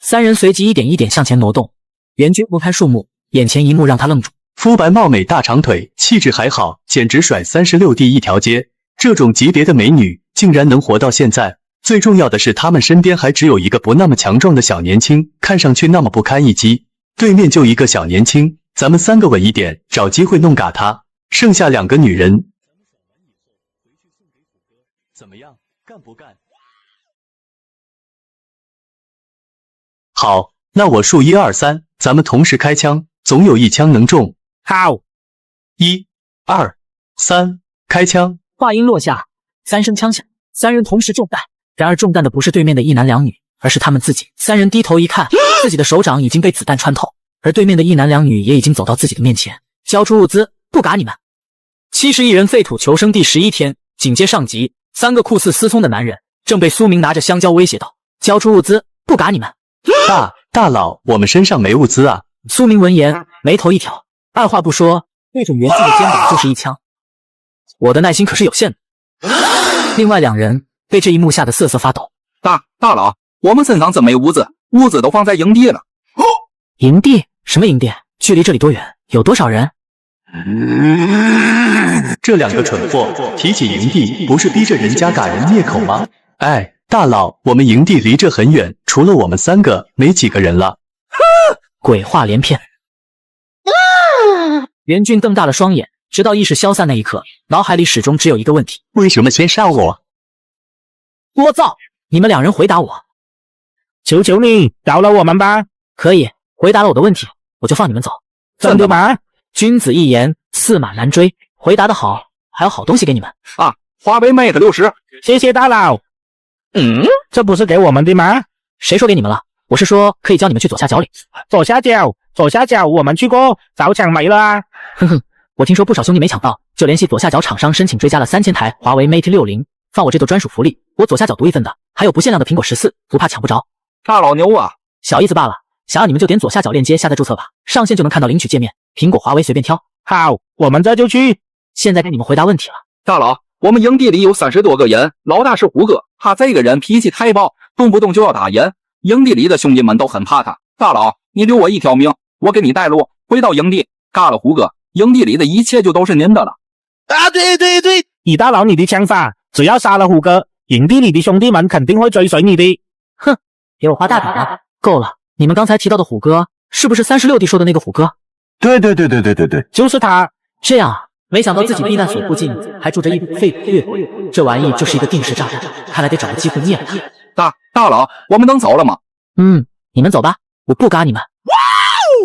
，3人随即一点一点向前挪动。袁军拨开树木，眼前一幕让他愣住。肤白貌美，大长腿，气质还好，简直甩36D一条街。这种级别的美女竟然能活到现在，最重要的是他们身边还只有一个不那么强壮的小年轻，看上去那么不堪一击。对面就一个小年轻，咱们3个稳一点，找机会弄嘎他。剩下2个女人，怎么样，干不干？好，那我数1、2、3，咱们同时开枪，总有一枪能中。好，1、2、3，开枪。话音落下，3声枪响，3人同时中弹。然而中弹的不是对面的一男2女，而是他们自己。3人低头一看，自己的手掌已经被子弹穿透，而对面的一男2女也已经走到自己的面前。交出物资，不嘎你们！71人废土求生第11天，紧接上集，3个酷似思聪的男人正被苏明拿着香蕉威胁道：“交出物资，不嘎你们！”大佬，我们身上没物资啊！苏明闻言，眉头一挑，二话不说，对准袁俊的肩膀就是一枪。我的耐心可是有限的。另外2人被这一幕吓得瑟瑟发抖。大佬，我们身上真没物资，物资都放在营地了。营地？什么营地？距离这里多远？有多少人？这2个蠢货提起营地，不是逼着人家嘎人灭口吗？哎，大佬，我们营地离这很远，除了我们3个，没几个人了。鬼话连篇。袁俊瞪大了双眼，直到意识消散那一刻，脑海里始终只有一个问题：为什么先杀我？聒噪！你们2人回答我！求求你饶了我们吧！可以，回答了我的问题，我就放你们走。真的吗？君子一言，驷马难追。回答的好，还有好东西给你们啊！华为 Mate 60，谢谢大佬。这不是给我们的吗？谁说给你们了？我是说可以叫你们去左下角里。左下角我们去过，早抢没了啊！哼哼，我听说不少兄弟没抢到，就联系左下角厂商申请追加了3000台华为 Mate 60，放我这做专属福利，我左下角独一份的，还有不限量的苹果14，不怕抢不着。大佬牛啊！小意思罢了，想要你们就点左下角链接下载注册吧，上线就能看到领取界面，苹果华为随便挑。好，我们这就去。现在该你们回答问题了。大佬，我们营地里有30多个人，老大是胡哥，他这个人脾气太暴，动不动就要打人，营地里的兄弟们都很怕他。大佬，你留我一条命，我给你带路，回到营地。嘎了胡哥，营地里的一切就都是您的了。啊，对，以大佬你的想法，只要杀了胡哥，营地里的兄弟们肯定会追随你的。哼，给我画大饼了！够了，你们刚才提到的虎哥，是不是36弟说的那个虎哥？对，就是他。这样啊，没想到自己避难所附近还住着一股废土掠夺，这玩意就是一个定时炸弹，看来得找个机会灭了他。大佬，我们能走了吗？你们走吧，我不嘎你们。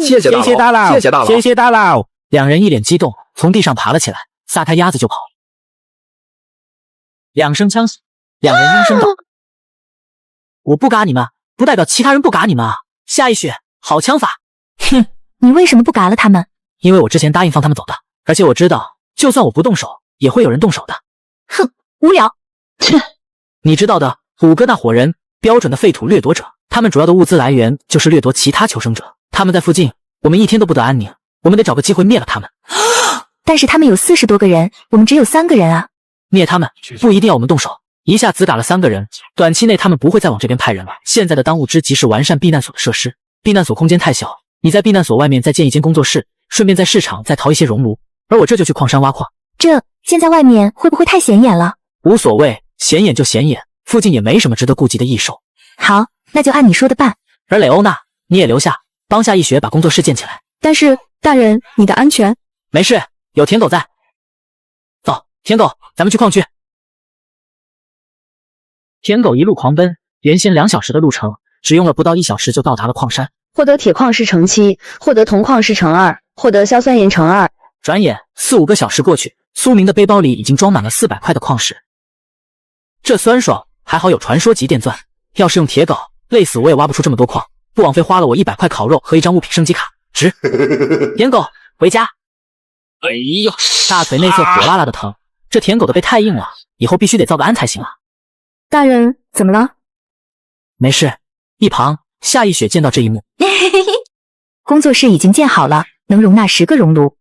谢谢大佬，谢谢大佬。两人一脸激动，从地上爬了起来，撒开鸭子就跑。两声枪响，两人应声道：“我不嘎你们，不代表其他人不嘎你们啊！”夏一雪，好枪法！哼，你为什么不嘎了他们？因为我之前答应放他们走的，而且我知道，就算我不动手，也会有人动手的。哼，无聊。切，你知道的，虎哥那伙人，标准的废土掠夺者，他们主要的物资来源就是掠夺其他求生者。他们在附近，我们一天都不得安宁，我们得找个机会灭了他们。但是他们有40多个人，我们只有3个人啊！灭他们不一定要我们动手，一下子打了3个人，短期内他们不会再往这边派人了。现在的当务之急是完善避难所的设施，避难所空间太小，你在避难所外面再建一间工作室，顺便在市场再淘一些熔炉，而我这就去矿山挖矿。这建在外面会不会太显眼了？无所谓，显眼就显眼，附近也没什么值得顾及的异兽。好，那就按你说的办。而蕾欧娜，你也留下，帮夏一雪把工作室建起来。但是大人，你的安全……没事，有舔狗在。走，舔狗，咱们去矿区。舔狗一路狂奔，原先2小时的路程，只用了不到1小时就到达了矿山。获得铁矿石乘7，获得铜矿石乘2，获得硝酸盐乘2。转眼4、5个小时过去，苏明的背包里已经装满了400块的矿石。这酸爽，还好有传说级电钻，要是用铁镐，累死我也挖不出这么多矿，不枉费花了我100块烤肉和一张物品升级卡，值。舔狗，回家。哎呦，大腿内侧火辣辣的疼，这舔狗的背太硬了，以后必须得造个鞍才行啊。大人，怎么了？没事。一旁夏一雪见到这一幕，工作室已经建好了，能容纳10个熔炉。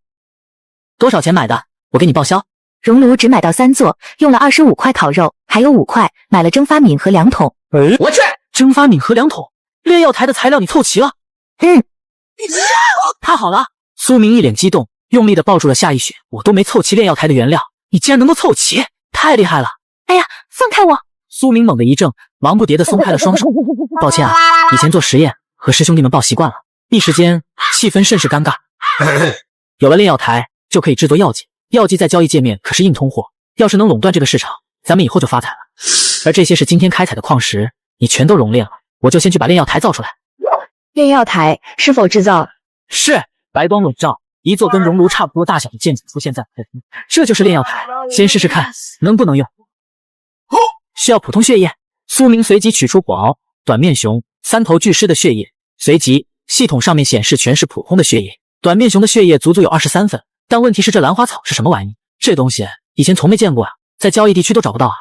多少钱买的？我给你报销。熔炉只买到3座，用了25块烤肉，还有5块买了蒸发皿和2桶。我去，蒸发皿和2桶，炼药台的材料你凑齐了？太好了！苏明一脸激动，用力的抱住了夏一雪。我都没凑齐炼药台的原料，你竟然能够凑齐，太厉害了！哎呀，放开我！苏明猛地一怔，忙不迭的松开了双手。抱歉啊，以前做实验和师兄弟们抱习惯了，一时间气氛甚是尴尬。有了炼药台，就可以制作药剂，药剂在交易界面可是硬通货，要是能垄断这个市场，咱们以后就发财了。而这些是今天开采的矿石，你全都熔炼了，我就先去把炼药台造出来。炼药台是否制造？是，白光笼罩，一座跟熔炉差不多大小的建筑出现在这就是炼药台，先试试看能不能用。需要普通血液，苏明随即取出火鳌、短面熊、3头巨狮的血液，随即系统上面显示全是普通的血液。短面熊的血液足足有23份，但问题是这兰花草是什么玩意？这东西以前从没见过啊，在交易地区都找不到啊。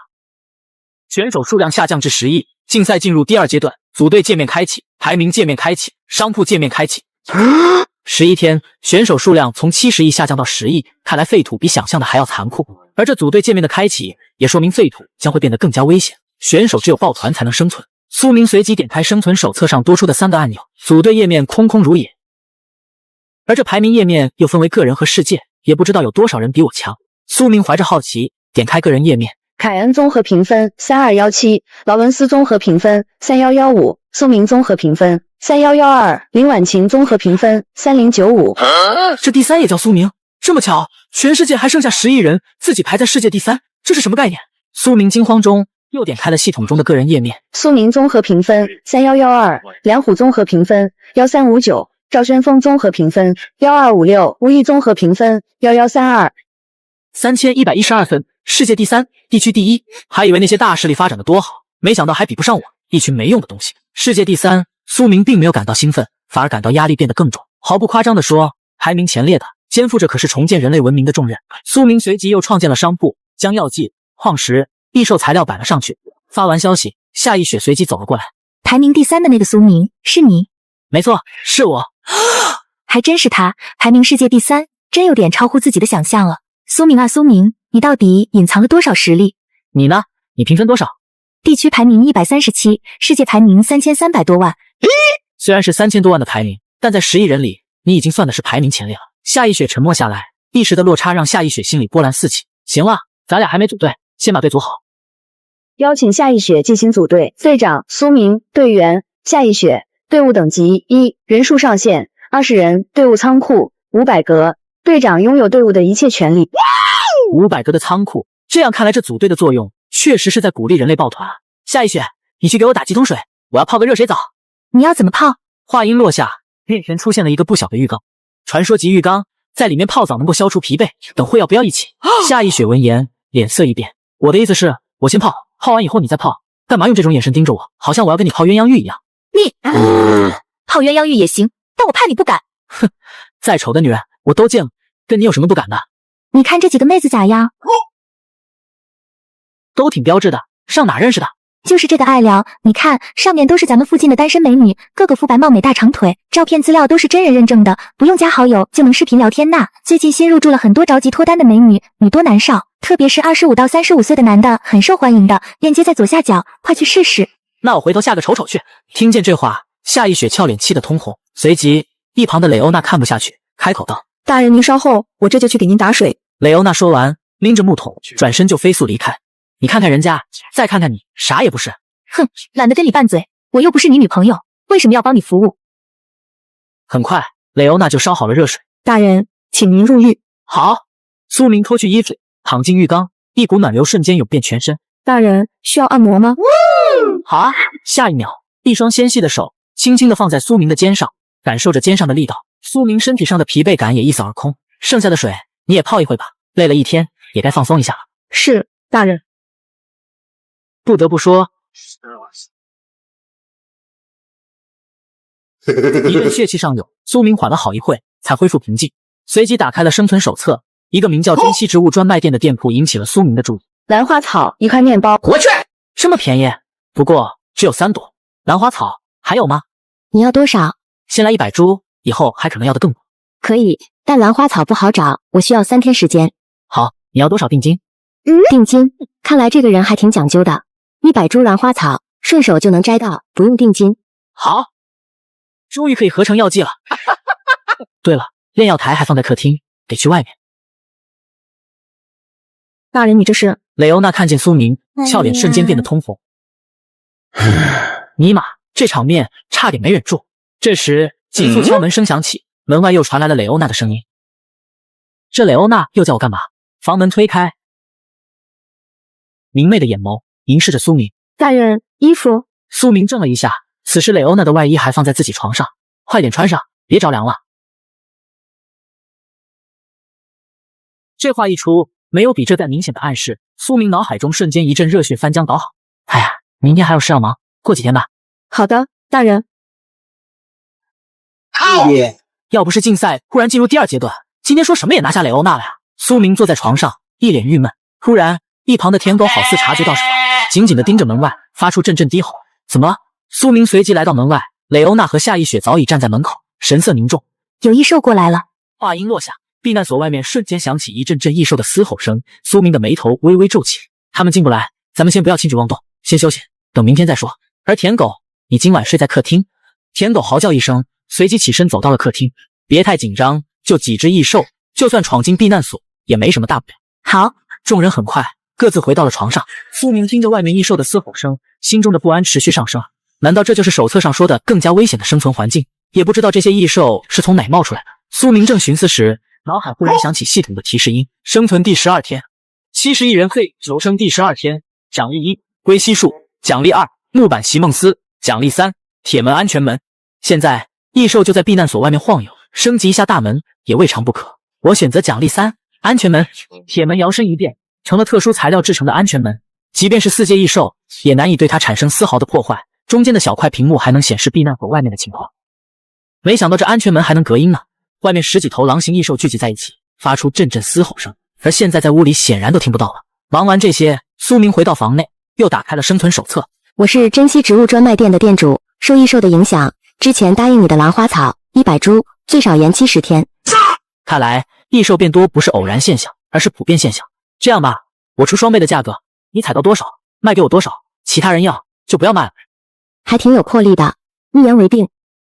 选手数量下降至10亿，竞赛进入第2阶段，组队界面开启，排名界面开启，商铺界面开启。11天，选手数量从70亿下降到10亿，看来废土比想象的还要残酷。而这组队界面的开启，也说明废土将会变得更加危险，选手只有抱团才能生存。苏明随即点开生存手册上多出的3个按钮，组队页面空空如也。而这排名页面又分为个人和世界，也不知道有多少人比我强。苏明怀着好奇，点开个人页面，凯恩综合评分3217，劳伦斯综合评分3115，苏明综合评分3112，林婉晴综合评分3095。这第3也叫苏明，这么巧，全世界还剩下10亿人，自己排在世界第3，这是什么概念？苏明惊慌中又点开了系统中的个人页面，苏明综合评分3112，梁虎综合评分1359，赵轩峰综合评分1256，吴毅综合评分1132。3112分，世界第3，地区第1，还以为那些大势力发展的多好，没想到还比不上我，一群没用的东西。世界第3，苏明并没有感到兴奋，反而感到压力变得更重。毫不夸张地说，排名前列的肩负着可是重建人类文明的重任。苏明随即又创建了商铺，将药剂、矿石、异兽材料摆了上去。发完消息，夏一雪随即走了过来。排名第3的那个苏明是你？没错，是我。还真是他，排名世界第3，真有点超乎自己的想象了。苏明啊苏明，你到底隐藏了多少实力？你呢？你评分多少？地区排名137，世界排名3300多万。虽然是3000多万的排名，但在10亿人里，你已经算的是排名前列了。夏一雪沉默下来，一时的落差让夏一雪心里波澜四起。行了，咱俩还没组队，先把队组好。邀请夏一雪进行组队，队长苏明，队员夏一雪，队伍等级1，人数上限20人，队伍仓库500格，队长拥有队伍的一切权利。500格的仓库，这样看来这组队的作用确实是在鼓励人类抱团啊。夏一雪，你去给我打几桶水，我要泡个热水澡。你要怎么泡？话音落下，面前出现了一个不小的浴缸，传说级浴缸，在里面泡澡能够消除疲惫，等会要不要一起？夏一雪闻言脸色一变，我的意思是，我先泡，泡完以后你再泡，干嘛用这种眼神盯着我，好像我要跟你泡鸳鸯浴一样。你泡鸳鸯浴也行，但我怕你不敢。哼，再丑的女人我都见了，跟你有什么不敢的？你看这几个妹子咋样？都挺标致的，上哪认识的？就是这个爱聊，你看上面都是咱们附近的单身美女，个个肤白貌美大长腿，照片资料都是真人认证的，不用加好友就能视频聊天呐。最近新入驻了很多着急脱单的美女，女多男少，特别是25到35岁的男的很受欢迎的，链接在左下角，快去试试。那我回头下个瞅瞅去。听见这话，夏一雪俏脸气得通红，随即一旁的蕾欧娜看不下去，开口道：大人您稍后，我这就去给您打水。蕾欧娜说完，拎着木桶转身就飞速离开。你看看人家，再看看你，啥也不是。哼，懒得跟你拌嘴，我又不是你女朋友，为什么要帮你服务？很快，蕾欧娜就烧好了热水。大人，请您入浴。好。苏明脱去衣服，躺进浴缸，一股暖流瞬间涌遍全身。大人，需要按摩吗？好啊。下一秒，一双纤细的手轻轻地放在苏明的肩上，感受着肩上的力道，苏明身体上的疲惫感也一扫而空。剩下的水你也泡一会吧，累了一天，也该放松一下了。是，大人。不得不说，一阵血气上涌，苏明缓了好一会才恢复平静，随即打开了生存手册。一个名叫珍稀植物专卖店的店铺引起了苏明的注意。兰花草1块面包，我去，这么便宜，不过只有3朵。兰花草还有吗？你要多少？先来100株，以后还可能要的更多。可以，但兰花草不好找，我需要3天时间。好，你要多少定金？定金？看来这个人还挺讲究的。100株兰花草，顺手就能摘到，不用定金。好，终于可以合成药剂了。对了，炼药台还放在客厅，得去外面。大人，你这是？蕾欧娜看见苏明，俏脸瞬间变得通红。尼玛，这场面差点没忍住。这时，急促敲门声响起，门外又传来了蕾欧娜的声音。这蕾欧娜又叫我干嘛？房门推开，明媚的眼眸凝视着苏明。大人，衣服。苏明怔了一下，此时蕾欧娜的外衣还放在自己床上，快点穿上，别着凉了。这话一出，没有比这更明显的暗示，苏明脑海中瞬间一阵热血翻江倒海。哎呀，明天还有事要忙，过几天吧。好的，大人。要不是竞赛忽然进入第2阶段，今天说什么也拿下蕾欧娜了呀。苏明坐在床上，一脸郁闷。突然，一旁的舔狗好似察觉到什么，紧紧地盯着门外，发出阵阵低吼。怎么？苏明随即来到门外，蕾欧娜和夏一雪早已站在门口，神色凝重。有异兽过来了。话音落下，避难所外面瞬间响起一阵阵异兽的嘶吼声，苏明的眉头微微皱起。他们进不来，咱们先不要轻举妄动，先休息，等明天再说。而舔狗，你今晚睡在客厅。舔狗嚎叫一声，随即起身走到了客厅。别太紧张，就几只异兽，就算闯进避难所也没什么大不了。好，众人很快各自回到了床上。苏明听着外面异兽的嘶吼声，心中的不安持续上升。难道这就是手册上说的更加危险的生存环境？也不知道这些异兽是从哪冒出来的。苏明正寻思时，脑海忽然响起系统的提示音：生存第12天，70亿人费求生第12天，奖励1，龟息树；奖励2，木板席梦思；奖励3，铁门安全门。现在异兽就在避难所外面晃悠，升级一下大门也未尝不可。我选择奖励3，安全门。铁门摇身一变，成了特殊材料制成的安全门，即便是4阶异兽也难以对它产生丝毫的破坏。中间的小块屏幕还能显示避难所外面的情况。没想到这安全门还能隔音呢。外面10几头狼形异兽聚集在一起，发出阵阵嘶吼声，而现在在屋里显然都听不到了。忙完这些，苏明回到房内，又打开了生存手册。我是珍稀植物专卖店的店主，受异兽的影响，之前答应你的兰花草100株，最少延期10天。看来异兽变多不是偶然现象，而是普遍现象。这样吧，我出双倍的价格，你采到多少卖给我多少，其他人要就不要卖了。还挺有魄力的，一言为定。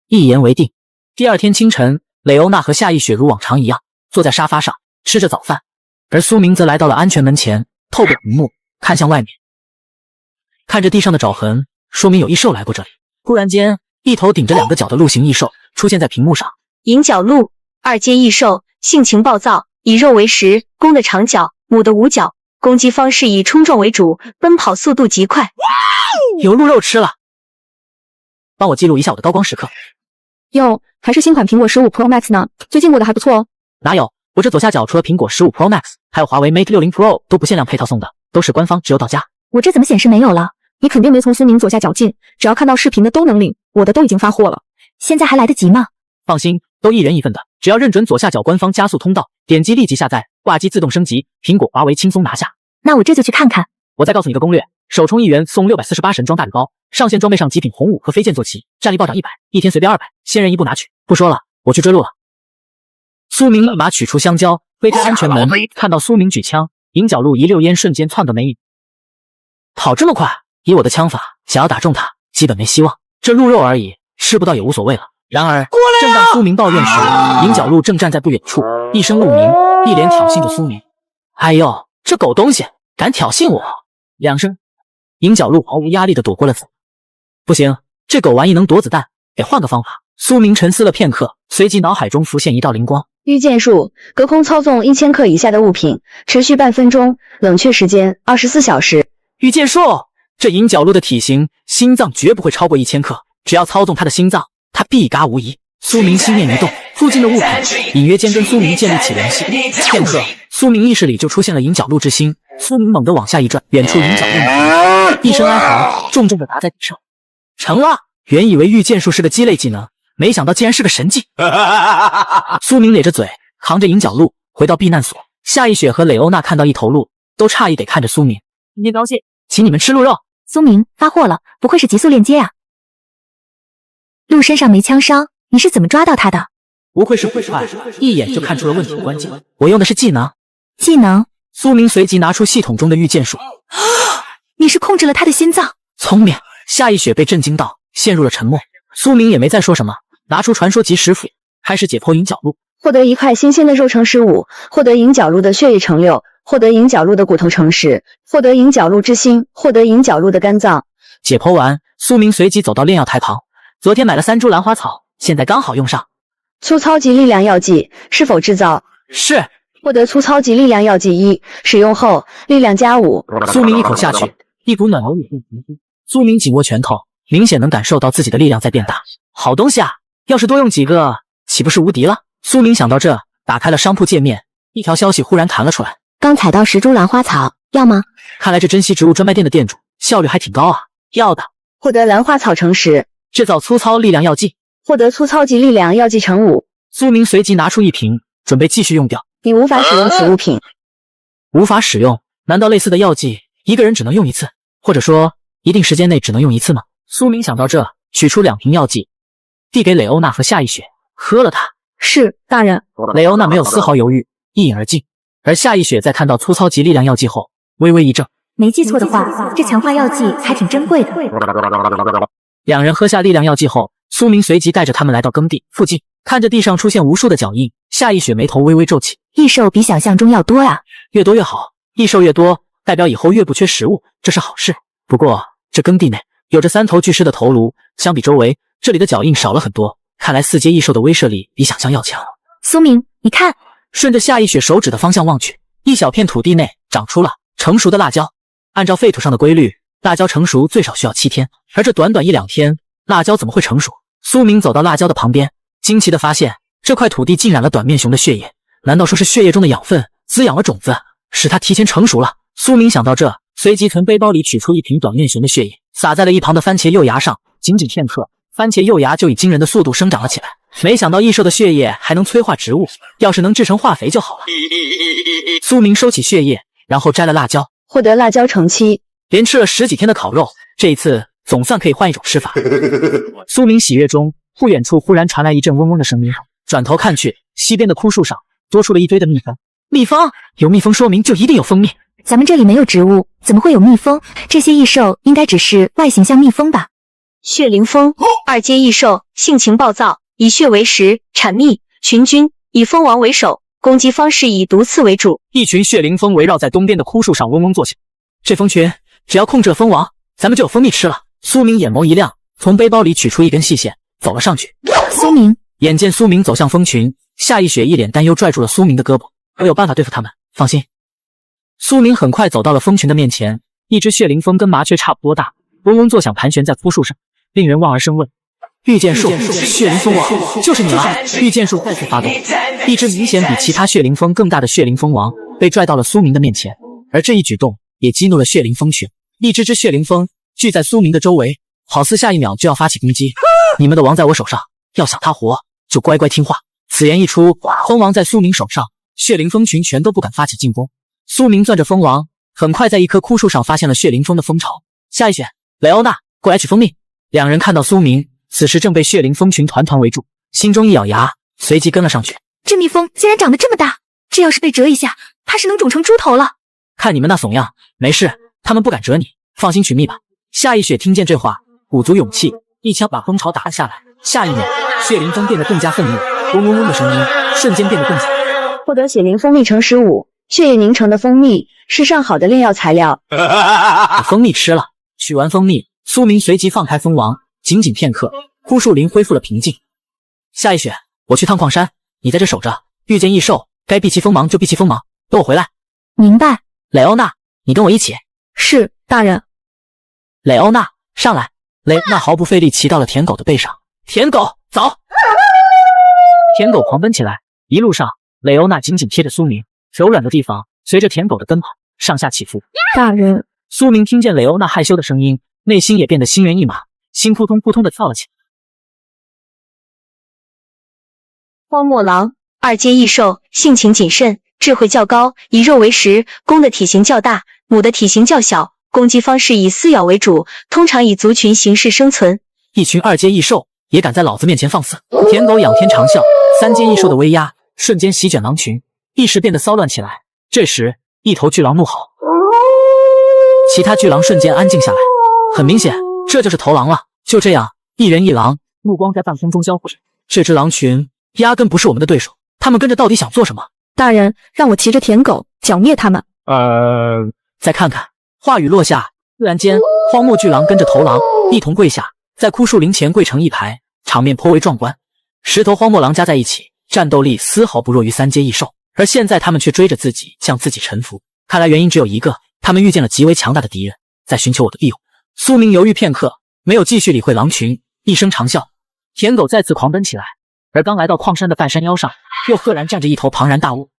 一言为定。第二天清晨，蕾欧娜和夏意雪如往常一样坐在沙发上吃着早饭，而苏明则来到了安全门前，透过屏幕看向外面，看着地上的爪痕，说明有异兽来过这里。突然间，一头顶着2个角的鹿形异兽出现在屏幕上。银角鹿，2阶异兽，性情暴躁，以肉为食，公的长角，母的无角，攻击方式以冲撞为主，奔跑速度极快。有鹿肉吃了，帮我记录一下我的高光时刻。哟，还是新款苹果15 Pro Max 呢，最近过得还不错哦。哪有，我这左下角除了苹果15 Pro Max， 还有华为 Mate 60 Pro 都不限量配套送的，都是官方只有到家。我这怎么显示没有了？你肯定没从苏明左下角进，只要看到视频的都能领，我的都已经发货了。现在还来得及吗？放心，都1人1份的，只要认准左下角官方加速通道，点击立即下载，挂机自动升级，苹果、华为轻松拿下。那我这就去看看。我再告诉你个攻略，首充1元送648神装大礼包，上线装备上极品红武和飞剑坐骑，战力暴涨100，一天随便200，仙人一步拿取。不说了，我去追路了。苏明立马取出香蕉，推开安全门，看到苏明举枪，银角鹿一溜烟瞬间窜到内翼，跑这么快，以我的枪法，想要打中他，基本没希望。这鹿肉而已，吃不到也无所谓了。然而，正当苏明抱怨时，银角鹿正站在不远处，一声鹿鸣，一脸挑衅着苏明。哎呦，这狗东西敢挑衅我！2声，银角鹿毫无压力地躲过了子。不行，这狗玩意能躲子弹，得换个方法。苏明沉思了片刻，随即脑海中浮现一道灵光。御剑术，隔空操纵1000克以下的物品，持续半分钟，冷却时间24小时。御剑术，这银角鹿的体型，心脏绝不会超过1000克，只要操纵它的心脏，它必嘎无疑。苏明心念一动，附近的物品隐约间跟苏明建立起联系。片刻，苏明意识里就出现了银角鹿之心。苏明猛地往下一转，远处银角鹿一声哀嚎，重重地砸在地上。成了！原以为御剑术是个鸡肋技能，没想到竟然是个神技。苏明咧着嘴，扛着银角鹿回到避难所。夏意雪和蕾欧娜看到一头鹿，都诧异地看着苏明。今天高兴，请你们吃鹿肉。苏明发货了，不愧是极速链接啊！鹿身上没枪伤，你是怎么抓到它的？不愧是鬼快，一眼就看出了问题的关键。我用的是技能。技能？苏明随即拿出系统中的御剑术。你是控制了他的心脏？聪明。夏意雪被震惊到，陷入了沉默。苏明也没再说什么，拿出传说级石斧，开始解剖银角鹿。获得1块新鲜的肉乘15，获得银角鹿的血液乘6，获得银角鹿的骨头乘10，获得银角鹿之心，获得银角鹿的肝脏。解剖完，苏明随即走到炼药台旁。昨天买了3株兰花草，现在刚好用上。粗糙级力量药剂是否制造？是。获得粗糙级力量药剂1，使用后力量加5。苏明一口下去，一股暖流涌进皮肤。苏明紧握拳头，明显能感受到自己的力量在变大。好东西啊，要是多用几个，岂不是无敌了？苏明想到这，打开了商铺界面，一条消息忽然弹了出来。刚采到10株兰花草，要吗？看来这珍稀植物专卖店的店主效率还挺高啊。要的。获得兰花草乘10，制造粗糙力量药剂。获得粗糙级力量药剂乘5。苏明随即拿出1瓶，准备继续用掉。你无法使用此物品。无法使用？难道类似的药剂一个人只能用1次，或者说一定时间内只能用1次吗？苏明想到这，取出2瓶药剂，递给蕾欧娜和夏意雪，喝了它。是，大人。蕾欧娜没有丝毫犹豫，一饮而尽。而夏意雪在看到粗糙级力量药剂后，微微一怔。没记错的话，这强化药剂还挺珍贵的。2人喝下力量药剂后，苏明随即带着他们来到耕地附近，看着地上出现无数的脚印，夏意雪眉头微微皱起。异兽比想象中要多啊，越多越好，异兽越多，代表以后越不缺食物，这是好事。不过这耕地内有着3头巨狮的头颅，相比周围，这里的脚印少了很多，看来4阶异兽的威慑力比想象要强。苏明，你看，顺着夏意雪手指的方向望去，一小片土地内长出了成熟的辣椒。按照废土上的规律，辣椒成熟最少需要7天，而这短短1-2天，辣椒怎么会成熟？苏明走到辣椒的旁边，惊奇地发现这块土地浸染了短面熊的血液，难道说是血液中的养分滋养了种子，使它提前成熟了？苏明想到这，随即从背包里取出1瓶短面熊的血液，洒在了一旁的番茄幼芽上。仅仅片刻，番茄幼芽就以惊人的速度生长了起来。没想到异兽的血液还能催化植物，要是能制成化肥就好了。苏明收起血液，然后摘了辣椒，获得辣椒乘7。连吃了10几天的烤肉，这一次总算可以换一种吃法。苏明喜悦中，不远处忽然传来一阵嗡嗡的声音，转头看去，西边的枯树上多出了一堆的蜜蜂。蜜蜂？有蜜蜂说明就一定有蜂蜜。咱们这里没有植物，怎么会有蜜蜂？这些异兽应该只是外形像蜜蜂吧？血灵蜂，2阶异兽，性情暴躁，以血为食，产蜜。群军以蜂王为首，攻击方式以毒刺为主。一群血灵蜂围绕在东边的枯树上嗡嗡作响。这蜂群只要控制了蜂王，咱们就有蜂蜜吃了。苏明眼眸一亮，从背包里取出一根细线，走了上去。苏明，眼见苏明走向蜂群，夏一雪一脸担忧拽住了苏明的胳膊。我有办法对付他们，放心。苏明很快走到了蜂群的面前，一只血灵蜂跟麻雀差不多大，嗡嗡作响盘旋在枯树上，令人望而生畏。御剑术，血灵蜂王，就是你了！御剑术再次发动，一只明显比其他血灵蜂更大的血灵蜂王被拽到了苏明的面前，而这一举动也激怒了血灵蜂群，一只血灵蜂聚在苏明的周围，好似下一秒就要发起攻击。你们的王在我手上，要想他活，就乖乖听话。此言一出，蜂王在苏明手上，血灵蜂群全都不敢发起进攻。苏明攥着蜂王，很快在一棵枯树上发现了血灵蜂的蜂巢。夏一雪、雷欧娜，过来取蜂蜜。两人看到苏明此时正被血灵蜂群团团围住，心中一咬牙，随即跟了上去。这蜜蜂竟然长得这么大，这要是被蛰一下，怕是能肿成猪头了。看你们那怂样，没事，他们不敢蛰你，放心取蜜吧。夏一雪听见这话，鼓足勇气，一枪把蜂巢打了下来。下一秒，血灵蜂变得更加愤怒，嗡嗡嗡的声音瞬间变得更响。获得血灵蜂蜜乘15，血液凝成的蜂蜜是上好的炼药材料。把蜂蜜吃了。取完蜂蜜，苏明随即放开蜂王。仅仅片刻，枯树林恢复了平静。夏一雪，我去趟矿山，你在这守着，遇见异兽，该避其锋芒就避其锋芒，等我回来。明白。蕾欧娜，你跟我一起。是，大人。蕾欧娜，上来。蕾欧娜毫不费力骑到了舔狗的背上。舔狗，走！舔狗狂奔起来，一路上，蕾欧娜紧紧贴着苏明，柔软的地方随着舔狗的奔跑上下起伏。大人。苏明听见蕾欧娜害羞的声音，内心也变得心猿意马，心扑通扑通的跳了起来。荒漠狼，二阶异兽，性情谨慎，智慧较高，以肉为食，公的体型较大，母的体型较小，攻击方式以撕咬为主，通常以族群形式生存。一群二阶异兽也敢在老子面前放肆！舔狗仰天长啸，三阶异兽的威压瞬间席卷狼群，一时变得骚乱起来。这时，一头巨狼怒吼，其他巨狼瞬间安静下来。很明显，这就是头狼了。就这样，一人一狼，目光在半空中交互着。这只狼群压根不是我们的对手，他们跟着到底想做什么？大人，让我骑着舔狗剿灭他们。再看看。话语落下，突然间，荒漠巨狼跟着头狼一同跪下，在枯树林前跪成一排，场面颇为壮观。10头荒漠狼加在一起，战斗力丝毫不弱于三阶异兽，而现在他们却追着自己，向自己臣服。看来原因只有一个，他们遇见了极为强大的敌人，在寻求我的庇护。苏明犹豫片刻，没有继续理会狼群，一声长啸，舔狗再次狂奔起来。而刚来到矿山的半山腰上，又赫然站着一头庞然大物。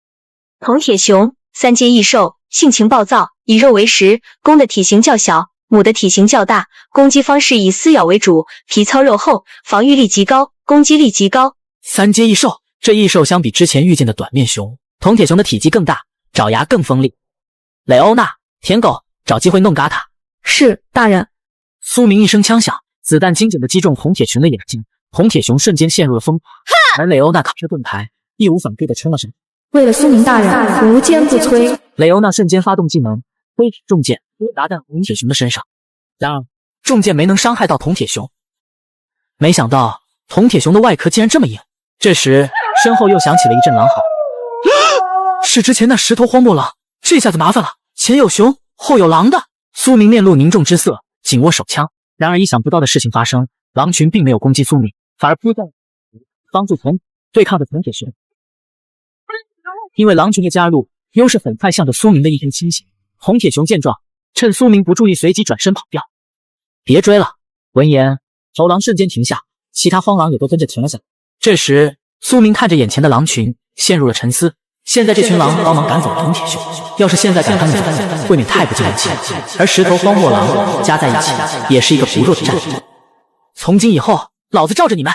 铜铁熊，三阶异兽，性情暴躁，以肉为食，公的体型较小，母的体型较大，攻击方式以撕咬为主，皮糙肉厚，防御力极高，攻击力极高。三阶异兽，这异兽相比之前遇见的短面熊，铜铁熊的体积更大，爪牙更锋利。蕾欧娜，舔狗，找机会弄嘎他。是，大人。苏明一声枪响，子弹精准地击中铜铁熊的眼睛，铜铁熊瞬间陷入了疯狂，而蕾欧娜扛着盾牌，义无反顾地冲了上去。为了苏明大人，无坚不摧。蕾欧娜瞬间发动技能，挥指重剑打在铜铁熊的身上，然而重剑没能伤害到铜铁熊。没想到铜铁熊的外壳竟然这么硬。这时身后又响起了一阵狼嚎，是之前那10头荒漠狼，这下子麻烦了，前有熊，后有狼的。苏明面露凝重之色，紧握手枪。然而意想不到的事情发生，狼群并没有攻击苏明，反而扑在帮助对抗着铜铁熊。因为狼群的加入，优势很快向着苏明的一边倾斜。铜铁熊见状，趁苏明不注意，随即转身跑掉。别追了！闻言，头狼瞬间停下，其他荒狼也都跟着停了下来。这时，苏明看着眼前的狼群，陷入了沉思。现在这群狼帮忙赶走了铜铁熊，要是现在赶他们走，未免太不近人情。而10头荒漠狼加在一起，也是一个不弱的战力。从今以后，老子罩着你们！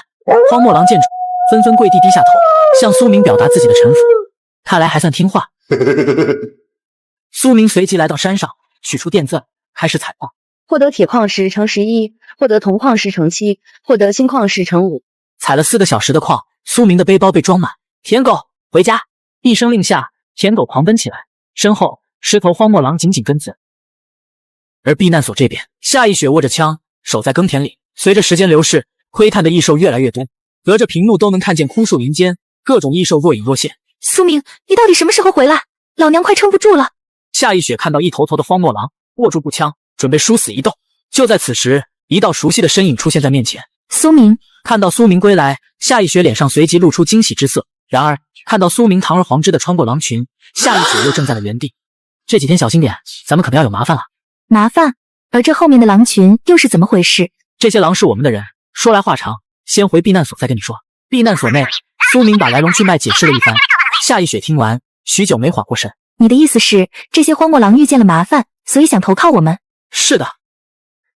荒漠狼见状，纷纷跪地低下头，向苏明表达自己的臣服。看来还算听话。苏明随即来到山上，取出电钻，开始采矿。获得铁矿石乘11，获得铜矿石乘7，获得锌矿石乘5。采了4个小时的矿，苏明的背包被装满。舔狗，回家！一声令下，舔狗狂奔起来，身后10头荒漠狼紧紧跟随。而避难所这边，夏一雪握着枪，守在耕田里。随着时间流逝，窥探的异兽越来越多，隔着屏幕都能看见枯树林间各种异兽若隐若现。苏明，你到底什么时候回来？老娘快撑不住了。夏一雪看到一头头的荒漠狼，握住步枪，准备殊死一斗。就在此时，一道熟悉的身影出现在面前。苏明看到苏明归来，夏一雪脸上随即露出惊喜之色。然而看到苏明堂而皇之的穿过狼群，夏一雪又怔在了原地。这几天小心点，咱们可能要有麻烦了。麻烦？而这后面的狼群又是怎么回事？这些狼是我们的人，说来话长，先回避难所再跟你说。避难所内，苏明把来龙去脉解释了一番。夏一雪听完，许久没缓过神。你的意思是，这些荒漠狼遇见了麻烦，所以想投靠我们？是的。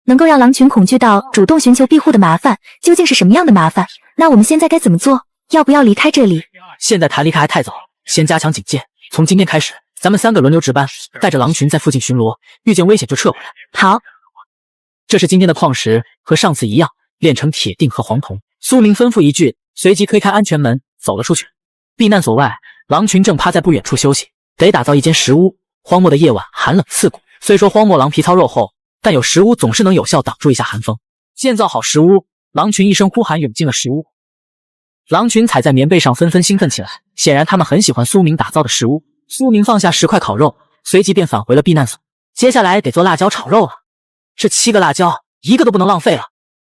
能够让狼群恐惧到主动寻求庇护的麻烦，究竟是什么样的麻烦？那我们现在该怎么做？要不要离开这里？现在谈离开还太早，先加强警戒。从今天开始，咱们3个轮流值班，带着狼群在附近巡逻，遇见危险就撤回来。好。这是今天的矿石，和上次一样，炼成铁锭和黄铜。苏明吩咐一句，随即推开安全门，走了出去。避难所外，狼群正趴在不远处休息。得打造一间石屋。荒漠的夜晚寒冷刺骨，虽说荒漠狼皮糙肉厚，但有石屋总是能有效挡住一下寒风。建造好石屋，狼群一声呼喊涌进了石屋。狼群踩在棉被上，纷纷兴奋起来。显然他们很喜欢苏明打造的石屋。苏明放下10块烤肉，随即便返回了避难所。接下来得做辣椒炒肉了。这7个辣椒，一个都不能浪费了。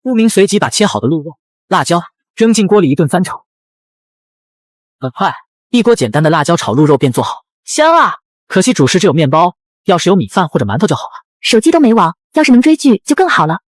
苏明随即把切好的鹿肉、辣椒扔进锅里一顿翻炒。很快，一锅简单的辣椒炒鹿肉便做好，香啊！可惜主食只有面包，要是有米饭或者馒头就好了。手机都没网，要是能追剧就更好了。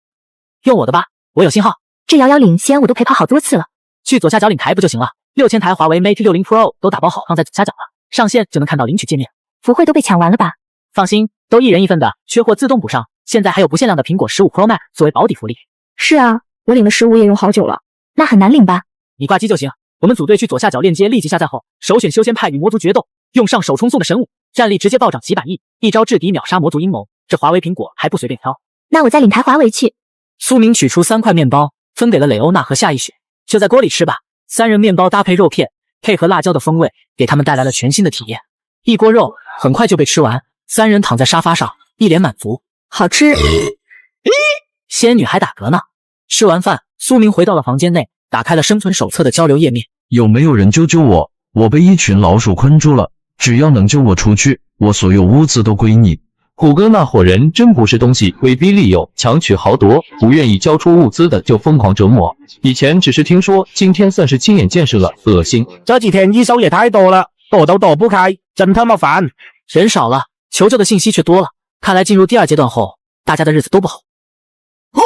用我的吧，我有信号。这遥遥领先我都陪跑好多次了。去左下角领台不就行了？6000台华为 Mate 60 Pro 都打包好放在左下角了，上线就能看到领取界面。福会都被抢完了吧？放心，都1人1份的，缺货自动补上。现在还有不限量的苹果15 Pro Max 作为保底福利。是啊，我领的15也用好久了。那很难领吧？你挂机就行。我们组队去左下角链接立即下载后，首选修仙派与魔族决斗，用上手冲送的神武，战力直接暴涨几百亿，一招制敌秒杀魔族阴谋。这华为苹果还不随便挑。那我再领台华为去。苏明取出3块面包，分给了蕾欧娜和夏一雪，就在锅里吃吧。3人面包搭配肉片，配合辣椒的风味，给他们带来了全新的体验。一锅肉很快就被吃完，3人躺在沙发上，一脸满足。好吃。仙女还打嗝呢。吃完饭，苏明回到了房间内，打开了生存手册的交流页面。有没有人救救我？我被一群老鼠困住了，只要能救我出去，我所有物资都归你。虎哥那伙人真不是东西，威逼利诱，强取豪夺，不愿意交出物资的就疯狂折磨。以前只是听说，今天算是亲眼见识了，恶心。这几天异兽也太多了，躲都躲不开，真他妈烦。人少了，求救的信息却多了，看来进入第2阶段后，大家的日子都不好。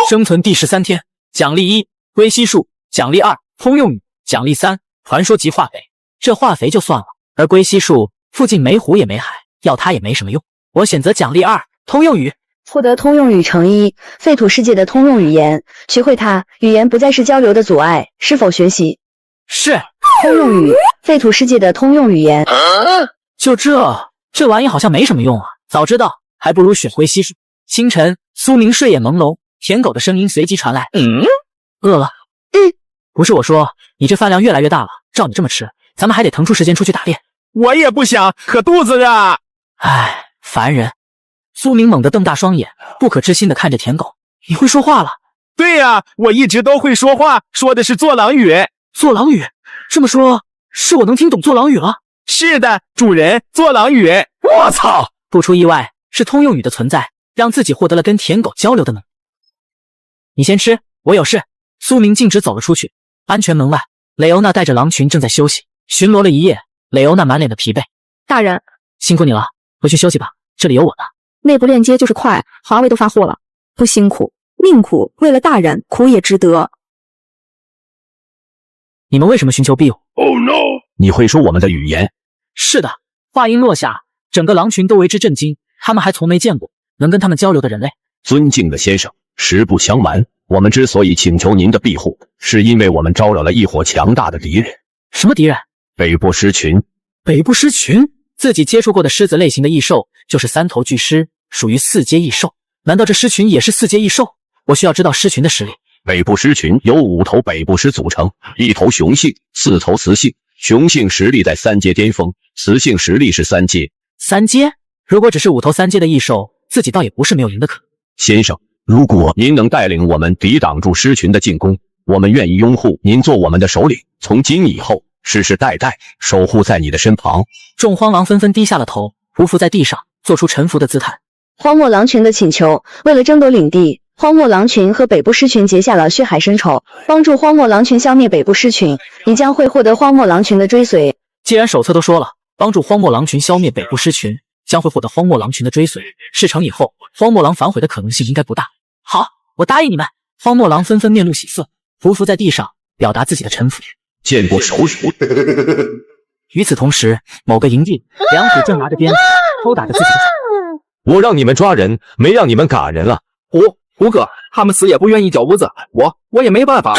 生存第13天，奖励1龟息术，奖励2通用语，奖励3传说级化肥。这化肥就算了，而龟息术附近没湖也没海，要它也没什么用。我选择奖励2通用语。获得通用语乘1，废土世界的通用语言，学会它，语言不再是交流的阻碍。是否学习？是。通用语，废土世界的通用语言。就这玩意好像没什么用啊，早知道还不如选龟息术。清晨，苏明睡眼朦胧，舔狗的声音随即传来。饿了？不是我说，你这饭量越来越大了，照你这么吃，咱们还得腾出时间出去打猎。我也不想，可肚子热。唉，烦人。苏明猛地瞪大双眼，不可置信地看着舔狗。你会说话了？对呀，我一直都会说话，说的是坐狼语。坐狼语？这么说，是我能听懂坐狼语了？是的，主人，坐狼语。我操！不出意外，是通用语的存在，让自己获得了跟舔狗交流的能力。你先吃，我有事。苏明径直走了出去。安全门外，蕾欧娜带着狼群正在休息，巡逻了一夜。蕾欧娜满脸的疲惫。大人，辛苦你了，回去休息吧，这里有我呢。内部链接就是快，华为都发货了。不辛苦，命苦，为了大人，苦也值得。你们为什么寻求庇护 ？Oh no！ 你会说我们的语言？是的。话音落下，整个狼群都为之震惊，他们还从没见过能跟他们交流的人类。尊敬的先生，实不相瞒，我们之所以请求您的庇护，是因为我们招惹了一伙强大的敌人。什么敌人？北部狮群。北部狮群？自己接触过的狮子类型的异兽就是3头巨狮，属于4阶异兽。难道这狮群也是4阶异兽？我需要知道狮群的实力。北部狮群由5头北部狮组成，1头雄性，4头雌性。雄性实力在3阶巅峰，雌性实力是3阶。3阶？如果只是5头3阶的异兽，自己倒也不是没有赢的可能。先生，如果您能带领我们抵挡住狮群的进攻，我们愿意拥护您做我们的首领，从今以后世世代代守护在你的身旁。众荒狼纷纷低下了头，匍匐在地上，做出臣服的姿态。荒漠狼群的请求，为了争夺领地，荒漠狼群和北部狮群结下了血海深仇。帮助荒漠狼群消灭北部狮群，你将会获得荒漠狼群的追随。既然手册都说了，帮助荒漠狼群消灭北部狮群，将会获得荒漠狼群的追随。事成以后，荒漠狼反悔的可能性应该不大。好，我答应你们。荒漠狼纷纷面露喜色，匍匐在地上，表达自己的臣服。见过首领。与此同时，某个营地，梁虎正拿着鞭子抽打着自己的手。我让你们抓人，没让你们赶人啊！胡哥，他们死也不愿意交屋子，我也没办法。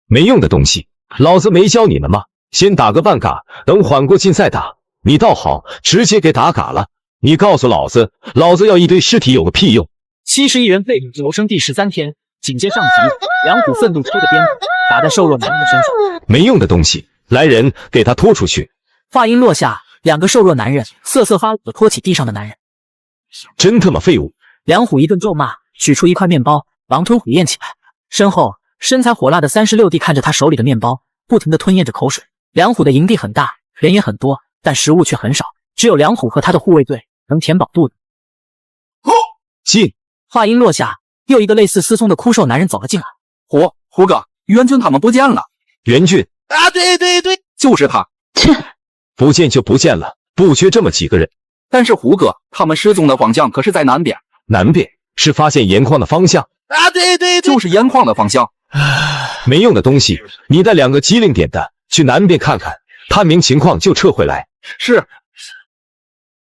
没用的东西，老子没教你们吗？先打个半嘎，等缓过劲再打。你倒好，直接给打嘎了。你告诉老子，老子要一堆尸体有个屁用！71人废土求生第13天，警戒上级，梁虎愤怒抽着鞭子打在瘦弱男人的身上。没用的东西，来人，给他拖出去！话音落下，两个瘦弱男人瑟瑟发抖地拖起地上的男人。真他妈废物！梁虎一顿咒骂，取出一块面包，狼吞虎咽起来。身后身材火辣的36弟看着他手里的面包，不停地吞咽着口水。梁虎的营地很大，人也很多，但食物却很少，只有梁虎和他的护卫队能填饱肚子。进！话音落下，又一个类似思聪的枯瘦男人走了进来。胡哥，袁俊他们不见了。袁俊啊，对，就是他。切，不见就不见了，不缺这么几个人。但是胡哥，他们失踪的方向可是在南边。南边是发现盐矿的方向啊，对，就是盐矿的方向。没用的东西，你带2个机灵点的去南边看看，探明情况就撤回来。是。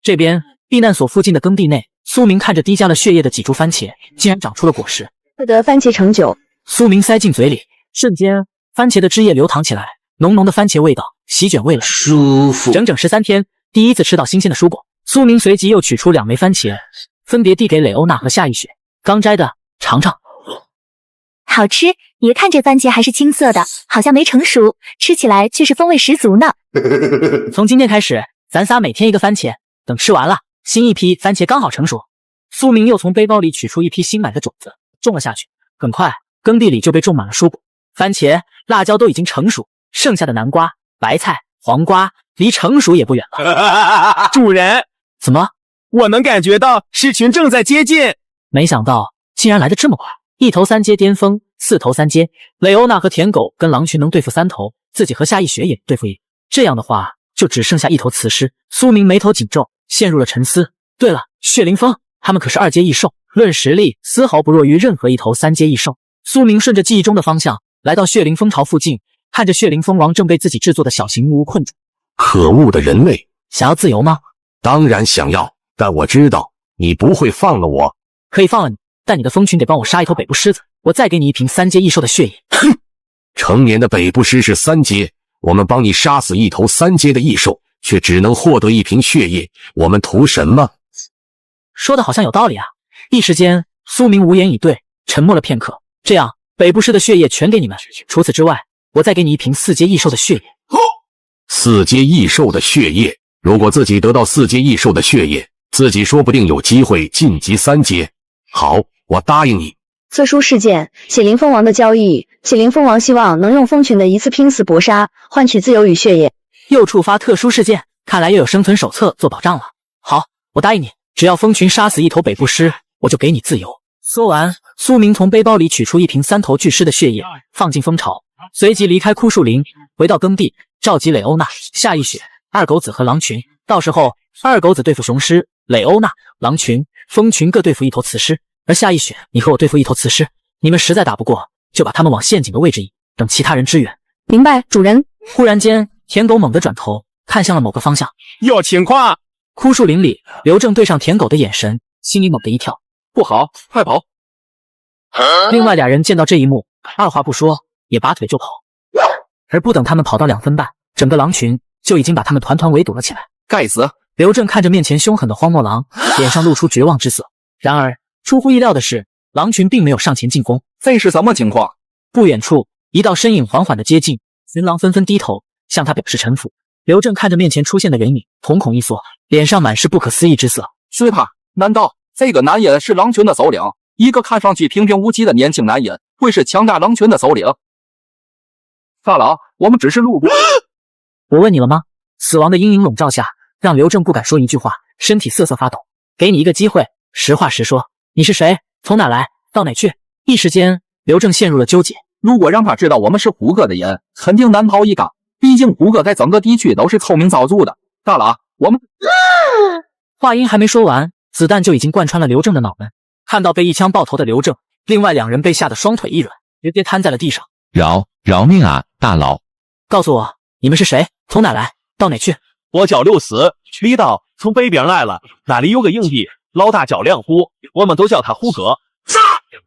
这边避难所附近的耕地内，苏明看着滴加了血液的几株番茄，竟然长出了果实。获得番茄橙酒，苏明塞进嘴里，瞬间番茄的汁液流淌起来，浓浓的番茄味道席卷味蕾，舒服。整整13天，第一次吃到新鲜的蔬果。苏明随即又取出2枚番茄，分别递给蕾欧娜和夏一雪。刚摘的，尝尝。好吃，别看这番茄还是青色的，好像没成熟，吃起来却是风味十足呢。从今天开始，咱仨每天1个番茄，等吃完了，新一批番茄刚好成熟。苏明又从背包里取出一批新买的种子，种了下去。很快，耕地里就被种满了蔬果，番茄、辣椒都已经成熟，剩下的南瓜、白菜、黄瓜离成熟也不远了。主人，怎么？我能感觉到狮群正在接近。没想到竟然来得这么快，1头3阶巅峰，4头3阶。蕾欧娜和舔狗跟狼群能对付3头，自己和夏一雪也对付1，这样的话就只剩下1头雌狮。苏明眉头紧皱，陷入了沉思。对了，血灵蜂，他们可是2阶异兽，论实力丝毫不弱于任何1头3阶异兽。苏明顺着记忆中的方向来到血灵蜂巢附近，看着血灵蜂王正被自己制作的小型木屋困住。可恶的人类，想要自由吗？当然想要，但我知道你不会放了我。可以放了你，但你的蜂群得帮我杀1头北部狮子，我再给你1瓶3阶异兽的血液。成年的北部狮是3阶，我们帮你杀死1头3阶的异兽，却只能获得1瓶血液，我们图什么？说的好像有道理啊！一时间，苏明无言以对，沉默了片刻。这样，北部狮的血液全给你们，除此之外，我再给你1瓶4阶异兽的血液。4阶异兽的血液，如果自己得到4阶异兽的血液，自己说不定有机会晋级3阶。好，我答应你。特殊事件：血灵蜂王的交易。血灵蜂王希望能用蜂群的一次拼死搏杀，换取自由与血液。又触发特殊事件，看来又有生存手册做保障了。好，我答应你，只要蜂群杀死1头北部狮，我就给你自由。说完，苏明从背包里取出1瓶3头巨狮的血液，放进蜂巢，随即离开枯树林，回到耕地，召集蕾欧娜、夏一雪、二狗子和狼群。到时候，二狗子对付雄狮，蕾欧娜、狼群、蜂群各对付1头雌狮，而夏一雪，你和我对付1头雌狮。你们实在打不过，就把他们往陷阱的位置移，等其他人支援。明白，主人。忽然间，舔狗猛地转头，看向了某个方向。有情况！枯树林里，刘正对上舔狗的眼神，心里猛地一跳，不好，快跑！另外2人见到这一幕，二话不说，也拔腿就跑。而不等他们跑到2分半，整个狼群就已经把他们团团围堵了起来。该死！刘正看着面前凶狠的荒漠狼，脸上露出绝望之色。然而，出乎意料的是，狼群并没有上前进攻。这是什么情况？不远处，一道身影缓缓地接近，群狼纷纷低头向他表示臣服。刘正看着面前出现的人影，瞳孔一缩，脸上满是不可思议之色。是他？难道这个男人是狼群的首领？一个看上去平平无奇的年轻男人，会是强大狼群的首领？大佬，我们只是路过。我问你了吗？死亡的阴影笼罩下，让刘正不敢说一句话，身体瑟瑟发抖。给你一个机会，实话实说，你是谁？从哪来？到哪去？一时间，刘正陷入了纠结。如果让他知道我们是胡哥的人，肯定难逃一杠。毕竟胡哥在整个地区都是臭名昭著的。大佬，我们……话音还没说完，子弹就已经贯穿了刘正的脑门。看到被一枪爆头的刘正，另外两人被吓得双腿一软，直接瘫在了地上。饶命啊，大佬！告诉我，你们是谁？从哪来？到哪去？我叫刘思，李道从北边来了，那里有个营地，老大叫梁虎，我们都叫他虎哥。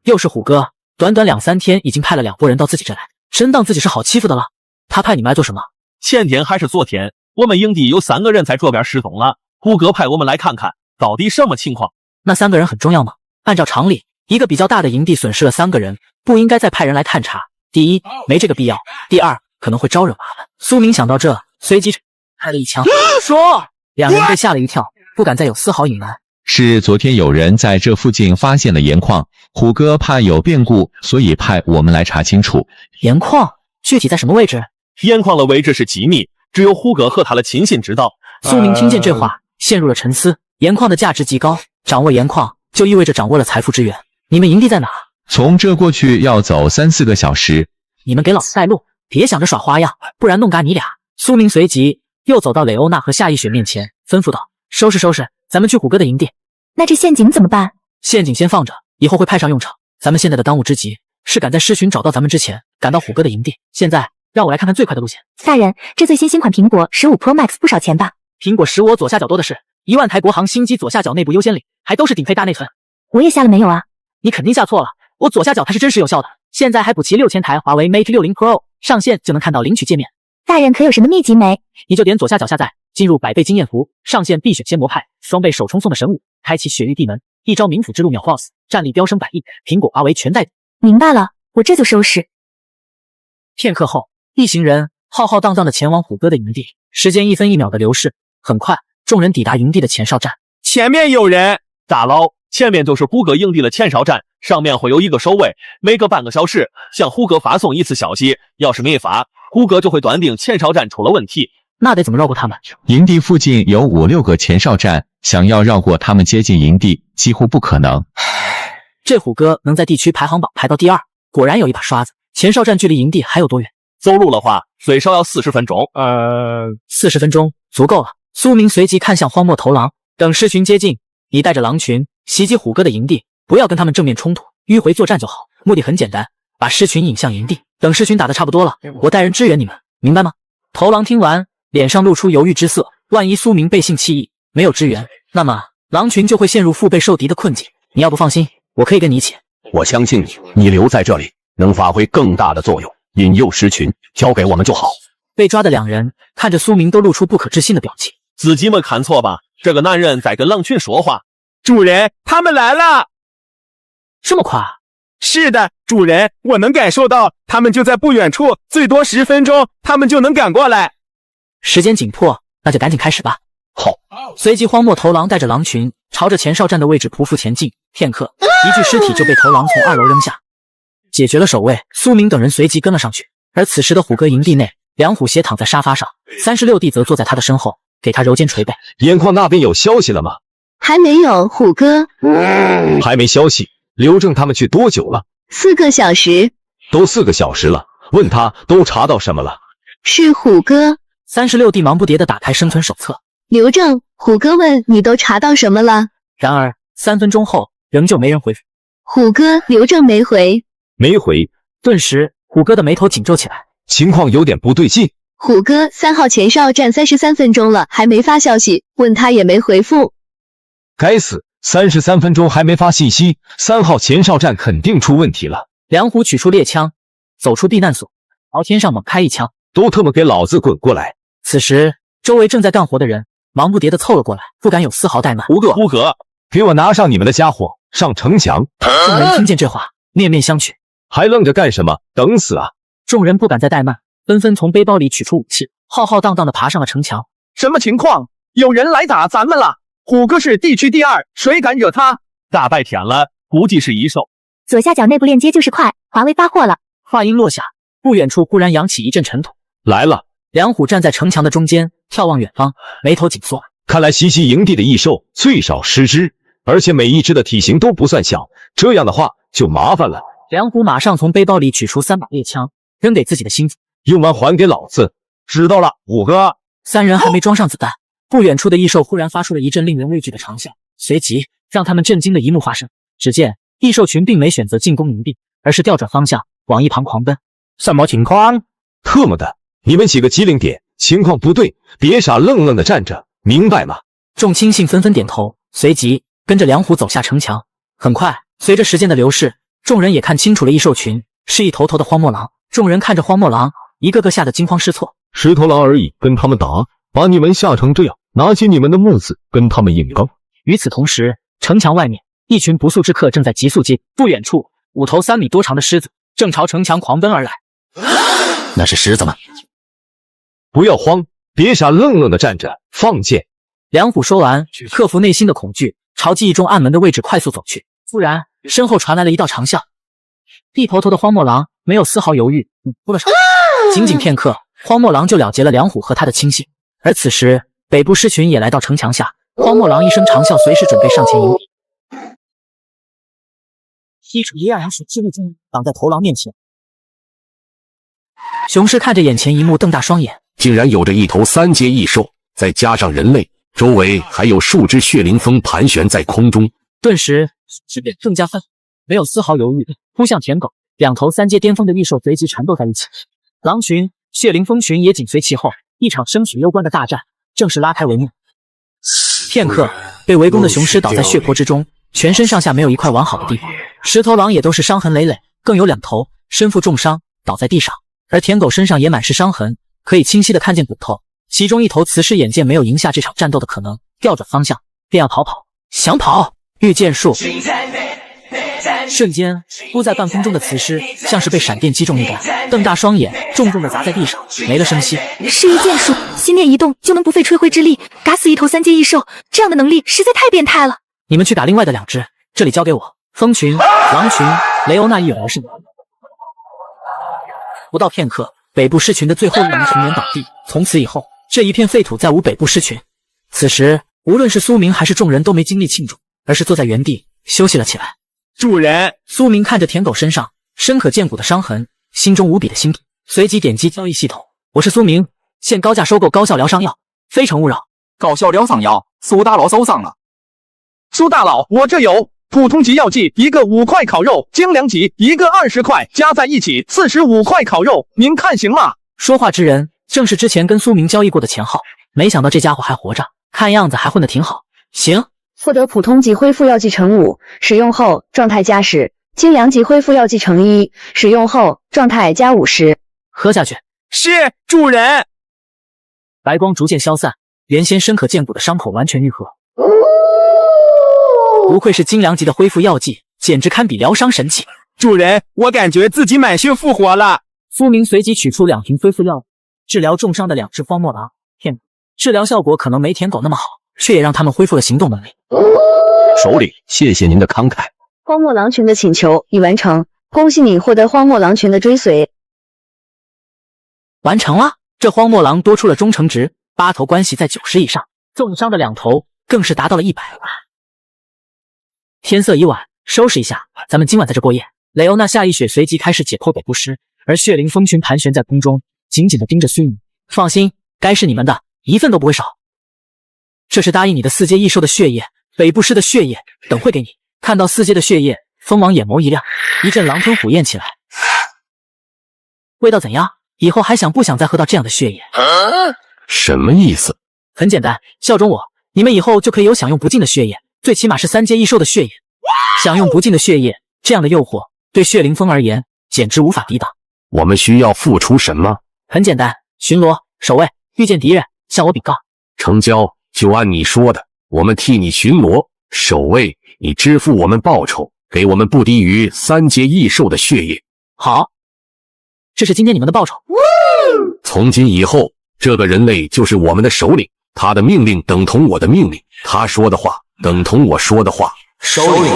又是虎哥，短短2、3天已经派了2拨人到自己这来，真当自己是好欺负的了。他派你们来做什么？前天还是昨天，我们营地有3个人在这边失踪了，虎哥派我们来看看到底什么情况。那3个人很重要吗？按照常理，一个比较大的营地损失了3个人，不应该再派人来探查。第一，没这个必要；第二，可能会招惹麻烦。苏明想到这，随即开了一枪。说，两人被吓了一跳，不敢再有丝毫隐瞒。是昨天有人在这附近发现了盐矿，虎哥怕有变故，所以派我们来查清楚。盐矿具体在什么位置？盐矿的位置是机密，只有虎哥和他的亲信知道。苏明听见这话，陷入了沉思。盐矿的价值极高，掌握盐矿就意味着掌握了财富之源。你们营地在哪？从这过去要走3-4个小时。你们给老子带路，别想着耍花样，不然弄嘎你俩。苏明随即又走到蕾欧娜和夏一雪面前，吩咐道：“收拾收拾，咱们去虎哥的营地。”那这陷阱怎么办？陷阱先放着，以后会派上用场。咱们现在的当务之急是赶在狮群找到咱们之前，赶到虎哥的营地。现在让我来看看最快的路线。大人，这最新款苹果15 Pro Max 不少钱吧？苹果10我左下角多的是，1万台国行新机左下角内部优先领，还都是顶配大内存。我也下了没有啊？你肯定下错了，我左下角它是真实有效的。现在还补齐6000台华为 Mate 60 Pro， 上线就能看到领取界面。大人可有什么秘籍没？你就点左下角下载，进入100倍经验服，上线必选仙魔派，双倍首冲送的神武，开启血域地门，一招冥府之路秒 BOSS， 战力飙升100亿，苹果华为全带。明白了，我这就收拾。片刻后，一行人浩浩荡荡地前往虎哥的营地，时间1分1秒的流逝，很快，众人抵达营地的前哨站。前面有人，大佬，前面就是虎哥营地的前哨站，上面会有一个守卫，每隔半个小时向虎哥发送一次消息，要是没发，虎哥就会断定前哨站出了问题。那得怎么绕过他们？营地附近有5-6个前哨站，想要绕过他们接近营地几乎不可能。这虎哥能在地区排行榜排到第2，果然有一把刷子。前哨站距离营地还有多远？走路的话最少要40分钟。40分钟足够了。苏明随即看向荒漠头狼，等狮群接近，你带着狼群袭击虎哥的营地，不要跟他们正面冲突，迂回作战就好。目的很简单，把狮群引向营地，等狮群打得差不多了，我带人支援你们，明白吗？头狼听完，脸上露出犹豫之色。万一苏明背信弃义，没有支援，那么狼群就会陷入腹背受敌的困境。你要不放心，我可以跟你一起。我相信你，你留在这里能发挥更大的作用，引诱狮群，交给我们就好。被抓的2人看着苏明都露出不可置信的表情。自己们看错吧，这个男人在跟狼群说话。主人，他们来了！这么快？是的，主人，我能感受到，他们就在不远处，最多10分钟，他们就能赶过来。时间紧迫，那就赶紧开始吧。好。随即荒漠头狼带着狼群朝着前哨站的位置匍匐前进，片刻，一具尸体就被头狼从2楼扔下。解决了守卫，苏明等人随即跟了上去。而此时的虎哥营地内，梁虎斜躺在沙发上，36弟则坐在他的身后，给他揉肩捶背。盐矿那边有消息了吗？还没有，虎哥。还没消息。刘正他们去多久了？4个小时。都4个小时了，问他都查到什么了？是虎哥。36弟忙不迭地打开生存手册。刘正，虎哥问你都查到什么了？然而3分钟后，仍旧没人回复。虎哥，刘正没回。没回。顿时，虎哥的眉头紧皱起来，情况有点不对劲。虎哥，3号前哨站33分钟了，还没发消息，问他也没回复。该死，33分钟还没发信息，3号前哨站肯定出问题了。梁虎取出猎枪，走出避难所，朝天上猛开一枪。都他妈给老子滚过来！此时，周围正在干活的人忙不迭地凑了过来，不敢有丝毫怠慢。虎哥，给我拿上你们的家伙，上城墙！众人听见这话，面面相觑。还愣着干什么？等死啊！众人不敢再怠慢，纷纷从背包里取出武器，浩浩荡荡地爬上了城墙。什么情况？有人来打咱们了！虎哥是地区第2，谁敢惹他？大白舔了，估计是一兽。左下角内部链接就是快，华为发货了。话音落下，不远处忽然扬起一阵尘土。来了。梁虎站在城墙的中间，眺望远方，眉头紧锁。看来袭击营地的异兽最少10只，而且每一只的体型都不算小，这样的话就麻烦了。梁虎马上从背包里取出3把猎枪，扔给自己的心腹。用完还给老子。知道了，五哥。3人还没装上子弹，不远处的异兽忽然发出了一阵令人畏惧的长啸，随即让他们震惊的一幕发生。只见异兽群并没选择进攻营地，而是调转方向往一旁狂奔。什么情况？特么的，你们几个机灵点，情况不对，别傻愣愣的站着，明白吗？众亲信纷纷点头，随即跟着梁虎走下城墙。很快，随着时间的流逝，众人也看清楚了异兽群是一头头的荒漠狼。众人看着荒漠狼，一个个吓得惊慌失措。10头狼而已，跟他们打，把你们吓成这样，拿起你们的木子跟他们硬刚。与此同时，城墙外面，一群不速之客正在急速接。不远处，5头3米多长的狮子正朝城墙狂奔而来。那是狮子吗？不要慌，别傻愣愣的站着，放箭。梁虎说完，克服内心的恐惧，朝记忆中暗门的位置快速走去。突然，身后传来了一道长啸。一头头的荒漠狼没有丝毫犹豫，扑了上来。仅仅片刻，荒漠狼就了结了梁虎和他的亲信。而此时，北部狮群也来到城墙下。荒漠狼一声长啸，随时准备上前迎敌。劈出一二两水之力中挡在头狼面前。雄狮看着眼前一幕，瞪大双眼，竟然有着一头3阶异兽，再加上人类，周围还有数只血灵蜂盘旋在空中。顿时之变更加愤，没有丝毫犹豫，扑向舔狗。2头3阶巅峰的异兽随即缠斗在一起，狼群、血灵蜂群也紧随其后。一场生死攸关的大战正式拉开帷幕。片刻，被围攻的雄狮倒在血泊之中，全身上下没有一块完好的地方。10头狼也都是伤痕累累，更有2头身负重伤倒在地上。而舔狗身上也满是伤痕，可以清晰的看见骨头。其中一头雌狮眼见没有赢下这场战斗的可能，调转方向便要逃跑。想跑，御剑术。瞬间，扑在半空中的雌狮像是被闪电击中一般，瞪大双眼，重重的砸在地上，没了声息。是御剑术，心念一动就能不费吹灰之力打死一头3阶异兽，这样的能力实在太变态了。你们去打另外的2只，这里交给我。蜂群、狼群、雷欧娜一拥而上。不到片刻，北部狮群的最后一名成员倒地。从此以后，这一片废土再无北部狮群。此时，无论是苏明还是众人都没精力庆祝，而是坐在原地休息了起来。主人，苏明看着舔狗身上深可见骨的伤痕，心中无比的心痛，随即点击交易系统。我是苏明，现高价收购高效疗伤药，非诚勿扰。高效疗伤药，苏大佬手上了。苏大佬，我这有普通级药剂一个5块烤肉，精良级一个20块，加在一起45块烤肉，您看行吗？说话之人正是之前跟苏明交易过的钱浩，没想到这家伙还活着，看样子还混得挺好。行。获得普通级恢复药剂乘5，使用后状态加10；精良级恢复药剂乘1，使用后状态加50。喝下去。是，主人。白光逐渐消散，原先深可见骨的伤口完全愈合。不愧是精良级的恢复药剂，简直堪比疗伤神器。主人，我感觉自己满血复活了。苏明随即取出2瓶恢复药，治疗重伤的2只荒漠狼。治疗效果可能没舔狗那么好，却也让他们恢复了行动能力。首领，谢谢您的慷慨。荒漠狼群的请求已完成，恭喜你获得荒漠狼群的追随。完成了，这荒漠狼多出了忠诚值，8头关系在90以上，重伤的2头更是达到了100。天色已晚，收拾一下，咱们今晚在这过夜。雷欧娜下一血随即开始解剖北部狮，而血灵蜂群盘旋在空中，紧紧地盯着苏明。放心，该是你们的，一份都不会少。这是答应你的4阶异兽的血液，北部狮的血液，等会给你。看到4阶的血液，蜂王眼眸一亮，一阵狼吞虎咽起来。味道怎样？以后还想不想再喝到这样的血液？什么意思？很简单，效忠我，你们以后就可以有享用不尽的血液，最起码是3阶异兽的血液。享用不尽的血液，这样的诱惑对血灵蜂而言简直无法抵挡。我们需要付出什么？很简单，巡逻、守卫，遇见敌人向我禀告。成交，就按你说的，我们替你巡逻、守卫，你支付我们报酬，给我们不低于3阶异兽的血液。好，这是今天你们的报酬。从今以后，这个人类就是我们的首领，他的命令等同我的命令，他说的话等同我说的话。首领。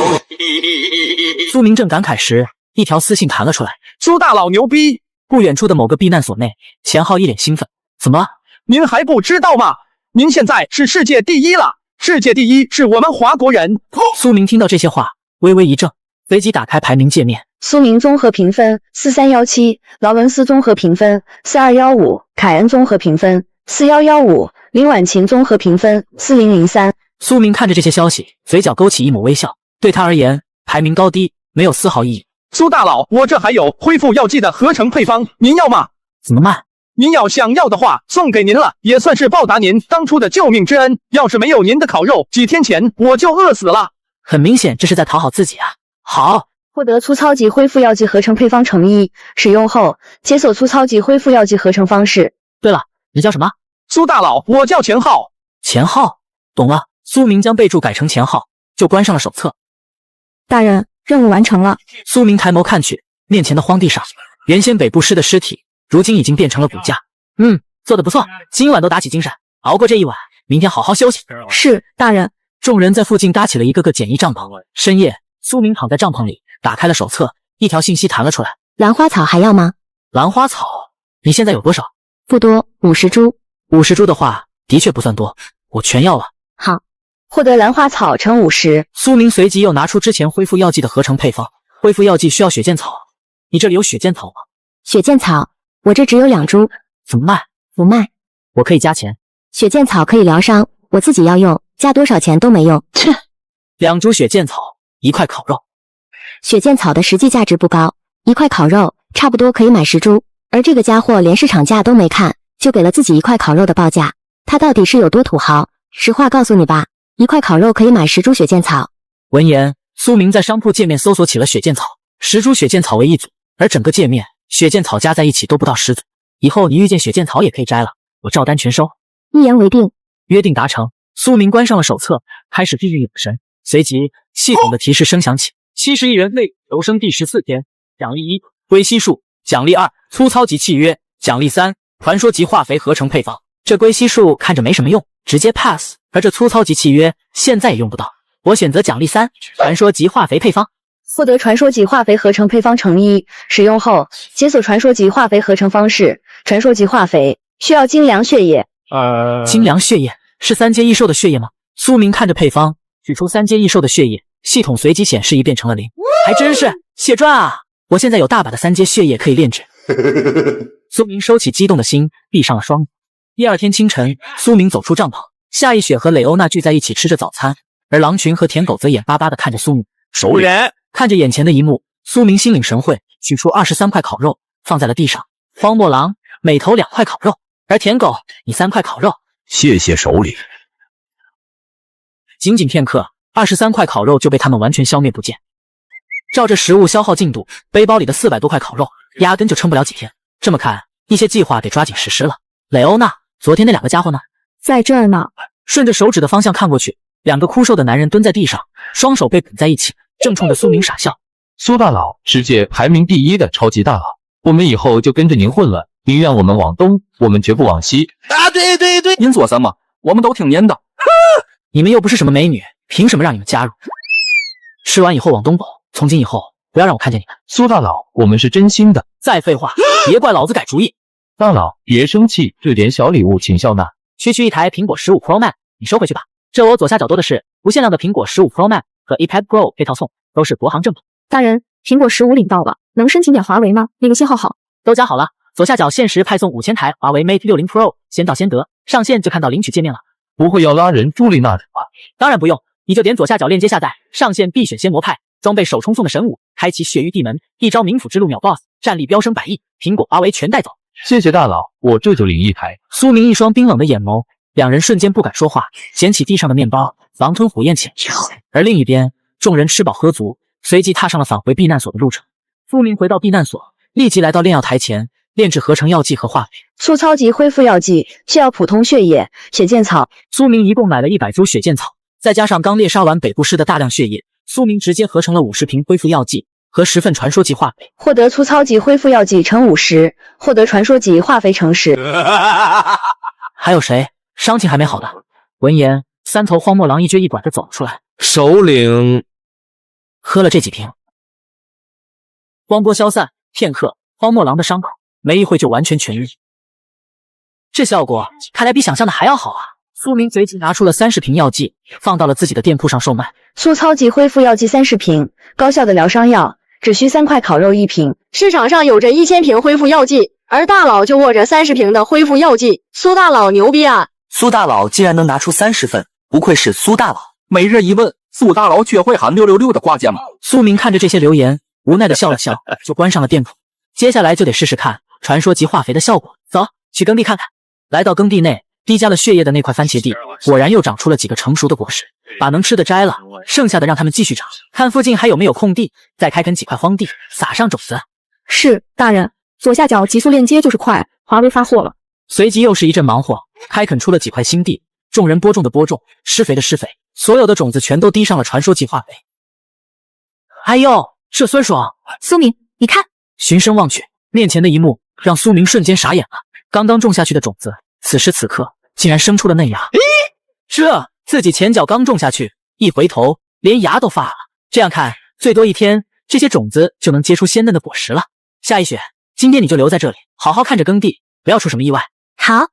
苏明正感慨时，一条私信弹了出来。苏大佬牛逼，不远处的某个避难所内，钱浩一脸兴奋：“怎么了？您还不知道吗？您现在是世界第一了！世界第一是我们华国人。”苏明听到这些话，微微一怔，随即打开排名界面。苏明综合评分4317，劳伦斯综合评分4215，凯恩综合评分4115，林婉晴综合评分4003。苏明看着这些消息，嘴角勾起一抹微笑。对他而言，排名高低没有丝毫意义。苏大佬，我这还有恢复药剂的合成配方，您要吗？怎么卖？您要想要的话，送给您了，也算是报答您当初的救命之恩。要是没有您的烤肉，几天前我就饿死了。很明显，这是在讨好自己啊。好。获得粗糙级恢复药剂合成配方乘1，使用后解锁粗糙级恢复药剂合成方式。对了，你叫什么？苏大佬，我叫钱浩。钱浩，懂了。苏明将备注改成钱浩，就关上了手册。大人，任务完成了。苏明抬眸看去，面前的荒地上，原先北部师的尸体，如今已经变成了骨架。做得不错，今晚都打起精神，熬过这一晚，明天好好休息。是，大人。众人在附近搭起了一个个简易帐篷。深夜，苏明躺在帐篷里，打开了手册，一条信息弹了出来。兰花草还要吗？兰花草，你现在有多少？不多，50株。50株的话，的确不算多，我全要了。好，获得兰花草乘50。苏明随即又拿出之前恢复药剂的合成配方。恢复药剂需要血剑草，你这里有血剑草吗？血剑草，我这只有2株。怎么卖？不卖。我可以加钱。血剑草可以疗伤，我自己要用，加多少钱都没用。切，2株血剑草，1块烤肉。血剑草的实际价值不高，1块烤肉差不多可以买10株，而这个家伙连市场价都没看，就给了自己1块烤肉的报价。他到底是有多土豪？实话告诉你吧，1块烤肉可以买10株血剑草。闻言，苏明在商铺界面搜索起了血剑草，10株血剑草为一组，而整个界面血剑草加在一起都不到10组。以后你遇见血剑草也可以摘了，我照单全收。一言为定。约定达成。苏明关上了手册，开始闭目养神。随即，系统的提示声响起：71人类求生第14天，奖励1，龟息术；奖励2，粗糙级契约；奖励3，传说级化肥合成配方。这龟息术看着没什么用，直接 pass。而这粗糙级契约现在也用不到，我选择奖励3，传说级化肥配方。获得传说级化肥合成配方乘1，使用后解锁传说级化肥合成方式。传说级化肥需要精良血液。精良血液是3阶异兽的血液吗？苏明看着配方，取出3阶异兽的血液，系统随即显示1变成了0，还真是血赚啊！我现在有大把的3阶血液可以炼制。苏明收起激动的心，闭上了双眼。第二天清晨，苏明走出帐篷，夏一雪和蕾欧娜聚在一起吃着早餐，而狼群和舔狗则眼巴巴地看着苏明。熟人看着眼前的一幕，苏明心领神会，取出23块烤肉放在了地上。荒漠狼每头2块烤肉，而舔狗你3块烤肉。谢谢首领。仅仅片刻，23块烤肉就被他们完全消灭不见。照着食物消耗进度，背包里的400多块烤肉压根就撑不了几天。这么看，一些计划得抓紧实施了。蕾欧娜，昨天那2个家伙呢？在这儿呢。顺着手指的方向看过去，2个枯瘦的男人蹲在地上，双手被捆在一起，正冲着苏明傻笑。苏大佬，世界排名第1的超级大佬，我们以后就跟着您混了。宁愿我们往东，我们绝不往西。对，您做什么，我们都听您的。你们又不是什么美女，凭什么让你们加入？吃完以后往东走，从今以后不要让我看见你们。苏大佬，我们是真心的。再废话，别怪老子改主意。大佬，别生气，这点小礼物请笑纳。区一台苹果15 Pro Max， 你收回去吧。这我左下角多的是无限量的苹果15 Pro Max 和 iPad Pro 配套送，都是国行正品。大人，苹果15领到了，能申请点华为吗？那个信号好。都加好了，左下角限时派送5000台华为 Mate 60 Pro， 先到先得，上线就看到领取界面了。不会要拉人助力那种吧？当然不用，你就点左下角链接下载，上线必选仙魔派，装备首冲送的神武，开启血域地门，一招冥府之路秒 BOSS， 战力飙升100亿，苹果华为全带走。谢谢大佬，我这就领1台。苏明一双冰冷的眼眸，两人瞬间不敢说话，捡起地上的面包，狼吞虎咽起。而另一边，众人吃饱喝足，随即踏上了返回避难所的路程。苏明回到避难所，立即来到炼药台前，炼制合成药剂和化肥。粗糙级恢复药剂需要普通血液、血剑草。苏明一共买了100株血剑草，再加上刚猎杀完北部师的大量血液，苏明直接合成了50瓶恢复药剂和10份传说级化肥。获得粗糙级恢复药剂乘50，获得传说级化肥乘10。还有谁？伤情还没好的。闻言，3头荒漠狼一撅一拐地走了出来。首领，喝了这几瓶。光波消散，片刻，荒漠狼的伤口没一会就完全痊愈。这效果看来比想象的还要好啊！苏明随即拿出了30瓶药剂，放到了自己的店铺上售卖。速操级恢复药剂30瓶，高效的疗伤药，只需3块烤肉1瓶。市场上有着1000瓶恢复药剂，而大佬就握着30瓶的恢复药剂，苏大佬牛逼啊！苏大佬竟然能拿出30份，不愧是苏大佬。每日一问，苏大佬却会喊666的挂件吗？苏明看着这些留言，无奈的笑了笑，就关上了店铺。接下来就得试试看传说级化肥的效果。走，去耕地看看。来到耕地内，滴加了血液的那块番茄地，果然又长出了几个成熟的果实。把能吃的摘了，剩下的让它们继续长。看附近还有没有空地，再开垦几块荒地，撒上种子。是，大人。左下角极速链接就是快，华为发货了。随即又是一阵忙活，开垦出了几块新地，众人播种的播种，施肥的施肥，所有的种子全都滴上了传说级化肥。哎呦，这酸爽！苏明，你看。循声望去，面前的一幕让苏明瞬间傻眼了。刚刚种下去的种子，此时此刻竟然生出了嫩芽。这自己前脚刚种下去，一回头连芽都发了。这样看，最多1天，这些种子就能结出鲜嫩的果实了。夏一雪，今天你就留在这里，好好看着耕地，不要出什么意外。好。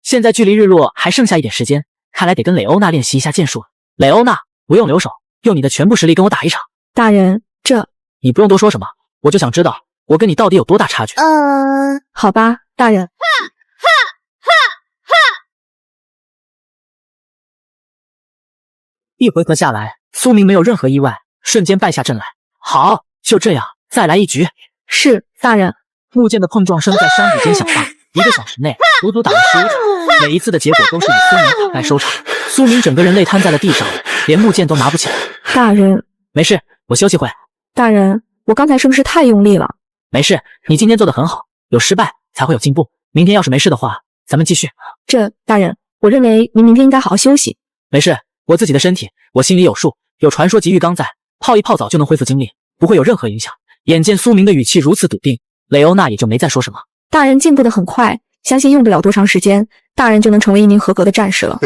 现在距离日落还剩下一点时间，看来得跟蕾欧娜练习一下剑术了。蕾欧娜，不用留手，用你的全部实力跟我打一场。大人，这你不用多说什么，我就想知道我跟你到底有多大差距。好吧，大人。一回合下来，苏明没有任何意外，瞬间败下阵来。好，就这样，再来一局。是，大人。木剑的碰撞声在山谷间响荡，1个小时内足足打了15场，每一次的结果都是以苏明来收场。苏明整个人累瘫在了地上，连木剑都拿不起来。大人，没事，我休息会。大人，我刚才是不是太用力了？没事，你今天做得很好，有失败才会有进步。明天要是没事的话，咱们继续。大人，我认为您明天应该好好休息。没事，我自己的身体我心里有数，有传说级浴缸在，泡一泡澡就能恢复精力，不会有任何影响。眼见苏明的语气如此笃定，蕾欧娜也就没再说什么。大人进步得很快，相信用不了多长时间，大人就能成为一名合格的战士了。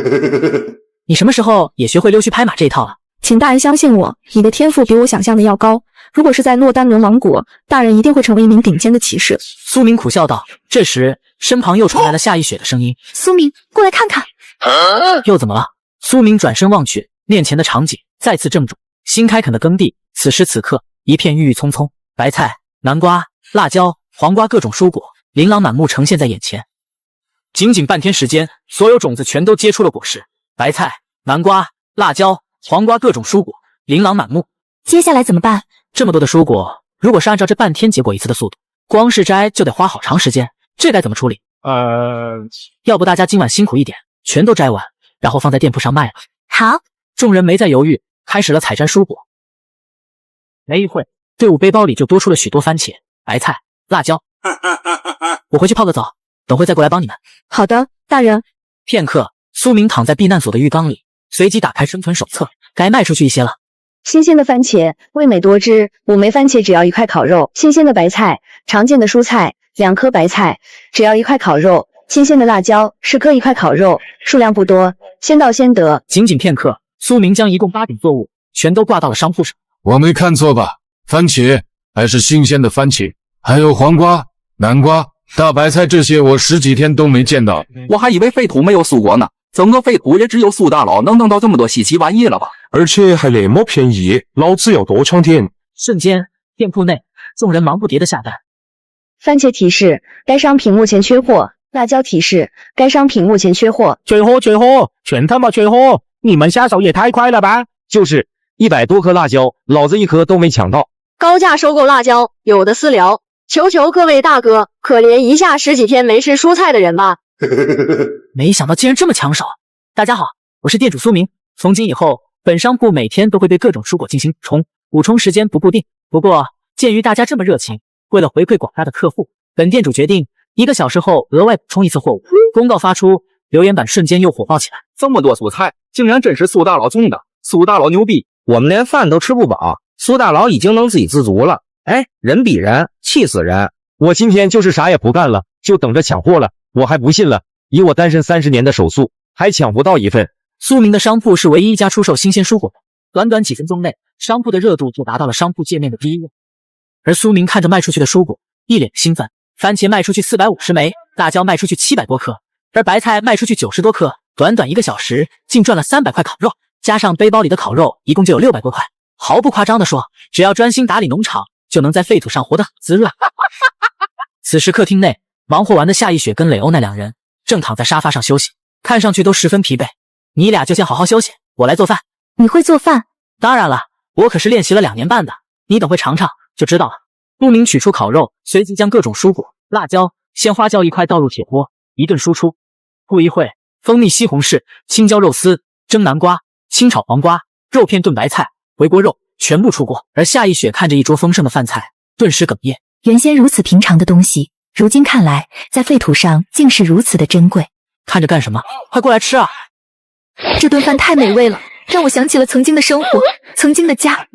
你什么时候也学会溜须拍马这一套了？请大人相信我，你的天赋比我想象的要高。如果是在诺丹伦王国，大人一定会成为一名顶尖的骑士。苏明苦笑道。这时，身旁又传来了夏一雪的声音：“苏明，过来看看。”又怎么了？苏明转身望去，面前的场景再次郑重。新开垦的耕地，此时此刻一片郁郁葱葱，白菜、南瓜、辣椒、黄瓜各种蔬果琳琅满目呈现在眼前。仅仅半天时间，所有种子全都结出了果实。白菜、南瓜、辣椒、黄瓜各种蔬果琳琅满目。接下来怎么办？这么多的蔬果，如果是按照这半天结果一次的速度，光是摘就得花好长时间，这该怎么处理？要不大家今晚辛苦一点，全都摘完，然后放在店铺上卖了。好，众人没再犹豫，开始了采摘蔬果。没一会，队伍背包里就多出了许多番茄、白菜、辣椒。我回去泡个澡，等会再过来帮你们。好的，大人。片刻，苏明躺在避难所的浴缸里，随即打开生存手册，该卖出去一些了。新鲜的番茄，味美多汁，5枚番茄只要1块烤肉。新鲜的白菜，常见的蔬菜，2颗白菜只要1块烤肉。新鲜的辣椒，10颗1块烤肉，数量不多，先到先得。仅仅片刻，苏明将一共8点作物全都挂到了商铺上。我没看错吧？番茄还是新鲜的番茄，还有黄瓜、南瓜、大白菜，这些我10几天都没见到。我还以为废土没有苏果呢，整个废土也只有苏大佬能弄到这么多稀奇玩意了吧？而且还那么便宜，老子要多抢点！瞬间，店铺内众人忙不迭的下单。番茄提示：该商品目前缺货。辣椒提示：该商品目前缺货。缺货，缺货，全他妈缺货！你们下手也太快了吧！就是100多颗辣椒，老子1颗都没抢到。高价收购辣椒，有的私聊，求求各位大哥，可怜一下10几天没吃蔬菜的人吧！没想到竟然这么抢手！大家好，我是店主苏明。从今以后，本商铺每天都会对各种蔬果进行补充时间不固定。不过，鉴于大家这么热情，为了回馈广大的客户，本店主决定1个小时后额外补充1次货物。公告发出，留言板瞬间又火爆起来。这么多蔬菜，竟然真是苏大佬种的！苏大佬牛逼！我们连饭都吃不饱，苏大佬已经能自给自足了。哎，人比人，气死人！我今天就是啥也不干了，就等着抢货了。我还不信了，以我单身30年的手速，还抢不到1份。苏明的商铺是唯一一家出售新鲜蔬果的，短短几分钟内，商铺的热度就达到了商铺界面的第1位。而苏明看着卖出去的蔬果，一脸兴奋。番茄卖出去450枚，辣椒卖出去700多颗，而白菜卖出去90多颗。短短1个小时，竟赚了300块烤肉，加上背包里的烤肉，一共就有600多块。毫不夸张地说，只要专心打理农场，就能在废土上活得很滋润。此时客厅内，忙活完的夏一雪跟蕾欧娜两人正躺在沙发上休息，看上去都十分疲惫。你俩就先好好休息，我来做饭。你会做饭？当然了，我可是练习了2年半的，你等会尝尝就知道了。陆明取出烤肉，随即将各种蔬果、辣椒、鲜花椒一块倒入铁锅，一顿输出。不一会，蜂蜜西红柿、青椒肉丝、蒸南瓜、清炒黄瓜、肉片炖白菜、回锅肉全部出锅。而夏一雪看着一桌丰盛的饭菜，顿时哽咽。原先如此平常的东西，如今看来，在废土上竟是如此的珍贵。看着干什么？快过来吃啊！这顿饭太美味了，让我想起了曾经的生活，曾经的家。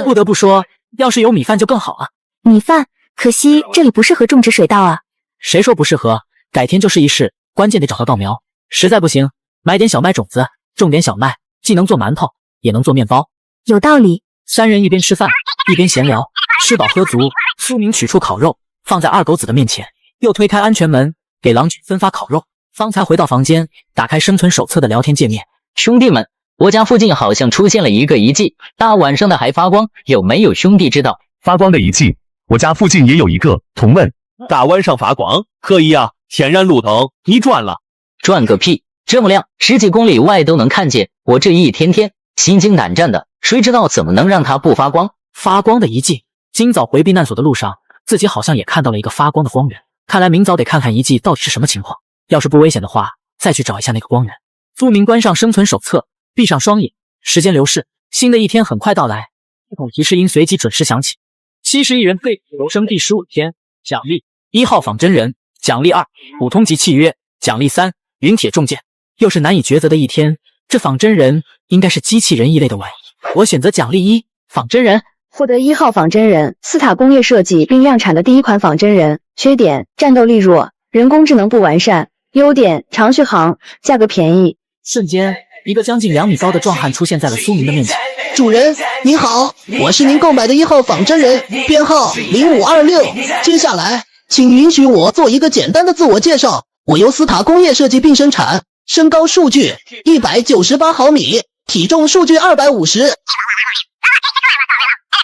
不得不说，要是有米饭就更好了。米饭，可惜这里不适合种植水稻啊。谁说不适合？改天就试一试，关键得找到稻苗。实在不行，买点小麦种子，种点小麦，既能做馒头，也能做面包。有道理。三人一边吃饭，一边闲聊。吃饱喝足，苏明取出烤肉，放在二狗子的面前，又推开安全门，给狼群分发烤肉。方才回到房间，打开生存手册的聊天界面。兄弟们，我家附近好像出现了一个遗迹，大晚上的还发光，有没有兄弟知道？发光的遗迹，我家附近也有一个。同问，大湾上发光，可以啊，天然路灯，你赚了。赚个屁，这么亮，10几公里外都能看见，我这一天天心惊胆战的，谁知道怎么能让它不发光？发光的遗迹，今早回避难所的路上，自己好像也看到了一个发光的光源，看来明早得看看遗迹到底是什么情况。要是不危险的话，再去找一下那个光源。苏明关上生存手册，闭上双眼，时间流逝，新的一天很快到来。系统提示音随即准时响起。71人废土求生第15天，奖励1号仿真人，奖励2普通级契约，奖励3云铁重剑。又是难以抉择的一天，这仿真人应该是机器人一类的玩意。我选择奖励1仿真人。获得1号仿真人，斯塔工业设计并量产的第一款仿真人。缺点：战斗力弱，人工智能不完善。优点：长续航，价格便宜。瞬间，一个将近2米高的壮汉出现在了苏明的面前。主人您好，我是您购买的1号仿真人，编号0526。接下来，请允许我做一个简单的自我介绍。我由斯塔工业设计并生产，身高数据198毫米，体重数据250。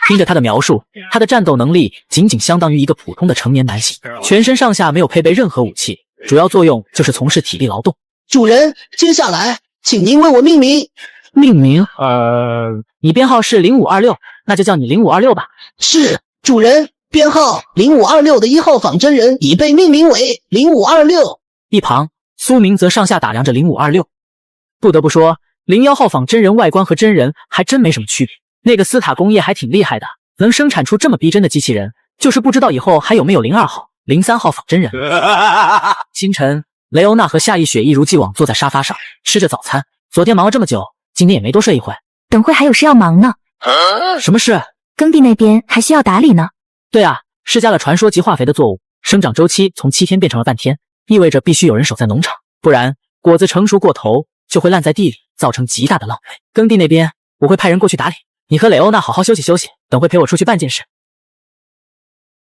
听着他的描述，他的战斗能力仅仅相当于一个普通的成年男性，全身上下没有配备任何武器，主要作用就是从事体力劳动。主人，接下来请您为我命名。命名？你编号是0526，那就叫你0526吧。是，主人，编号0526的1号仿真人已被命名为0526。一旁，苏明则上下打量着0526。不得不说，01号仿真人外观和真人还真没什么区别。那个斯塔工业还挺厉害的，能生产出这么逼真的机器人，就是不知道以后还有没有02号、03号仿真人。清晨，雷欧娜和夏一雪一如既往坐在沙发上吃着早餐。昨天忙了这么久，今天也没多睡一会。等会还有事要忙呢。什么事？耕地那边还需要打理呢。对啊，施加了传说级化肥的作物，生长周期从7天变成了半天，意味着必须有人守在农场，不然果子成熟过头就会烂在地里，造成极大的浪费。耕地那边我会派人过去打理，你和蕾欧娜好好休息休息，等会陪我出去办件事。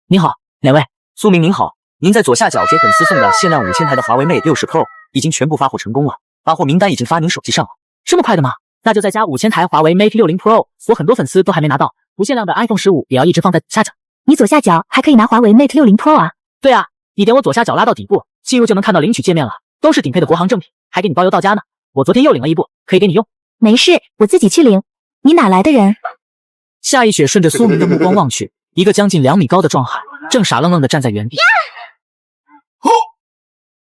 你好，哪位？苏明您好，您在左下角给粉丝送的限量5000台的华为 Mate 60 Pro 已经全部发货成功了，发货名单已经发您手机上了。这么快的吗？那就再加5000台华为 Mate 60 Pro， 我很多粉丝都还没拿到，不限量的 iPhone 15也要一直放在下角。你左下角还可以拿华为 Mate 60 Pro 啊？对啊，你点我左下角拉到底部，进入就能看到领取界面了，都是顶配的国行正品，还给你包邮到家呢。我昨天又领了一部，可以给你用。没事，我自己去领。你哪来的人？夏一雪顺着苏明的目光望去，一个将近2米高的壮汉正傻愣愣地站在原地。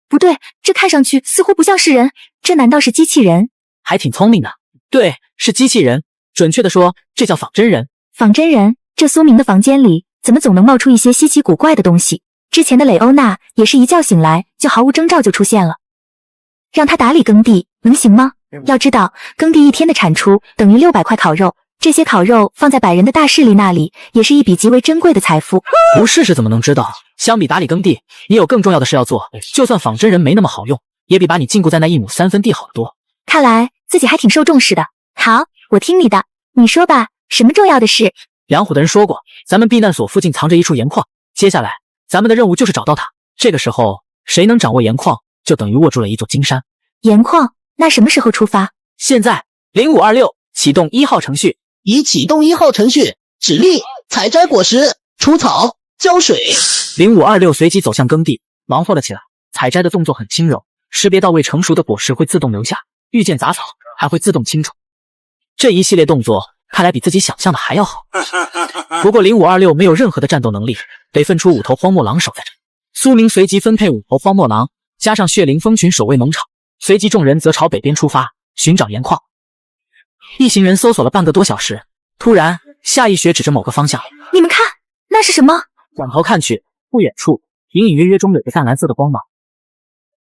不对，这看上去似乎不像是人，这难道是机器人？还挺聪明的。对，是机器人，准确的说，这叫仿真人。仿真人？这苏明的房间里怎么总能冒出一些稀奇古怪的东西？之前的蕾欧娜也是一觉醒来就毫无征兆就出现了。让他打理耕地能行吗？要知道，耕地一天的产出等于600块烤肉，这些烤肉放在百人的大势力那里，也是一笔极为珍贵的财富。不试试怎么能知道？相比打理耕地，你有更重要的事要做。就算仿真人没那么好用，也比把你禁锢在那1亩3分地好得多。看来自己还挺受重视的。好，我听你的，你说吧，什么重要的事？养虎的人说过，咱们避难所附近藏着一处盐矿，接下来咱们的任务就是找到他。这个时候，谁能掌握盐矿，就等于握住了一座金山。盐矿，那什么时候出发？现在0526启动1号程序。已启动1号程序，指令采摘果实、除草、浇水。0526随即走向耕地，忙活了起来。采摘的动作很轻柔，识别到未成熟的果实会自动留下，遇见杂草还会自动清除。这一系列动作看来比自己想象的还要好。不过0526没有任何的战斗能力，得分出5头荒漠狼守在这里。苏明随即分配5头荒漠狼，加上血灵蜂群守卫农场，随即众人则朝北边出发寻找盐矿。一行人搜索了半个多小时，突然夏一雪指着某个方向，你们看，那是什么？转头看去，不远处隐隐约约中有着淡蓝色的光芒。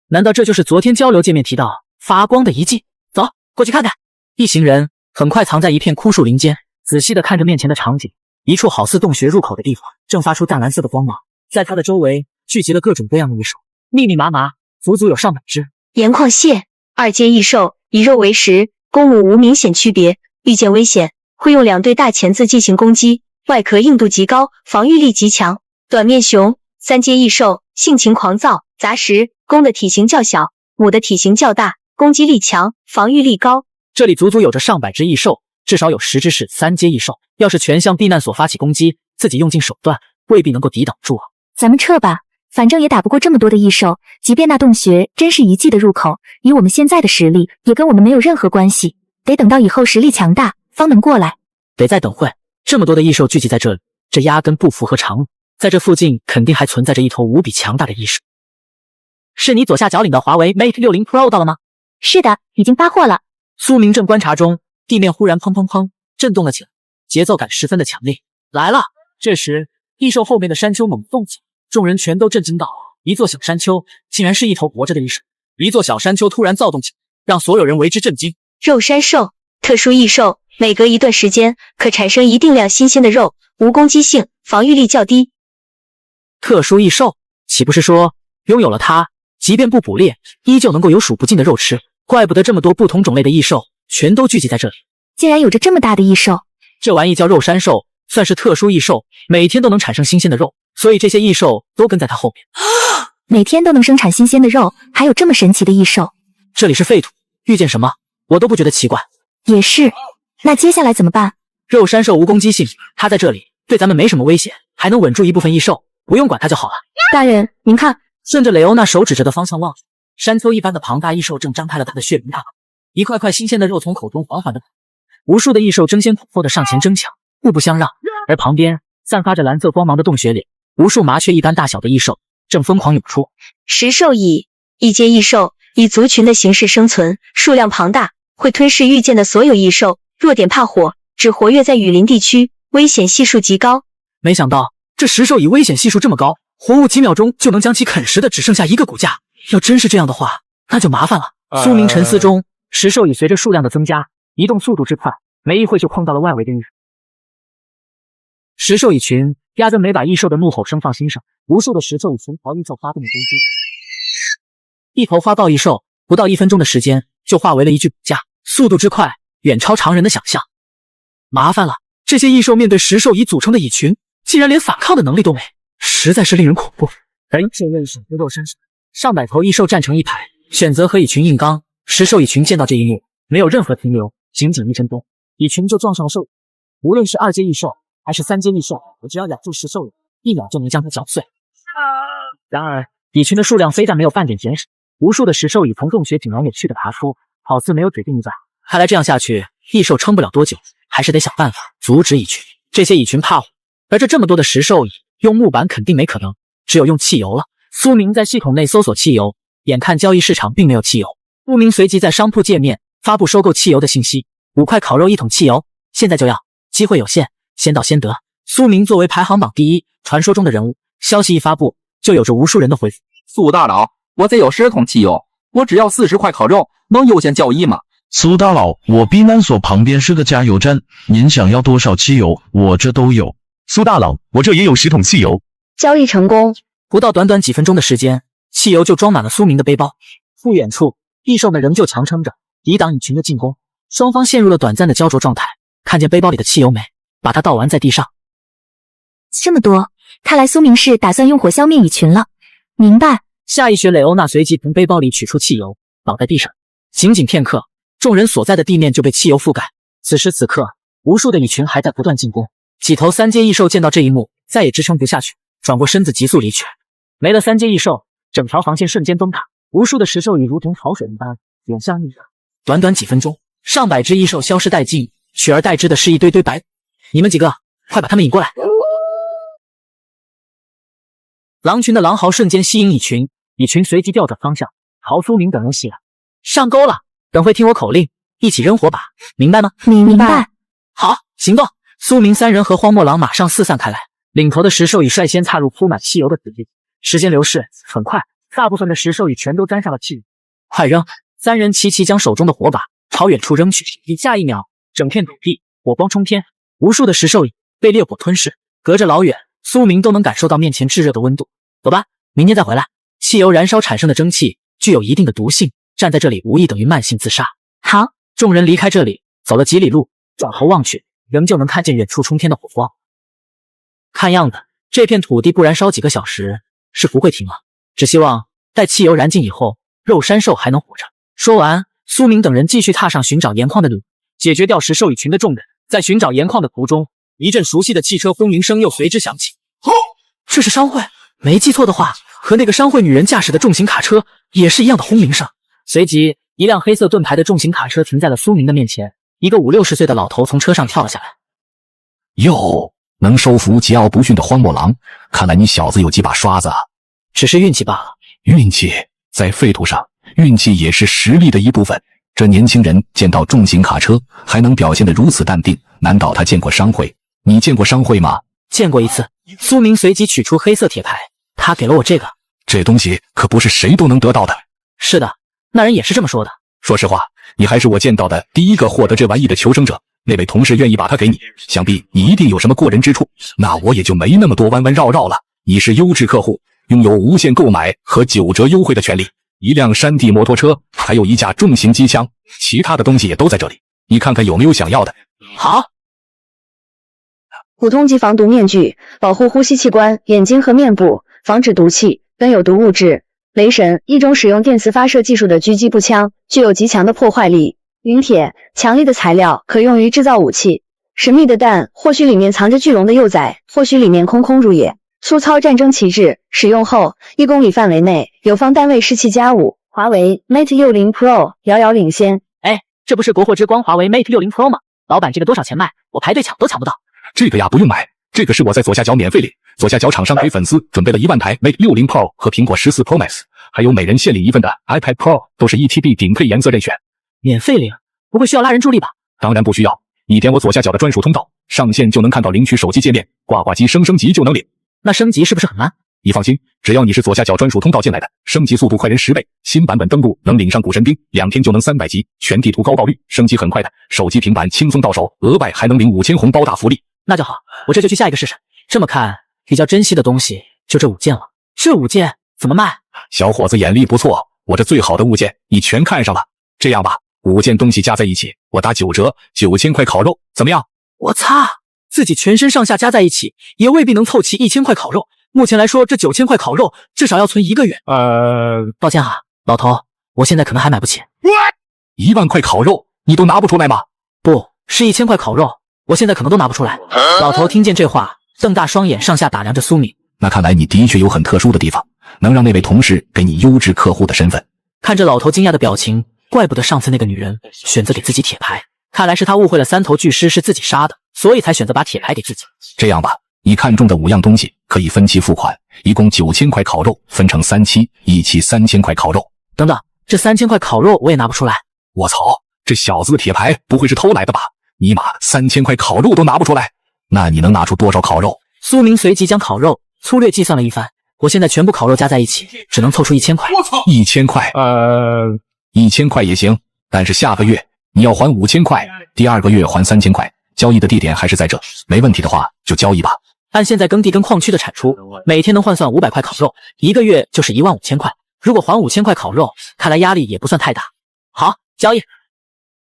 难道这就是昨天交流界面提到发光的遗迹？走，过去看看。一行人很快藏在一片枯树林间，仔细地看着面前的场景。一处好似洞穴入口的地方正发出淡蓝色的光芒，在它的周围聚集了各种各样的异兽，密密麻麻，足足有上百只。盐矿蟹，2阶异兽，以肉为食，公母无明显区别，遇见危险会用2对大钳子进行攻击，外壳硬度极高，防御力极强。短面熊，3阶异兽，性情狂躁，杂食，公的体型较小，母的体型较大，攻击力强，防御力高。这里足足有着上百只异兽，至少有10只是3阶异兽。要是全向避难所发起攻击，自己用尽手段，未必能够抵挡住啊。咱们撤吧，反正也打不过这么多的异兽，即便那洞穴真是遗迹的入口，以我们现在的实力，也跟我们没有任何关系。得等到以后实力强大，方能过来。得再等会，这么多的异兽聚集在这里，这压根不符合常理。在这附近肯定还存在着一头无比强大的异兽。是你左下角领的华为 Mate 60 Pro 到了吗？是的，已经发货了。苏明正观察中，地面忽然砰砰砰震动了起来，节奏感十分的强烈。来了！这时，异兽后面的山丘猛地动起，众人全都震惊到，一座小山丘竟然是一头活着的异兽。一座小山丘突然躁动起来，让所有人为之震惊。肉山兽，特殊异兽，每隔一段时间可产生一定量新鲜的肉，无攻击性，防御力较低。特殊异兽，岂不是说拥有了它，即便不捕猎，依旧能够有数不尽的肉吃？怪不得这么多不同种类的异兽全都聚集在这里。竟然有着这么大的异兽！这玩意叫肉山兽，算是特殊异兽，每天都能产生新鲜的肉，所以这些异兽都跟在它后面。每天都能生产新鲜的肉，还有这么神奇的异兽？这里是废土，遇见什么我都不觉得奇怪。也是，那接下来怎么办？肉山兽无攻击性，它在这里对咱们没什么威胁，还能稳住一部分异兽，不用管它就好了。大人，您看，顺着雷欧娜手指着的方向望去，山丘一般的庞大异兽正张开了它的血淋大口，一块块新鲜的肉从口中缓缓的吐，无数的异兽争先恐后的上前争抢，互不相让。而旁边散发着蓝色光芒的洞穴里，无数麻雀一般大小的异兽正疯狂涌出。食兽蚁，一阶异兽，以族群的形式生存，数量庞大，会吞噬遇见的所有异兽，弱点怕火，只活跃在雨林地区，危险系数极高。没想到这食兽蚁危险系数这么高，活物几秒钟就能将其啃食的只剩下一个骨架。要真是这样的话，那就麻烦了。苏明沉思中，食兽蚁随着数量的增加，移动速度之快，没一会就碰到了外围的异兽。食兽蚁群压根没把异兽的怒吼声放心上，无数的食兽蚁群朝异兽发动了攻击。一头花豹异兽不到1分钟的时间就化为了一具骨架，速度之快远超常人的想象。麻烦了，这些异兽面对食兽蚁组成的蚁群，竟然连反抗的能力都没，实在是令人恐怖。而这认识的肉山兽，上百头异兽站成一排，选择和蚁群硬刚。食兽蚁群见到这一幕，没有任何停留，仅仅一震动，蚁群就撞上了兽蚁。无论是2阶异兽还是3阶异兽，我只要咬住食兽蚁，1秒就能将它嚼碎。然而蚁群的数量非但没有半点减少，无数的食兽蚁从洞穴井然有序地爬出，好似没有止境一般。看来这样下去，异兽撑不了多久，还是得想办法阻止蚁群。这些蚁群怕火，而这么多的食兽蚁，用木板肯定没可能，只有用汽油了。苏明在系统内搜索汽油，眼看交易市场并没有汽油，苏明随即在商铺界面发布收购汽油的信息，5块烤肉1桶汽油，现在就要，机会有限，先到先得。苏明作为排行榜第一，传说中的人物，消息一发布，就有着无数人的回复。苏大佬，我这有10桶汽油，我只要40块烤肉，能优先交易吗？苏大佬，我避难所旁边是个加油站，您想要多少汽油，我这都有。苏大佬，我这也有10桶汽油。交易成功。不到短短几分钟的时间，汽油就装满了苏明的背包。不远处，异兽们仍旧强撑着，抵挡蚁群的进攻。双方陷入了短暂的焦灼状态。看见背包里的汽油没，把它倒完在地上。这么多，看来苏明是打算用火消灭蚁群了。明白。下意识，蕾欧娜随即从背包里取出汽油，倒在地上。仅仅片刻，众人所在的地面就被汽油覆盖。此时此刻，无数的蚁群还在不断进攻。几头三阶异兽见到这一幕，再也支撑不下去，转过身子急速离去。没了三阶异兽，整条防线瞬间崩塌，无数的石兽蚁如同潮水一般涌向异兽。短短几分钟，上百只异兽消失殆尽，取而代之的是一堆堆白。你们几个，快把他们引过来！狼群的狼嚎瞬间吸引蚁群，蚁群随即调转方向，朝苏明等人袭来。上钩了！等会听我口令，一起扔火把，明白吗？明白。好，行动！苏明三人和荒漠狼马上四散开来，领头的石兽蚁率先踏入铺满汽油的土地。时间流逝很快，大部分的石兽蚁全都沾上了汽油。快扔！三人齐齐将手中的火把朝远处扔去。下一秒，整片土地火光冲天，无数的石兽蚁被烈火吞噬。隔着老远，苏明都能感受到面前炙热的温度。走吧，明天再回来。汽油燃烧产生的蒸汽具有一定的毒性，站在这里无异等于慢性自杀。好，众人离开这里，走了几里路，转头望去，仍旧能看见远处冲天的火光。看样子，这片土地不燃烧几个小时是不会停了。只希望待汽油燃尽以后，肉山兽还能活着。说完，苏明等人继续踏上寻找盐矿的路，解决掉石兽蚁群的众人。在寻找盐矿的途中，一阵熟悉的汽车轰鸣声又随之响起。这是商会，没记错的话，和那个商会女人驾驶的重型卡车也是一样的轰鸣声。随即，一辆黑色盾牌的重型卡车停在了苏明的面前，一个50-60岁的老头从车上跳了下来。哟，能收服桀骜不驯的荒漠狼，看来你小子有几把刷子啊！只是运气罢了。运气，在废土上，运气也是实力的一部分。这年轻人见到重型卡车还能表现得如此淡定，难道他见过商会？你见过商会吗？见过一次。苏明随即取出黑色铁牌，他给了我这个。这东西可不是谁都能得到的。是的，那人也是这么说的。说实话，你还是我见到的第一个获得这玩意的求生者。那位同事愿意把它给你，想必你一定有什么过人之处，那我也就没那么多弯弯绕绕了。你是优质客户，拥有无限购买和9折优惠的权利，一辆山地摩托车，还有一架重型机枪，其他的东西也都在这里，你看看有没有想要的。好。普通级防毒面具，保护呼吸器官、眼睛和面部，防止毒气跟有毒物质。雷神，一种使用电磁发射技术的狙击步枪，具有极强的破坏力。陨铁，强力的材料，可用于制造武器。神秘的弹，或许里面藏着巨龙的幼崽，或许里面空空如也。粗糙战争旗帜，使用后1公里范围内友方单位士气+5。华为 Mate 60 Pro 遥遥领先。哎，这不是国货之光华为 Mate 60 Pro 吗？老板，这个多少钱卖？我排队抢都抢不到。这个呀，不用买，这个是我在左下角免费领。左下角厂商给粉丝准备了1万台 Mate 60 Pro 和苹果14 Pro Max， 还有每人限领1份的 iPad Pro， 都是 1TB 顶配颜色任选。免费领？不会需要拉人助力吧？当然不需要，你点我左下角的专属通道，上线就能看到领取手机界面，挂挂机升级就能领。那升级是不是很慢？你放心，只要你是左下角专属通道进来的，升级速度快人10倍。新版本登录能领上古神兵，2天就能300级，全地图高爆率，升级很快的，手机平板轻松到手，额外还能领5000红包大福利。那就好，我这就去下一个试试。这么看，比较珍惜的东西就这5件了。这5件怎么卖？小伙子眼力不错，我这最好的物件你全看上了。这样吧，5件东西加在一起，我打9折，9000块烤肉，怎么样？我擦，自己全身上下加在一起，也未必能凑齐1000块烤肉。目前来说，这9000块烤肉至少要存1个月。抱歉啊，老头，我现在可能还买不起。1万块烤肉你都拿不出来吗？不是1000块烤肉，我现在可能都拿不出来。老头听见这话，瞪大双眼，上下打量着苏敏。那看来你的确有很特殊的地方，能让那位同事给你优质客户的身份。看着老头惊讶的表情，怪不得上次那个女人选择给自己铁牌，看来是他误会了3头巨狮是自己杀的，所以才选择把铁牌给自己。这样吧，你看中的5样东西可以分期付款，一共9000块烤肉，分成3期，一期3000块烤肉。等等，这3000块烤肉我也拿不出来。我操，这小子的铁牌不会是偷来的吧？尼玛，3000块烤肉都拿不出来，那你能拿出多少烤肉？苏明随即将烤肉粗略计算了一番，我现在全部烤肉加在一起，只能凑出1000块。我操，1000块，1000块也行，但是下个月你要还5000块，第2个月还3000块。交易的地点还是在这，没问题的话就交易吧。按现在耕地跟矿区的产出，每天能换算500块烤肉，1个月就是15000块。如果还5000块烤肉，看来压力也不算太大。好，交易。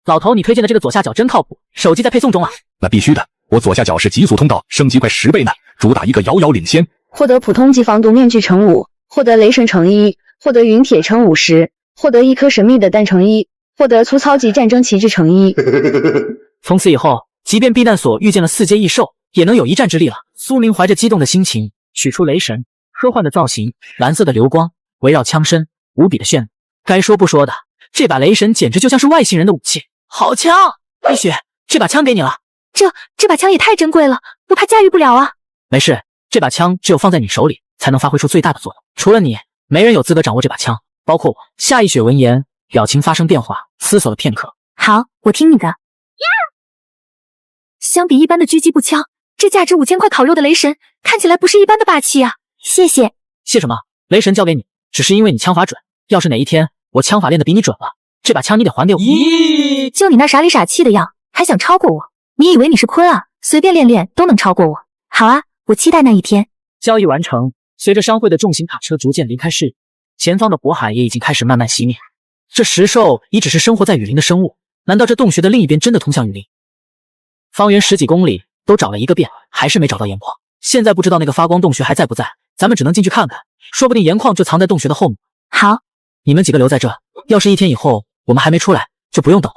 老头，你推荐的这个左下角真靠谱，手机在配送中啊。那必须的，我左下角是极速通道，升级快10倍呢，主打一个遥遥领先。获得普通级防毒面具乘5，获得雷神乘1，获得陨铁乘50，获得一颗神秘的蛋乘1，获得粗糙级战争旗帜乘1。从此以后，即便避难所遇见了4阶异兽，也能有一战之力了。苏明怀着激动的心情，取出雷神，科幻的造型，蓝色的流光围绕枪身，无比的炫目。该说不说的，这把雷神简直就像是外星人的武器，好强！一雪，这把枪给你了。这把枪也太珍贵了，我怕驾驭不了啊。没事，这把枪只有放在你手里，才能发挥出最大的作用。除了你，没人有资格掌握这把枪，包括我。夏一雪闻言，表情发生变化，思索了片刻。好，我听你的。相比一般的狙击步枪，这价值5000块烤肉的雷神看起来不是一般的霸气啊！谢谢。谢什么？雷神交给你，只是因为你枪法准。要是哪一天我枪法练得比你准了，这把枪你得还给我。咦，就你那傻里傻气的样，还想超过我？你以为你是鲲啊？随便练练都能超过我。好啊，我期待那一天。交易完成，随着商会的重型卡车逐渐离开视野，前方的火海也已经开始慢慢熄灭。这石兽已只是生活在雨林的生物，难道这洞穴的另一边真的通向雨林？方圆10几公里都找了一个遍，还是没找到盐矿。现在不知道那个发光洞穴还在不在，咱们只能进去看看，说不定盐矿就藏在洞穴的后面。好，你们几个留在这，要是1天以后我们还没出来，就不用等了。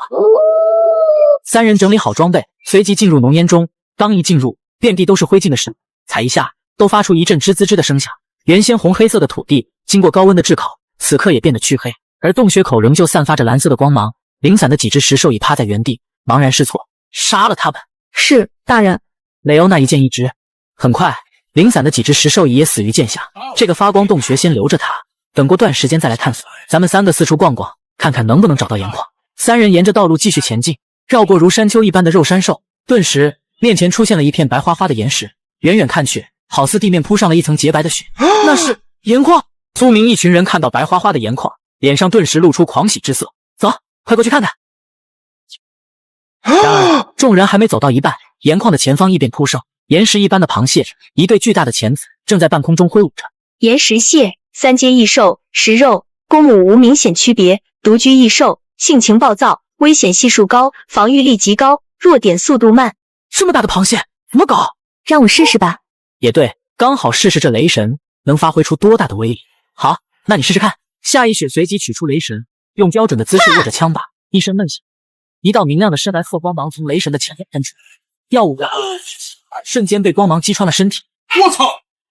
3人整理好装备，随即进入浓烟中。刚一进入，遍地都是灰烬的石，踩一下都发出一阵吱吱吱的声响。原先红黑色的土地，经过高温的炙烤，此刻也变得黢黑，而洞穴口仍旧散发着蓝色的光芒。零散的几只石兽已趴在原地，茫然失措。杀了他们！是，大人。雷欧娜一箭一支，很快，零散的几只石兽也死于箭下。这个发光洞穴先留着它，等过段时间再来探索。咱们3个四处逛逛，看看能不能找到盐矿。3人沿着道路继续前进，绕过如山丘一般的肉山兽，顿时面前出现了一片白花花的岩石，远远看去，好似地面铺上了一层洁白的雪。那是盐矿！苏明一群人看到白花花的盐矿，脸上顿时露出狂喜之色。走，快过去看看。然而，众人还没走到一半，盐矿的前方异变突生，岩石一般的螃蟹，一对巨大的钳子正在半空中挥舞着。岩石蟹，3阶异兽，食肉，公母无明显区别，独居异兽，性情暴躁，危险系数高，防御力极高，弱点速度慢。这么大的螃蟹，怎么搞？让我试试吧。也对，刚好试试这雷神能发挥出多大的威力。好，那你试试看。夏一雪随即取出雷神，用标准的姿势握着枪把，一声闷响，一道明亮的深蓝色光芒从雷神的前面喷出，耀武瞬间被光芒击穿了身体。我操！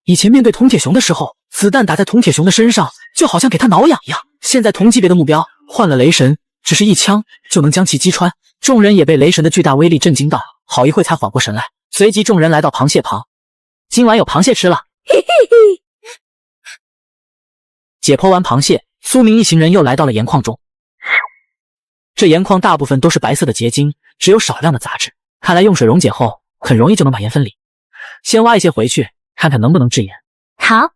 以前面对铜铁熊的时候，子弹打在铜铁熊的身上，就好像给他挠痒一样。现在同级别的目标换了雷神，只是一枪就能将其击穿。众人也被雷神的巨大威力震惊到，好一会才缓过神来。随即众人来到螃蟹旁，今晚有螃蟹吃了。解剖完螃蟹，苏明一行人又来到了盐矿中。这盐矿大部分都是白色的结晶，只有少量的杂质，看来用水溶解后很容易就能把盐分离。先挖一些回去，看看能不能制盐。好。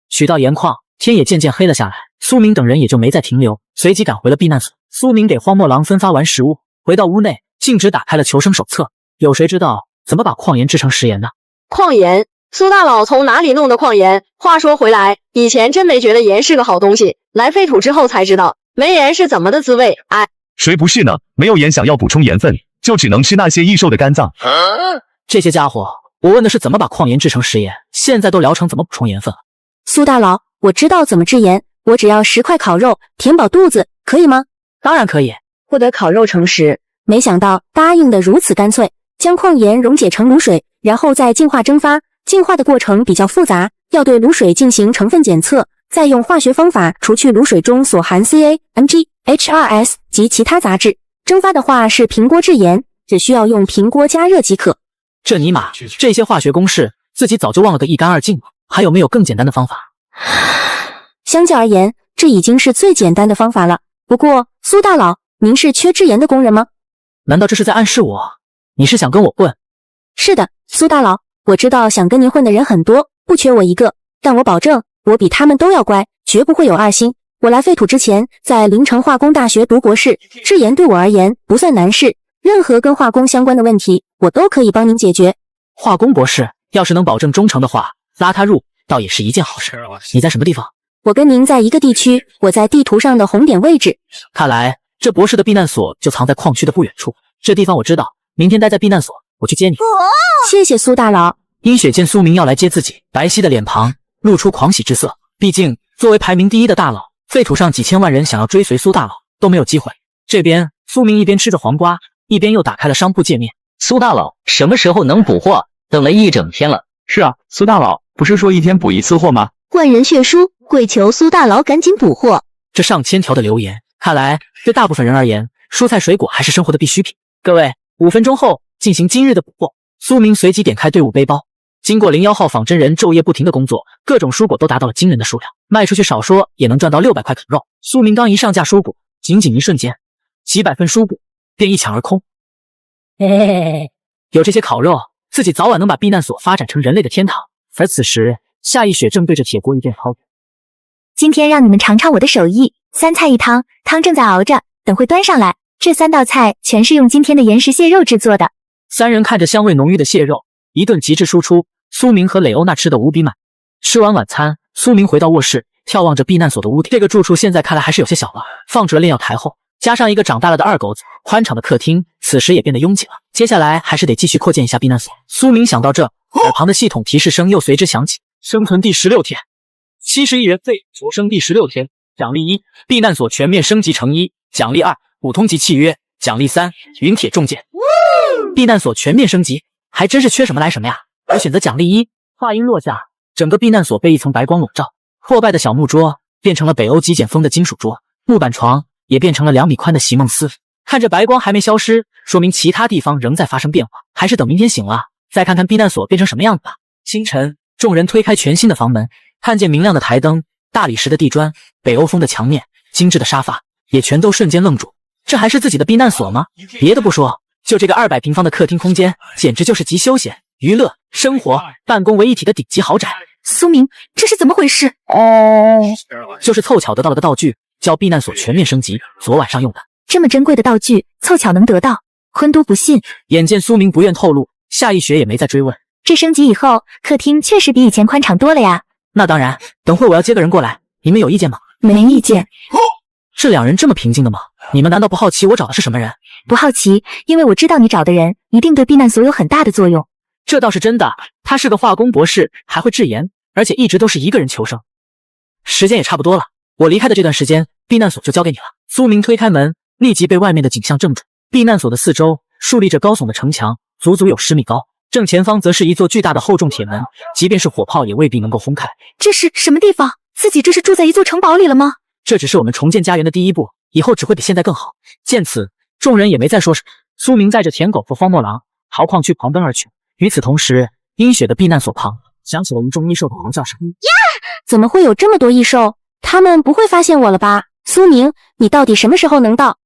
取到盐矿，天也渐渐黑了下来，苏明等人也就没再停留，随即赶回了避难所。苏明给荒漠狼分发完食物，回到屋内，径直打开了求生手册。有谁知道怎么把矿盐制成食盐的？矿盐？苏大佬从哪里弄的矿盐？话说回来，以前真没觉得盐是个好东西，来废土之后才知道没盐是怎么的滋味。哎，谁不是呢？没有盐，想要补充盐分，就只能吃那些异兽的肝脏。这些家伙，我问的是怎么把矿盐制成食盐，现在都聊成怎么补充盐分了。苏大佬，我知道怎么制盐，我只要10块烤肉，填饱肚子，可以吗？当然可以。获得烤肉成食，没想到答应的如此干脆，将矿盐溶解成卤水，然后再净化蒸发。净化的过程比较复杂，要对卤水进行成分检测，再用化学方法除去卤水中所含 Ca、Mg、HRS 及其他杂质。蒸发的话是平锅制盐，只需要用平锅加热即可。这尼玛，这些化学公式自己早就忘了个一干二净了，还有没有更简单的方法？相较而言，这已经是最简单的方法了。不过，苏大佬，您是缺制盐的工人吗？难道这是在暗示我？你是想跟我混？是的，苏大佬，我知道想跟您混的人很多，不缺我一个，但我保证，我比他们都要乖，绝不会有二心。我来废土之前，在临城化工大学读博士，制盐对我而言不算难事，任何跟化工相关的问题，我都可以帮您解决。化工博士要是能保证忠诚的话，拉他入倒也是一件好事。你在什么地方？我跟您在一个地区，我在地图上的红点位置。看来这博士的避难所就藏在矿区的不远处。这地方我知道，明天待在避难所，我去接你。谢谢苏大佬，殷雪见苏明要来接自己，白皙的脸庞露出狂喜之色。毕竟作为排名第一的大佬，废土上几千万人想要追随苏大佬都没有机会。这边苏明一边吃着黄瓜，一边又打开了商铺界面。苏大佬什么时候能补货？等了一整天了。是啊，苏大佬不是说一天补一次货吗？万人血书，跪求苏大佬赶紧补货。这上千条的留言，看来对大部分人而言，蔬菜水果还是生活的必需品。各位，5分钟后进行今日的补货。苏明随即点开队伍背包，经过01号仿真人昼夜不停的工作，各种蔬果都达到了惊人的数量，卖出去少说也能赚到600块啃肉。苏明刚一上架蔬果，仅仅一瞬间，几百份蔬果便一抢而空。有这些烤肉，自己早晚能把避难所发展成人类的天堂。而此时，夏一雪正对着铁锅一边抛着。今天让你们尝尝我的手艺，3菜1汤，汤正在熬着，等会端上来。这3道菜全是用今天的岩石蟹肉制作的。3人看着香味浓郁的蟹肉，一顿极致输出。苏明和蕾欧娜吃得无比满。吃完晚餐，苏明回到卧室，眺望着避难所的屋顶。这个住处现在看来还是有些小了，放置了炼药台后，加上一个长大了的二狗子，宽敞的客厅此时也变得拥挤了。接下来还是得继续扩建一下避难所。苏明想到这，耳旁的系统提示声又随之响起：生存第16天，71人废，求生第16天。奖励1，避难所全面升级成1；奖励2，普通级契约；奖励3，云铁重剑。避难所全面升级，还真是缺什么来什么呀！我选择奖励1。话音落下，整个避难所被一层白光笼罩，破败的小木桌变成了北欧极简风的金属桌，木板床也变成了2米宽的席梦思。看着白光还没消失，说明其他地方仍在发生变化，还是等明天醒了再看看避难所变成什么样子吧。清晨，众人推开全新的房门，看见明亮的台灯、大理石的地砖、北欧风的墙面、精致的沙发，也全都瞬间愣住。这还是自己的避难所吗？别的不说，就这个200平方的客厅空间，简直就是集休闲、娱乐、生活、办公为一体的顶级豪宅。苏明，这是怎么回事？就是凑巧得到了个道具，叫避难所全面升级，昨晚上用的。这么珍贵的道具，凑巧能得到，坤都不信。眼见苏明不愿透露，夏一雪也没再追问。这升级以后，客厅确实比以前宽敞多了呀。那当然，等会我要接个人过来，你们有意见吗？没意见。这2人这么平静的吗？你们难道不好奇我找的是什么人？不好奇，因为我知道你找的人一定对避难所有很大的作用。这倒是真的，他是个化工博士，还会制盐，而且一直都是一个人求生。时间也差不多了，我离开的这段时间，避难所就交给你了。苏明推开门，立即被外面的景象怔住。避难所的四周竖立着高耸的城墙，足足有10米高，正前方则是一座巨大的厚重铁门，即便是火炮也未必能够轰开。这是什么地方？自己这是住在一座城堡里了吗？这只是我们重建家园的第一步，以后只会比现在更好。见此，众人也没再说什么。苏明载着舔狗和荒漠狼逃矿区狂奔而去。与此同时，阴雪的避难所旁响起了一众异兽的嚎叫声。怎么会有这么多异兽？他们不会发现我了吧？苏明，你到底什么时候能到？